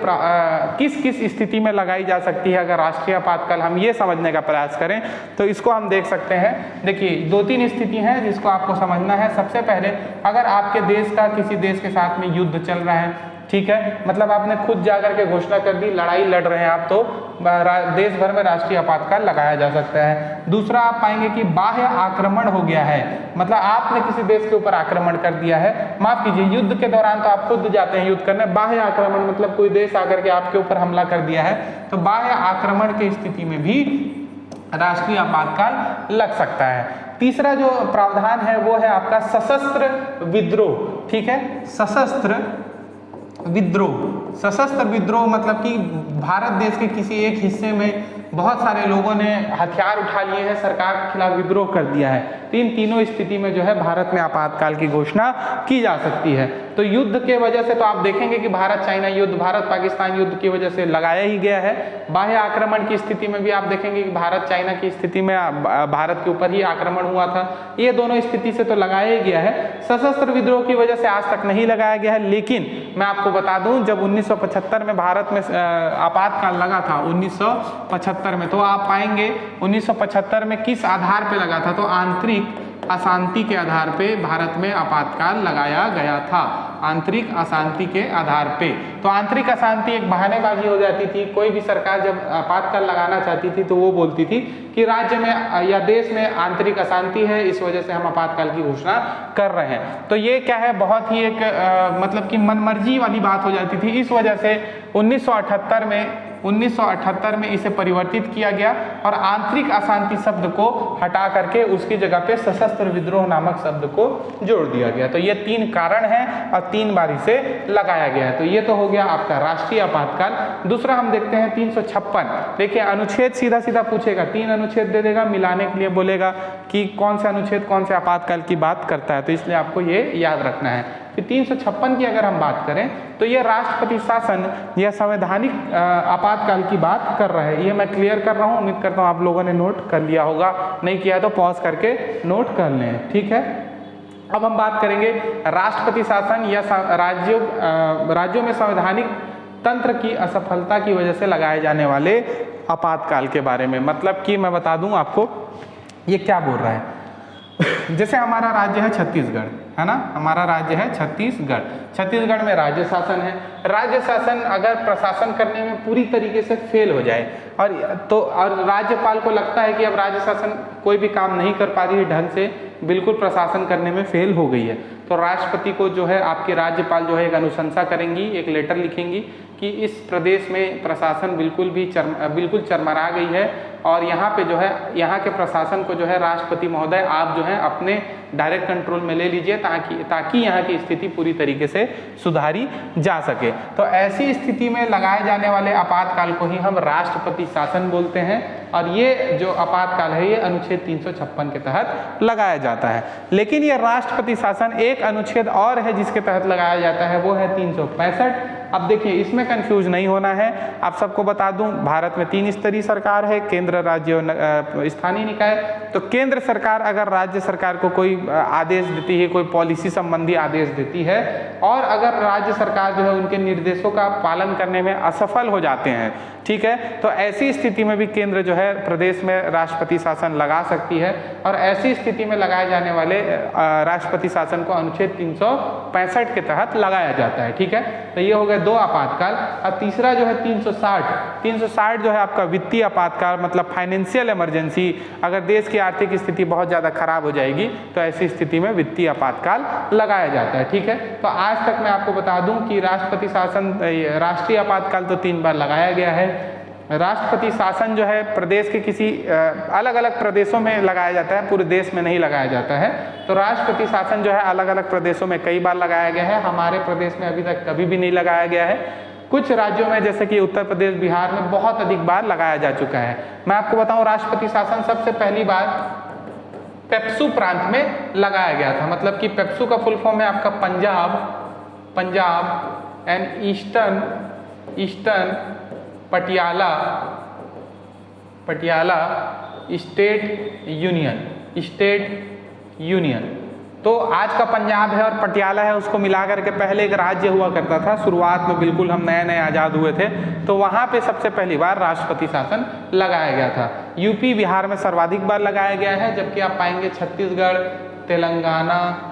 किस किस स्थिति में लगाई जा सकती है, अगर राष्ट्रीय आपातकाल हम ये समझने का प्रयास करें तो इसको हम देख सकते हैं। देखिए 2-3 स्थिति हैं जिसको आपको समझना है। सबसे पहले, अगर आपके देश का किसी देश के साथ में युद्ध चल रहा है, ठीक है, मतलब आपने खुद जाकर के घोषणा कर दी लड़ाई लड़ रहे हैं आप, तो देश भर में राष्ट्रीय आपातकाल लगाया जा सकता है। दूसरा आप पाएंगे कि बाह्य आक्रमण हो गया है, मतलब आपने किसी देश के ऊपर आक्रमण कर दिया है, माफ कीजिए युद्ध के दौरान तो आप खुद जाते हैं युद्ध करने, बाह्य आक्रमण मतलब कोई देश आकर के आपके ऊपर हमला कर दिया है, तो बाह्य आक्रमण की स्थिति में भी राष्ट्रीय आपातकाल लग सकता है। तीसरा जो प्रावधान है वो है आपका सशस्त्र विद्रोह। ठीक है, सशस्त्र विद्रोह मतलब कि भारत देश के किसी एक हिस्से में बहुत सारे लोगों ने हथियार उठा लिए हैं, सरकार के खिलाफ विद्रोह कर दिया है। तो इन तीनों स्थिति में जो है भारत में आपातकाल की घोषणा की जा सकती है। तो युद्ध के वजह से तो आप देखेंगे कि भारत चाइना युद्ध, भारत पाकिस्तान युद्ध की वजह से लगाया ही गया है। बाह्य आक्रमण की स्थिति में भी आप देखेंगे कि भारत चाइना की स्थिति में भारत के ऊपर ही आक्रमण हुआ था, ये दोनों स्थिति से तो लगाया ही गया है। सशस्त्र विद्रोह की वजह से आज तक नहीं लगाया गया है। लेकिन मैं आपको बता दूं, जब 1975 में भारत में आपातकाल लगा था 1975 में, तो आप पाएंगे 1975 में किस आधार पे लगा था, तो आंतरिक अशांति के आधार पे भारत में आपातकाल लगाया गया था, आंतरिक अशांति के आधार पे। तो आंतरिक अशांति एक बहानेबाजी हो जाती थी, कोई भी सरकार जब आपातकाल लगाना चाहती थी तो वो बोलती थी कि राज्य में या देश में आंतरिक अशांति है, इस वजह से हम आपातकाल की घोषणा कर रहे हैं। तो ये क्या है, बहुत ही एक मतलब कि मनमर्जी वाली बात हो जाती थी। इस वजह से 1978 में इसे परिवर्तित किया गया और आंतरिक अशांति शब्द को हटा करके उसकी जगह पे सशस्त्र विद्रोह नामक शब्द को जोड़ दिया गया। तो ये 3 कारण हैं और 3 बार इसे लगाया गया है। तो ये तो हो गया आपका राष्ट्रीय आपातकाल। दूसरा हम देखते हैं 356। देखिए अनुच्छेद सीधा सीधा पूछेगा, 3 अनुच्छेद दे देगा, मिलाने के लिए बोलेगा कि कौन से अनुच्छेद कौन से आपातकाल की बात करता है, तो इसलिए आपको ये याद रखना है। कि 356 की अगर हम बात करें तो ये राष्ट्रपति शासन या संवैधानिक आपातकाल की बात कर रहा है। ये मैं क्लियर कर रहा हूँ, उम्मीद करता हूँ आप लोगों ने नोट कर लिया होगा, नहीं किया तो पॉज करके नोट कर लें, ठीक है। अब हम बात करेंगे राष्ट्रपति शासन या राज्यों में संवैधानिक तंत्र की असफलता की वजह से लगाए जाने वाले आपातकाल के बारे में। मतलब कि मैं बता दूं आपको ये क्या बोल रहा है। जैसे हमारा राज्य है छत्तीसगढ़, है ना, हमारा राज्य है छत्तीसगढ़। छत्तीसगढ़ में राज्य शासन है। राज्य शासन अगर प्रशासन करने में पूरी तरीके से फेल हो जाए और राज्यपाल को लगता है कि अब राज्य शासन कोई भी काम नहीं कर पा रही है ढंग से, बिल्कुल प्रशासन करने में फेल हो गई है, तो राष्ट्रपति को जो है आपके राज्यपाल जो है एक अनुशंसा करेंगी, एक लेटर लिखेंगी कि इस प्रदेश में प्रशासन बिल्कुल चरमरा गई है और यहाँ पे जो है यहाँ के प्रशासन को जो है राष्ट्रपति महोदय आप जो है अपने डायरेक्ट कंट्रोल में ले लीजिए ताकि यहाँ की स्थिति पूरी तरीके से सुधारी जा सके। तो ऐसी स्थिति में लगाए जाने वाले आपातकाल को ही हम राष्ट्रपति शासन बोलते हैं और ये जो आपातकाल है ये अनुच्छेद 356 के तहत लगाया जाता है। लेकिन ये राष्ट्रपति शासन एक अनुच्छेद और है जिसके तहत लगाया जाता है, वो है 365। अब देखिए इसमें कंफ्यूज नहीं होना है, आप सबको बता दूं भारत में 3 स्तरीय सरकार है, केंद्र, राज्य और स्थानीय निकाय। तो केंद्र सरकार अगर राज्य सरकार को कोई आदेश देती है, कोई पॉलिसी संबंधी आदेश देती है और अगर राज्य सरकार जो है उनके निर्देशों का पालन करने में असफल हो जाते हैं, ठीक है, तो ऐसी स्थिति में भी केंद्र जो है प्रदेश में राष्ट्रपति शासन लगा सकती है और ऐसी स्थिति में लगाए जाने वाले राष्ट्रपति शासन को अनुच्छेद 365 के तहत लगाया जाता है, ठीक है। तो ये हो गए 2 आपातकाल। अब तीसरा जो है 360 जो है आपका वित्तीय आपातकाल, मतलब फाइनेंशियल इमरजेंसी। अगर देश की आर्थिक स्थिति बहुत ज़्यादा खराब हो जाएगी तो ऐसी स्थिति में वित्तीय आपातकाल लगाया जाता है, ठीक है। तो आज तक मैं आपको बता दूं कि राष्ट्रपति शासन, राष्ट्रीय आपातकाल तो 3 बार लगाया गया है। राष्ट्रपति शासन जो है प्रदेश के किसी अलग अलग प्रदेशों में लगाया जाता है, पूरे देश में नहीं लगाया जाता है। तो राष्ट्रपति शासन जो है अलग अलग प्रदेशों में कई बार लगाया गया है, हमारे प्रदेश में अभी तक कभी भी नहीं लगाया गया है। कुछ राज्यों में जैसे कि उत्तर प्रदेश, बिहार में बहुत अधिक बार लगाया जा चुका है। मैं आपको बताऊं राष्ट्रपति शासन सबसे पहली बार पेप्सू प्रांत में लगाया गया था। मतलब कि पेप्सू का फुल फॉर्म है आपका Punjab and eastern Patiala state union. तो आज का पंजाब है और पटियाला है, उसको मिला करके पहले एक राज्य हुआ करता था। शुरुआत में बिल्कुल हम नए आज़ाद हुए थे, तो वहाँ पे सबसे पहली बार राष्ट्रपति शासन लगाया गया था। यूपी, बिहार में सर्वाधिक बार लगाया गया है, जबकि आप पाएंगे छत्तीसगढ़, तेलंगाना,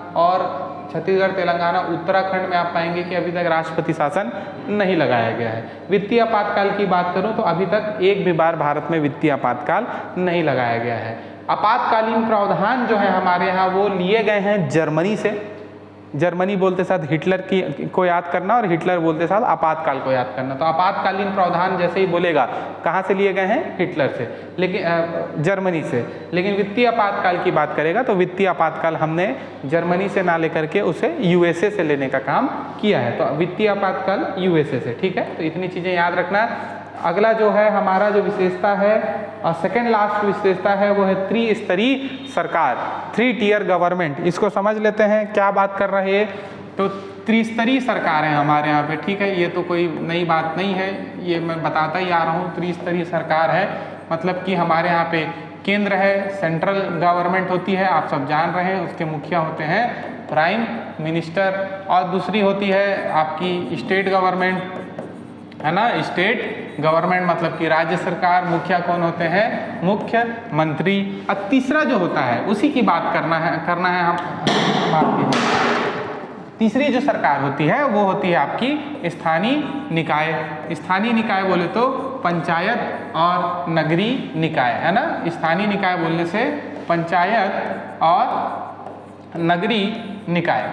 उत्तराखंड में आप पाएंगे कि अभी तक राष्ट्रपति शासन नहीं लगाया गया है। वित्तीय आपातकाल की बात करूं तो अभी तक एक भी बार भारत में वित्तीय आपातकाल नहीं लगाया गया है। आपातकालीन प्रावधान जो है हमारे यहाँ वो लिए गए हैं जर्मनी से। जर्मनी बोलते साथ हिटलर को याद करना और हिटलर बोलते साथ आपातकाल को याद करना। तो आपातकालीन प्रावधान जैसे ही बोलेगा कहाँ से लिए गए हैं? हिटलर से, लेकिन जर्मनी से। लेकिन वित्तीय आपातकाल की बात करेगा तो वित्तीय आपातकाल हमने जर्मनी से ना लेकर के उसे यूएसए से लेने का काम किया है। तो वित्तीय आपातकाल यूएसए से, ठीक है। तो इतनी चीज़ें याद रखना। अगला जो है हमारा जो विशेषता है और सेकेंड लास्ट विशेषता है वो है त्रिस्तरीय सरकार, 3 टियर गवर्नमेंट। इसको समझ लेते हैं क्या बात कर रहे हैं। तो त्रिस्तरीय सरकार है हमारे यहाँ पे, ठीक है। ये तो कोई नई बात नहीं है, ये मैं बताता ही आ रहा हूँ। त्रिस्तरीय सरकार है मतलब कि हमारे यहाँ पे केंद्र है, सेंट्रल गवर्नमेंट होती है, आप सब जान रहे हैं। उसके मुखिया होते हैं प्राइम मिनिस्टर, और दूसरी होती है आपकी स्टेट गवर्नमेंट, है ना। स्टेट गवर्नमेंट मतलब कि राज्य सरकार। मुखिया कौन होते हैं? मुख्यमंत्री। और तीसरा जो होता है उसी की बात करना है हम बात कीजिए। तीसरी जो सरकार होती है वो होती है आपकी स्थानीय निकाय। स्थानीय निकाय बोले तो पंचायत और नगरीय निकाय, है ना। स्थानीय निकाय बोलने से पंचायत और नगरीय निकाय।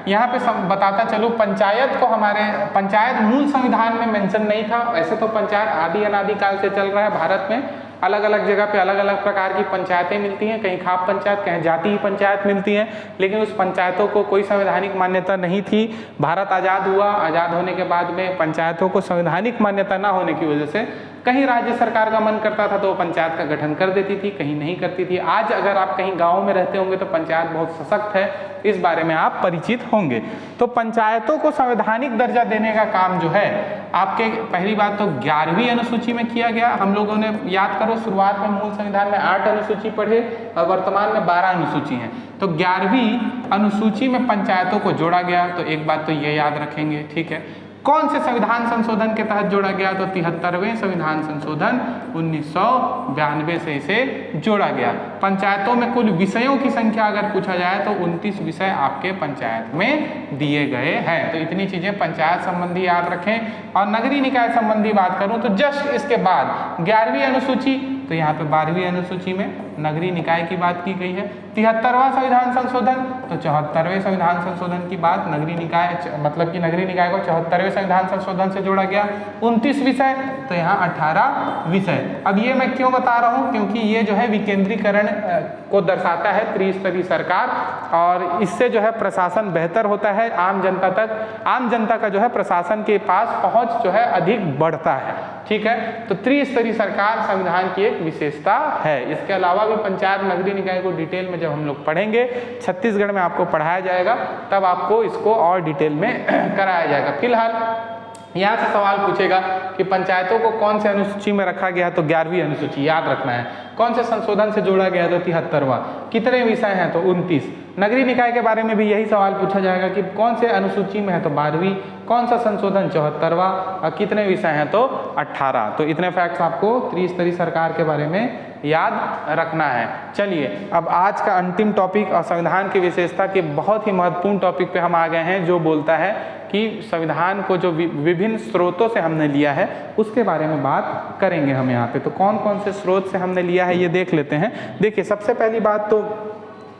यहाँ पे बताता चलो, पंचायत मूल संविधान में मेंशन नहीं था। ऐसे तो पंचायत आदि अनादि काल से चल रहा है भारत में। अलग अलग जगह पे अलग अलग प्रकार की पंचायतें मिलती हैं, कहीं खाप पंचायत, कहीं जातीय पंचायत मिलती हैं, लेकिन उस पंचायतों को कोई संवैधानिक मान्यता नहीं थी। भारत आज़ाद हुआ, आज़ाद होने के बाद में पंचायतों को संवैधानिक मान्यता ना होने की वजह से कहीं राज्य सरकार का मन करता था तो वो पंचायत का गठन कर देती थी, कहीं नहीं करती थी। आज अगर आप कहीं गाँव में रहते होंगे तो पंचायत बहुत सशक्त है, इस बारे में आप परिचित होंगे। तो पंचायतों को संवैधानिक दर्जा देने का काम जो है आपके पहली बात तो 11वीं अनुसूची में किया गया। हम लोगों ने याद करो शुरुआत में मूल संविधान में 8 अनुसूची पढ़े और वर्तमान में 12 अनुसूची हैं। तो 11वीं अनुसूची में पंचायतों को जोड़ा गया। तो एक बात तो ये याद रखेंगे, ठीक है। कौन से संविधान संशोधन के तहत जोड़ा गया? तो 73वें संविधान संशोधन 1992 से इसे जोड़ा गया। पंचायतों में कुल विषयों की संख्या अगर पूछा जाए तो 29 विषय आपके पंचायत में दिए गए हैं। तो इतनी चीजें पंचायत संबंधी याद रखें। और नगरीय निकाय संबंधी बात करूं तो जस्ट इसके बाद 11वीं अनुसूची, तो यहाँ पे 12वीं अनुसूची में नगरीय निकाय की बात की गई है। 73वां संविधान संशोधन, तो 74वें संविधान संशोधन की बात नगरीय निकाय, मतलब कि नगरीय निकाय को 74वें संविधान संशोधन से जोड़ा गया। 29 विषय, तो यहाँ 18 विषय। अब ये मैं क्यों बता रहा हूँ? क्योंकि ये जो है विकेंद्रीकरण को दर्शाता है, त्रिस्तरीय सरकार, और इससे जो है प्रशासन बेहतर होता है आम जनता तक। आम जनता का जो है प्रशासन के पास पहुँच जो है अधिक बढ़ता है, ठीक है। तो त्रिस्तरीय सरकार संविधान की एक विशेषता है। इसके अलावा भी पंचायत नगरीय निकाय को डिटेल में जब हम लोग पढ़ेंगे, छत्तीसगढ़ में आपको पढ़ाया जाएगा, तब आपको इसको और डिटेल में कराया जाएगा। फिलहाल यहाँ से सवाल पूछेगा कि पंचायतों को कौन से अनुसूची में रखा गया, तो 11वीं अनुसूची याद रखना है। कौन से संशोधन से जोड़ा गया, तो 73वां। कितने विषय हैं, तो 29। नगरीय निकाय के बारे में भी यही सवाल पूछा जाएगा कि कौन से अनुसूची में है, तो 12वीं। कौन सा संशोधन, 74वां। और कितने विषय हैं, तो 18। तो इतने फैक्ट्स आपको त्रिस्तरीय सरकार के बारे में याद रखना है। चलिए अब आज का अंतिम टॉपिक और संविधान की विशेषता के बहुत ही महत्वपूर्ण टॉपिक पे हम आ गए हैं, जो बोलता है कि संविधान को जो विभिन्न स्रोतों से हमने लिया है उसके बारे में बात करेंगे हम यहाँ पे। तो कौन कौन से स्रोत से हमने लिया है ये देख लेते हैं। देखिए सबसे पहली बात तो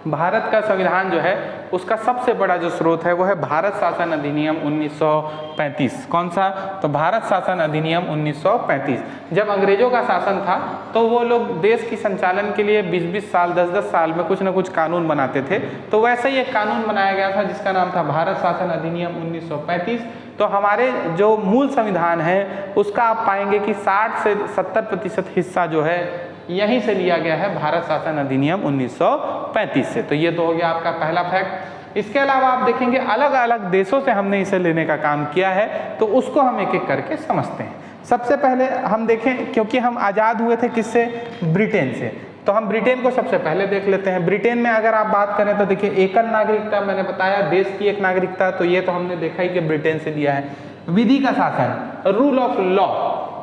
भारत का संविधान जो है उसका सबसे बड़ा जो स्रोत है वो है भारत शासन अधिनियम 1935। कौन सा, तो भारत शासन अधिनियम 1935। जब अंग्रेजों का शासन था तो वो लोग देश की संचालन के लिए 20-20 साल 10-10 साल में कुछ ना कुछ कानून बनाते थे। तो वैसे ही एक कानून बनाया गया था जिसका नाम था भारत शासन अधिनियम 1935। तो हमारे जो मूल संविधान है उसका आप पाएंगे कि 60 से 70% हिस्सा जो है यहीं से लिया गया है, भारत शासन अधिनियम 1935 से। तो ये तो हो गया आपका पहला फैक्ट। इसके अलावा आप देखेंगे अलग अलग देशों से हमने इसे लेने का काम किया है, तो उसको हम एक एक करके समझते हैं। सबसे पहले हम देखें, क्योंकि हम आज़ाद हुए थे किससे, ब्रिटेन से, तो हम ब्रिटेन को सबसे पहले देख लेते हैं। ब्रिटेन में अगर आप बात करें तो देखिए एकल नागरिकता, मैंने बताया देश की एक नागरिकता, तो ये तो हमने देखा ही कि ब्रिटेन से लिया है। विधि का शासन, rule of law,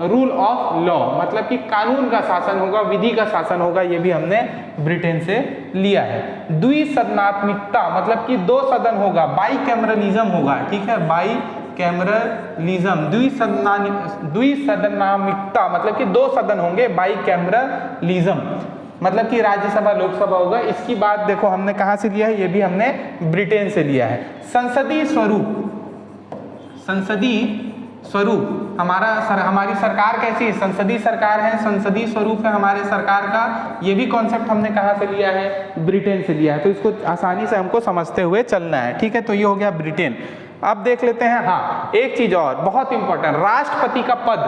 rule of law मतलब कि कानून का शासन होगा, विधि का शासन होगा, ये भी हमने ब्रिटेन से लिया है। द्विसदनात्मिकता मतलब कि 2 सदन होगा, बाईकैमरलिज्म होगा, ठीक है, बाईकैमरलिज्म। द्विसदनात्मिकता मतलब कि 2 सदन होंगे, बाईकैमरलिज्म मतलब कि राज्यसभा लोकसभा होगा। इसकी बात देखो हमने कहाँ से लिया है, ये भी हमने ब्रिटेन से लिया है। संसदीय स्वरूप, संसदीय स्वरूप हमारी सरकार कैसी है, संसदीय सरकार है, संसदीय स्वरूप है हमारे सरकार का, ये भी कॉन्सेप्ट हमने कहाँ से लिया है, ब्रिटेन से लिया है। तो इसको आसानी से हमको समझते हुए चलना है, ठीक है। तो ये हो गया ब्रिटेन। अब देख लेते हैं, हाँ एक चीज और बहुत इंपॉर्टेंट, राष्ट्रपति का पद।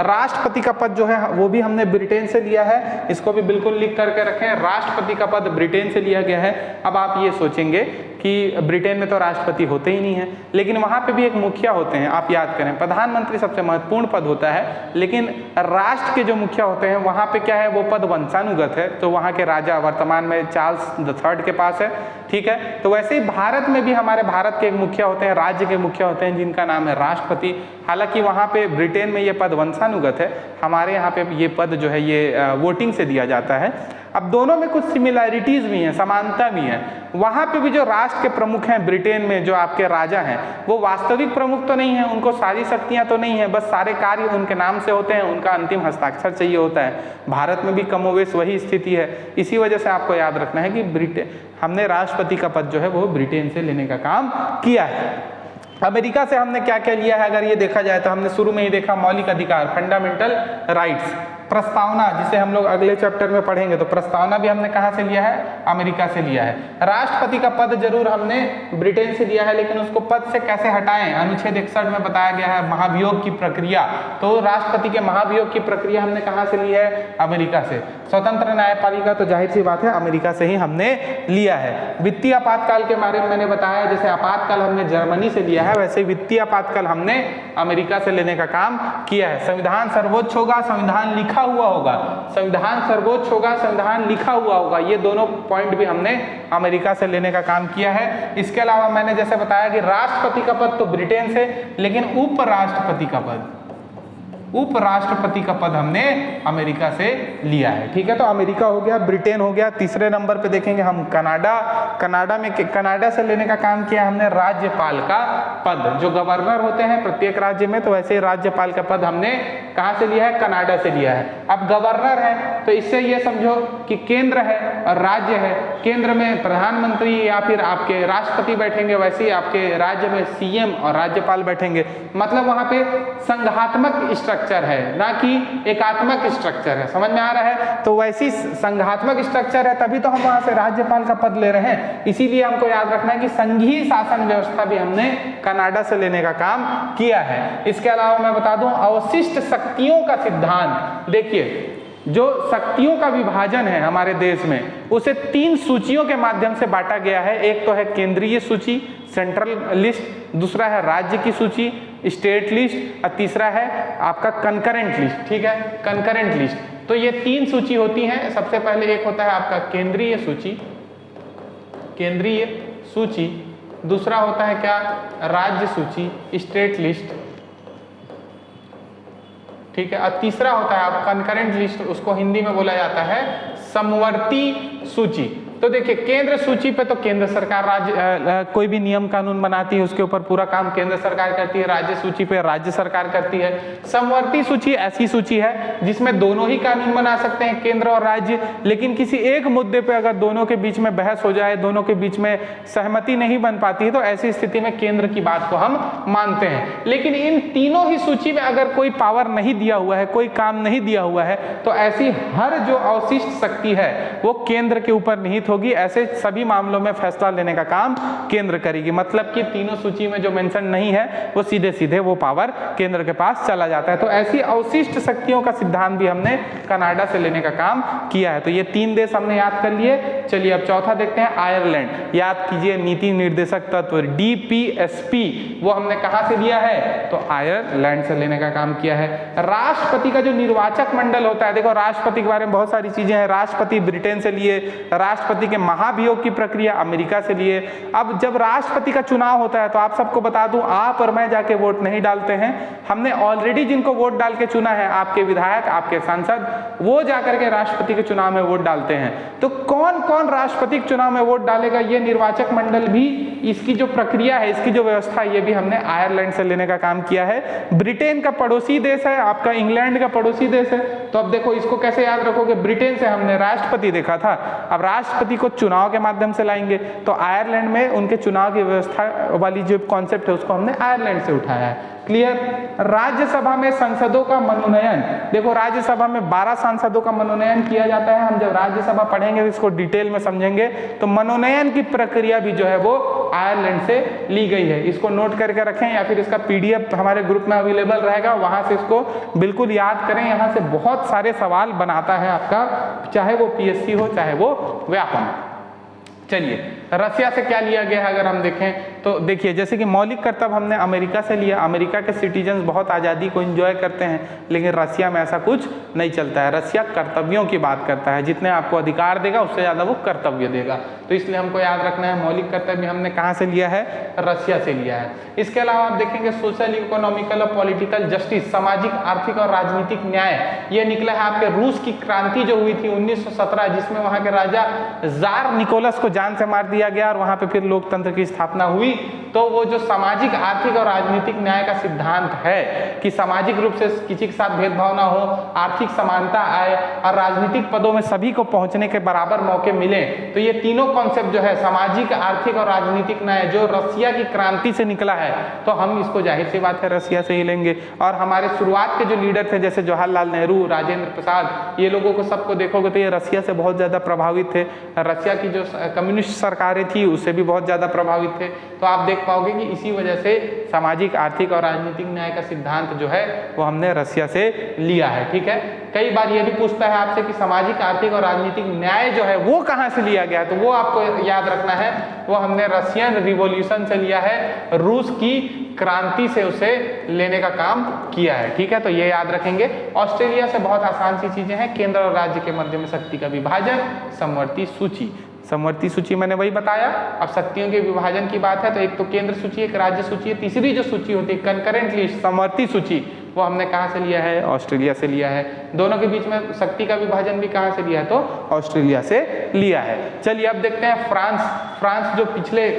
राष्ट्रपति का पद जो है वो भी हमने ब्रिटेन से लिया है, इसको भी बिल्कुल लिख करके रखें, राष्ट्रपति का पद ब्रिटेन से लिया गया है। अब आप ये सोचेंगे कि ब्रिटेन में तो राष्ट्रपति होते ही नहीं है, लेकिन वहाँ पे भी एक मुखिया होते हैं, आप याद करें। प्रधानमंत्री सबसे महत्वपूर्ण पद होता है, लेकिन राष्ट्र के जो मुखिया होते हैं वहाँ पे क्या है, वो पद वंशानुगत है। तो वहाँ के राजा वर्तमान में चार्ल्स III के पास है, ठीक है। तो वैसे ही भारत में भी हमारे भारत के एक मुखिया होते हैं, राज्य के मुखिया होते हैं, जिनका नाम है राष्ट्रपति। हालांकि वहाँ पे ब्रिटेन में ये पद वंशानुगत है, हमारे यहाँ पे ये पद जो है ये वोटिंग से दिया जाता है। अब दोनों में कुछ सिमिलैरिटीज भी हैं, समानता भी है। वहाँ पे भी जो राष्ट्र के प्रमुख हैं ब्रिटेन में, जो आपके राजा हैं, वो वास्तविक प्रमुख तो नहीं है, उनको सारी शक्तियाँ तो नहीं है, बस सारे कार्य उनके नाम से होते हैं, उनका अंतिम हस्ताक्षर चाहिए होता है। भारत में भी कमोवेश वही स्थिति है। इसी वजह से आपको याद रखना है कि हमने राष्ट्रपति का पद जो है वो ब्रिटेन से लेने का काम किया है। अमेरिका से हमने क्या क्या लिया है, अगर ये देखा जाए तो हमने शुरू में ही देखा मौलिक अधिकार, फंडामेंटल राइट्स, प्रस्तावना, जिसे हम लोग अगले चैप्टर में पढ़ेंगे, तो प्रस्तावना भी हमने कहाँ से लिया है? अमेरिका से लिया है। राष्ट्रपति का पद जरूर हमने ब्रिटेन से लिया है, लेकिन उसको पद से कैसे हटाएं, अनुच्छेद 61 में बताया गया है महाभियोग की प्रक्रिया। तो राष्ट्रपति के महाभियोग की प्रक्रिया हमने कहाँ से ली है? अमेरिका से। स्वतंत्र न्यायपालिका तो जाहिर सी बात है अमेरिका से ही हमने लिया है। वित्तीय आपातकाल के बारे में मैंने बताया, जैसे आपातकाल हमने जर्मनी से लिया है, वैसे वित्तीय आपातकाल हमने अमेरिका से लेने का काम किया है। संविधान सर्वोच्च होगा, संविधान लिखा हुआ होगा, संविधान सर्वोच्च होगा, संविधान लिखा हुआ होगा, ये दोनों पॉइंट भी हमने अमेरिका से लेने का काम किया है। इसके अलावा मैंने जैसे बताया कि राष्ट्रपति का पद तो ब्रिटेन से, लेकिन उपराष्ट्रपति का पद हमने अमेरिका से लिया है। ठीक है, तो अमेरिका हो गया, ब्रिटेन हो गया। तीसरे नंबर पे देखेंगे हम कनाडा से लेने का काम किया हमने राज्यपाल का पद। जो गवर्नर होते हैं प्रत्येक राज्य में, तो वैसे ही राज्यपाल का पद हमने कहाँ से लिया है? कनाडा से लिया है। अब गवर्नर है तो इससे ये समझो कि केंद्र है और राज्य है। केंद्र में प्रधानमंत्री या फिर आपके राष्ट्रपति बैठेंगे, वैसे ही आपके राज्य में सीएम और राज्यपाल बैठेंगे। मतलब वहाँ पे संघात्मक स्ट्रक्चर है, ना कि एकात्मक स्ट्रक्चर है। समझ में आ रहा है? तो वैसी संघात्मक स्ट्रक्चर है, तभी तो हम वहां से राज्यपाल का पद ले रहे हैं। इसीलिए हमको याद रखना है कि संघीय शासन व्यवस्था भी हमने कनाडा से लेने का काम किया है। इसके अलावा मैं बता दूं अवशिष्ट शक्तियों का सिद्धांत। देखिए, जो शक्तियों का विभाजन है हमारे देश में, उसे 3 सूचियों के माध्यम से बांटा गया है। एक तो है केंद्रीय सूची, सेंट्रल लिस्ट, दूसरा है राज्य की सूची, स्टेट लिस्ट, और तीसरा है आपका कंकरेंट लिस्ट। ठीक है, कंकरेंट लिस्ट। तो ये 3 सूची होती हैं। सबसे पहले एक होता है आपका केंद्रीय सूची, दूसरा होता है क्या? राज्य सूची, स्टेट लिस्ट। ठीक है, और तीसरा होता है आप कंकरेंट लिस्ट, उसको हिंदी में बोला जाता है समवर्ती सूची। तो देखिए, केंद्र सूची पे तो केंद्र सरकार कोई भी नियम कानून बनाती है, उसके ऊपर पूरा काम केंद्र सरकार करती है। राज्य सूची पे राज्य सरकार करती है। समवर्ती सूची ऐसी सूची है जिसमें दोनों ही कानून बना सकते हैं, केंद्र और राज्य, लेकिन किसी एक मुद्दे पे अगर दोनों के बीच में बहस हो जाए, दोनों के बीच में सहमति नहीं बन पाती है, तो ऐसी स्थिति में केंद्र की बात को हम मानते हैं। लेकिन इन तीनों ही सूची में अगर कोई पावर नहीं दिया हुआ है, कोई काम नहीं दिया हुआ है, तो ऐसी हर जो अवशिष्ट शक्ति है वो केंद्र के ऊपर निहित होगी। ऐसे सभी मामलों में फैसला लेने का काम केंद्र करेगी। मतलब कि तीनों सूची में जो मेंशन नहीं है, वो सीधे सीधे वो पावर केंद्र के पास चला जाता है। तो ऐसी अवशिष्ट शक्तियों का सिद्धांत भी हमने कनाडा से लेने का काम किया है। तो ये 3 देश हमने याद कर लिए। चलिए अब चौथा देखते हैं, आयरलैंड। याद कीजिए, नीति निर्देशक तत्व DPSP, वो हमने कहां से लिया है? तो आयरलैंड से लेने का काम किया है। राष्ट्रपति का जो निर्वाचक मंडल होता है, देखो राष्ट्रपति के बारे में बहुत सारी चीजें हैं। राष्ट्रपति ब्रिटेन से लिए, राष्ट्रपति के महाभियोग की प्रक्रिया अमेरिका से लिए। अब जब राष्ट्रपति का चुनाव होता है, तो आप सबको बता दूं, आप और मैं जाके वोट नहीं डालते हैं। हमने ऑलरेडी जिनको वोट डाल के चुना है, आपके विधायक, आपके सांसद, वो जाकर के राष्ट्रपति के चुनाव में वोट डालते हैं। तो कौन कौन राष्ट्रपति के चुनाव में वोट डालेगा, ये निर्वाचक मंडल भी, इसकी जो प्रक्रिया है, इसकी जो व्यवस्था, ये भी हमने आयरलैंड से लेने का काम किया है। ब्रिटेन का पड़ोसी देश है, आपका इंग्लैंड का पड़ोसी देश है। तो अब देखो इसको कैसे याद रखोगे? ब्रिटेन से हमने राष्ट्रपति देखा था, अब राष्ट्रपति को चुनाव के माध्यम से लाएंगे, तो आयरलैंड में उनके चुनाव की व्यवस्था वाली जो कॉन्सेप्ट है, उसको हमने आयरलैंड से उठाया है। क्लियर? राज्यसभा में सांसदों का मनोनयन, देखो राज्यसभा में 12 सांसदों का मनोनयन किया जाता है। हम जब राज्यसभा पढ़ेंगे तो इसको डिटेल में समझेंगे। तो मनोनयन की प्रक्रिया भी जो है वो आयरलैंड से ली गई है। इसको नोट करके रखें, या फिर इसका PDF हमारे ग्रुप में अवेलेबल रहेगा, वहां से इसको बिल्कुल याद करें। यहाँ से बहुत सारे सवाल बनाता है आपका, चाहे वो PSC हो, चाहे वो व्यापम। चलिए, रसिया से क्या लिया गया है अगर हम देखें तो देखिए, जैसे कि मौलिक कर्तव्य हमने अमेरिका से लिया। अमेरिका के सिटीजन्स बहुत आज़ादी को एंजॉय करते हैं, लेकिन रसिया में ऐसा कुछ नहीं चलता है। रसिया कर्तव्यों की बात करता है, जितने आपको अधिकार देगा उससे ज़्यादा वो कर्तव्य देगा। तो इसलिए हमको याद रखना है, मौलिक कर्तव्य हमने कहाँ से लिया है? रसिया से लिया है। इसके अलावा आप देखेंगे सोशल, इकोनॉमिकल और पॉलिटिकल जस्टिस, सामाजिक, आर्थिक और राजनीतिक न्याय, ये निकला है आपके रूस की क्रांति जो हुई थी 1917, जिसमें वहाँ के राजा जार निकोलस को जान से मार दिया गया और वहाँ पे फिर लोकतंत्र की स्थापना हुई। तो वो जो सामाजिक आर्थिक और राजनीतिक न्याय का सिद्धांत है कि सामाजिक रूप से किसी के साथ भेदभाव ना हो, आर्थिक समानता आए और राजनीतिक पदों में सभी को पहुंचने के बराबर मौके मिले, तो ये तीनों कॉन्सेप्ट जो है सामाजिक, आर्थिक और राजनीतिक न्याय जो रसिया की क्रांति से निकला है, तो हम इसको जाहिर सी बात है रसिया से ही लेंगे। और हमारे शुरुआत के जो लीडर थे जैसे जवाहरलाल नेहरू, राजेंद्र प्रसाद, ये लोगों को सबको देखोगे तो ये रसिया से बहुत ज़्यादा प्रभावित थे। रसिया की जो कम्युनिस्ट सरकारें थी उससे भी बहुत ज़्यादा प्रभावित थे। तो आप देख पाओगे कि इसी वजह से सामाजिक, आर्थिक और राजनीतिक न्याय का सिद्धांत जो है वो हमने रसिया से लिया है। ठीक है, कई बार ये भी पूछता है आपसे कि सामाजिक, आर्थिक और राजनीतिक न्याय जो है वो कहाँ से लिया गया है, तो वो आपको याद रखना है, वो हमने रशियन रिवॉल्यूशन से लिया है, रूस की क्रांति से उसे लेने का काम किया है। ठीक है, तो ये याद रखेंगे। ऑस्ट्रेलिया से बहुत आसान सी चीजें हैं, केंद्र और राज्य के मध्य में शक्ति का विभाजन, समवर्ती सूची। समवर्ती सूची मैंने वही बताया। अब शक्तियों के विभाजन की बात है तो एक तो केंद्र सूची, एक राज्य सूची है, तीसरी जो सूची होती है कंकरेंट लिस्ट, समवर्ती सूची, वो हमने कहाँ से लिया है, ऑस्ट्रेलिया से लिया है। दोनों के बीच में शक्ति का विभाजन भी कहाँ से लिया है, तो ऑस्ट्रेलिया से लिया है। चलिए अब देखते हैं फ्रांस जो पिछले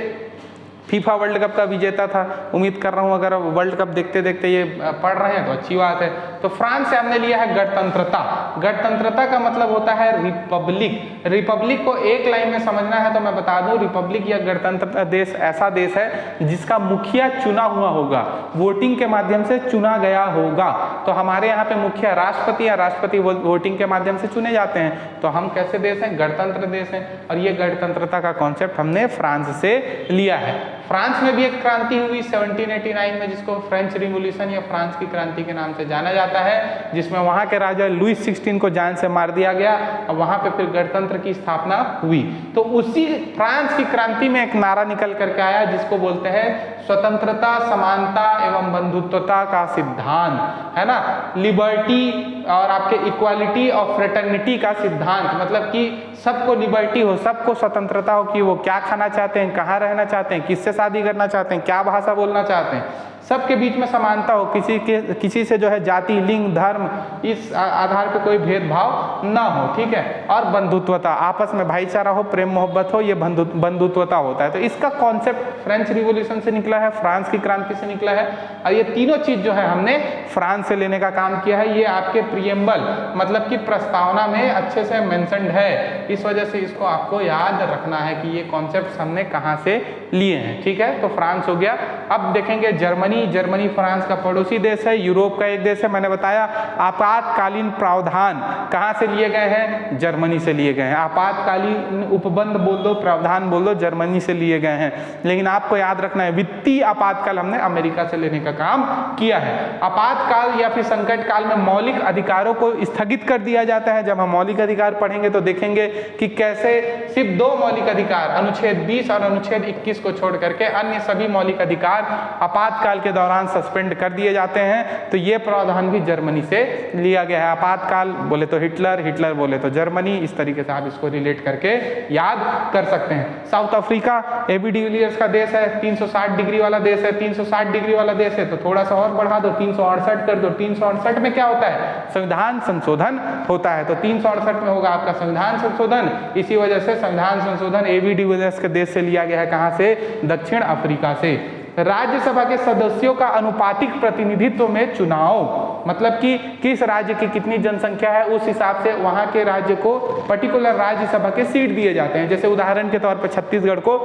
फीफा वर्ल्ड कप का विजेता था, उम्मीद कर रहा हूँ अगर वर्ल्ड कप देखते देखते ये पढ़ रहे हैं तो अच्छी बात है। तो फ्रांस से हमने लिया है गणतंत्रता। गणतंत्रता का मतलब होता है रिपब्लिक। रिपब्लिक को एक लाइन में समझना है तो मैं बता दूं, रिपब्लिक या गणतंत्र देश ऐसा देश है जिसका मुखिया चुना हुआ होगा, वोटिंग के माध्यम से चुना गया होगा। तो हमारे यहाँ पे मुखिया राष्ट्रपति या राष्ट्रपति वोटिंग के माध्यम से चुने जाते हैं। तो हम कैसे देश हैं, गणतंत्र देश हैं। और ये गणतंत्रता का कॉन्सेप्ट हमने फ्रांस से लिया है। फ्रांस में भी एक क्रांति हुई 1789 में, जिसको फ्रेंच रिवॉल्यूशन या फ्रांस की क्रांति के नाम से जाना जाता है, जिसमें वहां के राजा लुइस 16 को जान से मार दिया गया और वहां पे फिर गणतंत्र की स्थापना हुई। तो उसी फ्रांस की क्रांति में एक नारा निकल करके आया जिसको बोलते हैं स्वतंत्रता, समानता एवं बंधुत्वता का सिद्धांत, है ना। लिबर्टी और आपके इक्वालिटी और फ्रेटर्निटी का सिद्धांत, मतलब कि सबको लिबर्टी हो, सबको स्वतंत्रता हो कि वो क्या खाना चाहते हैं, कहाँ रहना चाहते हैं, किससे शादी करना चाहते हैं, क्या भाषा बोलना चाहते हैं, सबके बीच में समानता हो, किसी से जो है जाति, लिंग, धर्म इस आधार पे कोई भेदभाव ना हो। ठीक है, और बंधुत्वता, आपस में भाईचारा हो, प्रेम मोहब्बत हो, ये बंधुत्वता होता है। तो इसका कॉन्सेप्ट फ्रेंच रिवॉल्यूशन से निकला है, फ्रांस की क्रांति से निकला है। और ये तीनों चीज जो है हमने फ्रांस से लेने का काम किया है। ये आपके प्रियम्बल मतलब कि प्रस्तावना में अच्छे से मेंशन्ड है, इस वजह से इसको आपको याद रखना है कि ये कॉन्सेप्ट हमने कहाँ से लिए हैं। ठीक है, तो फ्रांस हो गया। अब देखेंगे जर्मनी। जर्मनी फ्रांस का पड़ोसी देश है, यूरोप का एक देश है। मैंने बताया आपातकालीन प्रावधान कहाँ से लिए गए हैं, जर्मनी से लिए गए हैं। आपातकालीन उपबंध बोल दो, प्रावधान बोल दो, जर्मनी से लिए गए हैं। लेकिन आपको याद रखना है वित्तीय आपातकाल हमने अमेरिका से लेने का काम किया है। आपातकाल या फिर संकट काल में मौलिक अधिकारों को स्थगित कर दिया जाता है। जब हम मौलिक अधिकार पढ़ेंगे तो देखेंगे कि कैसे सिर्फ 2 मौलिक अधिकार, अनुच्छेद 20 और अनुच्छेद 21 को छोड़ करके अन्य सभी मौलिक अधिकार आपातकाल के दौरान सस्पेंड कर दिए जाते हैं। तो ये प्रावधान भी जर्मनी से लिया गया है। आपातकाल बोले तो हिटलर, हिटलर बोले तो जर्मनी, इस तरीके से आप इसको रिलेट करके याद कर सकते हैं। साउथ अफ्रीका एबी डिविलियर्स का देश है, 360 डिग्री वाला देश है। 360 डिग्री वाला देश है तो थोड़ा सा और बढ़ा दो, 368 कर दो। 368 में क्या होता है, संविधान संशोधन होता है। तो 368 में होगा आपका संविधान संशोधन। इसी वजह से संविधान संशोधन एबी डिविलियर्स के देश से लिया गया है। कहाँ से, दक्षिण अफ्रीका से। राज्यसभा के सदस्यों का अनुपातिक प्रतिनिधित्व में चुनाव, मतलब कि किस राज्य की कितनी जनसंख्या है उस हिसाब से वहां के राज्य को पर्टिकुलर राज्यसभा के सीट दिए जाते हैं। जैसे उदाहरण के तौर पर छत्तीसगढ़ को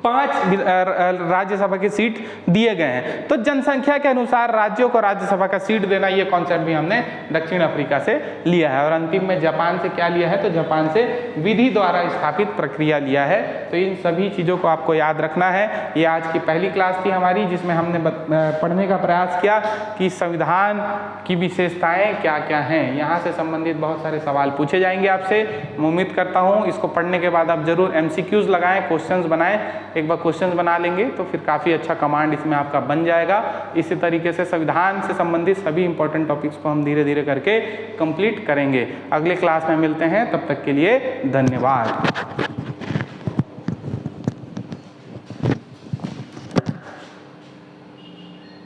5 राज्यसभा की सीट दिए गए हैं। तो जनसंख्या के अनुसार राज्यों को राज्यसभा का सीट देना, ये कॉन्सेप्ट भी हमने दक्षिण अफ्रीका से लिया है। और अंतिम में जापान से क्या लिया है, तो जापान से विधि द्वारा स्थापित प्रक्रिया लिया है। तो इन सभी चीज़ों को आपको याद रखना है। ये आज की पहली क्लास थी हमारी, जिसमें हमने पढ़ने का प्रयास किया कि संविधान की विशेषताएं क्या क्या हैं। यहाँ से संबंधित बहुत सारे सवाल पूछे जाएंगे आपसे। मैं उम्मीद करता हूँ इसको पढ़ने के बाद आप जरूर MCQs लगाएं, क्वेश्चंस बनाएं। एक बार क्वेश्चंस बना लेंगे तो फिर काफ़ी अच्छा कमांड इसमें आपका बन जाएगा। इसी तरीके से संविधान से संबंधित सभी इंपॉर्टेंट टॉपिक्स को हम धीरे धीरे करके कंप्लीट करेंगे। अगले क्लास में मिलते हैं, तब तक के लिए धन्यवाद।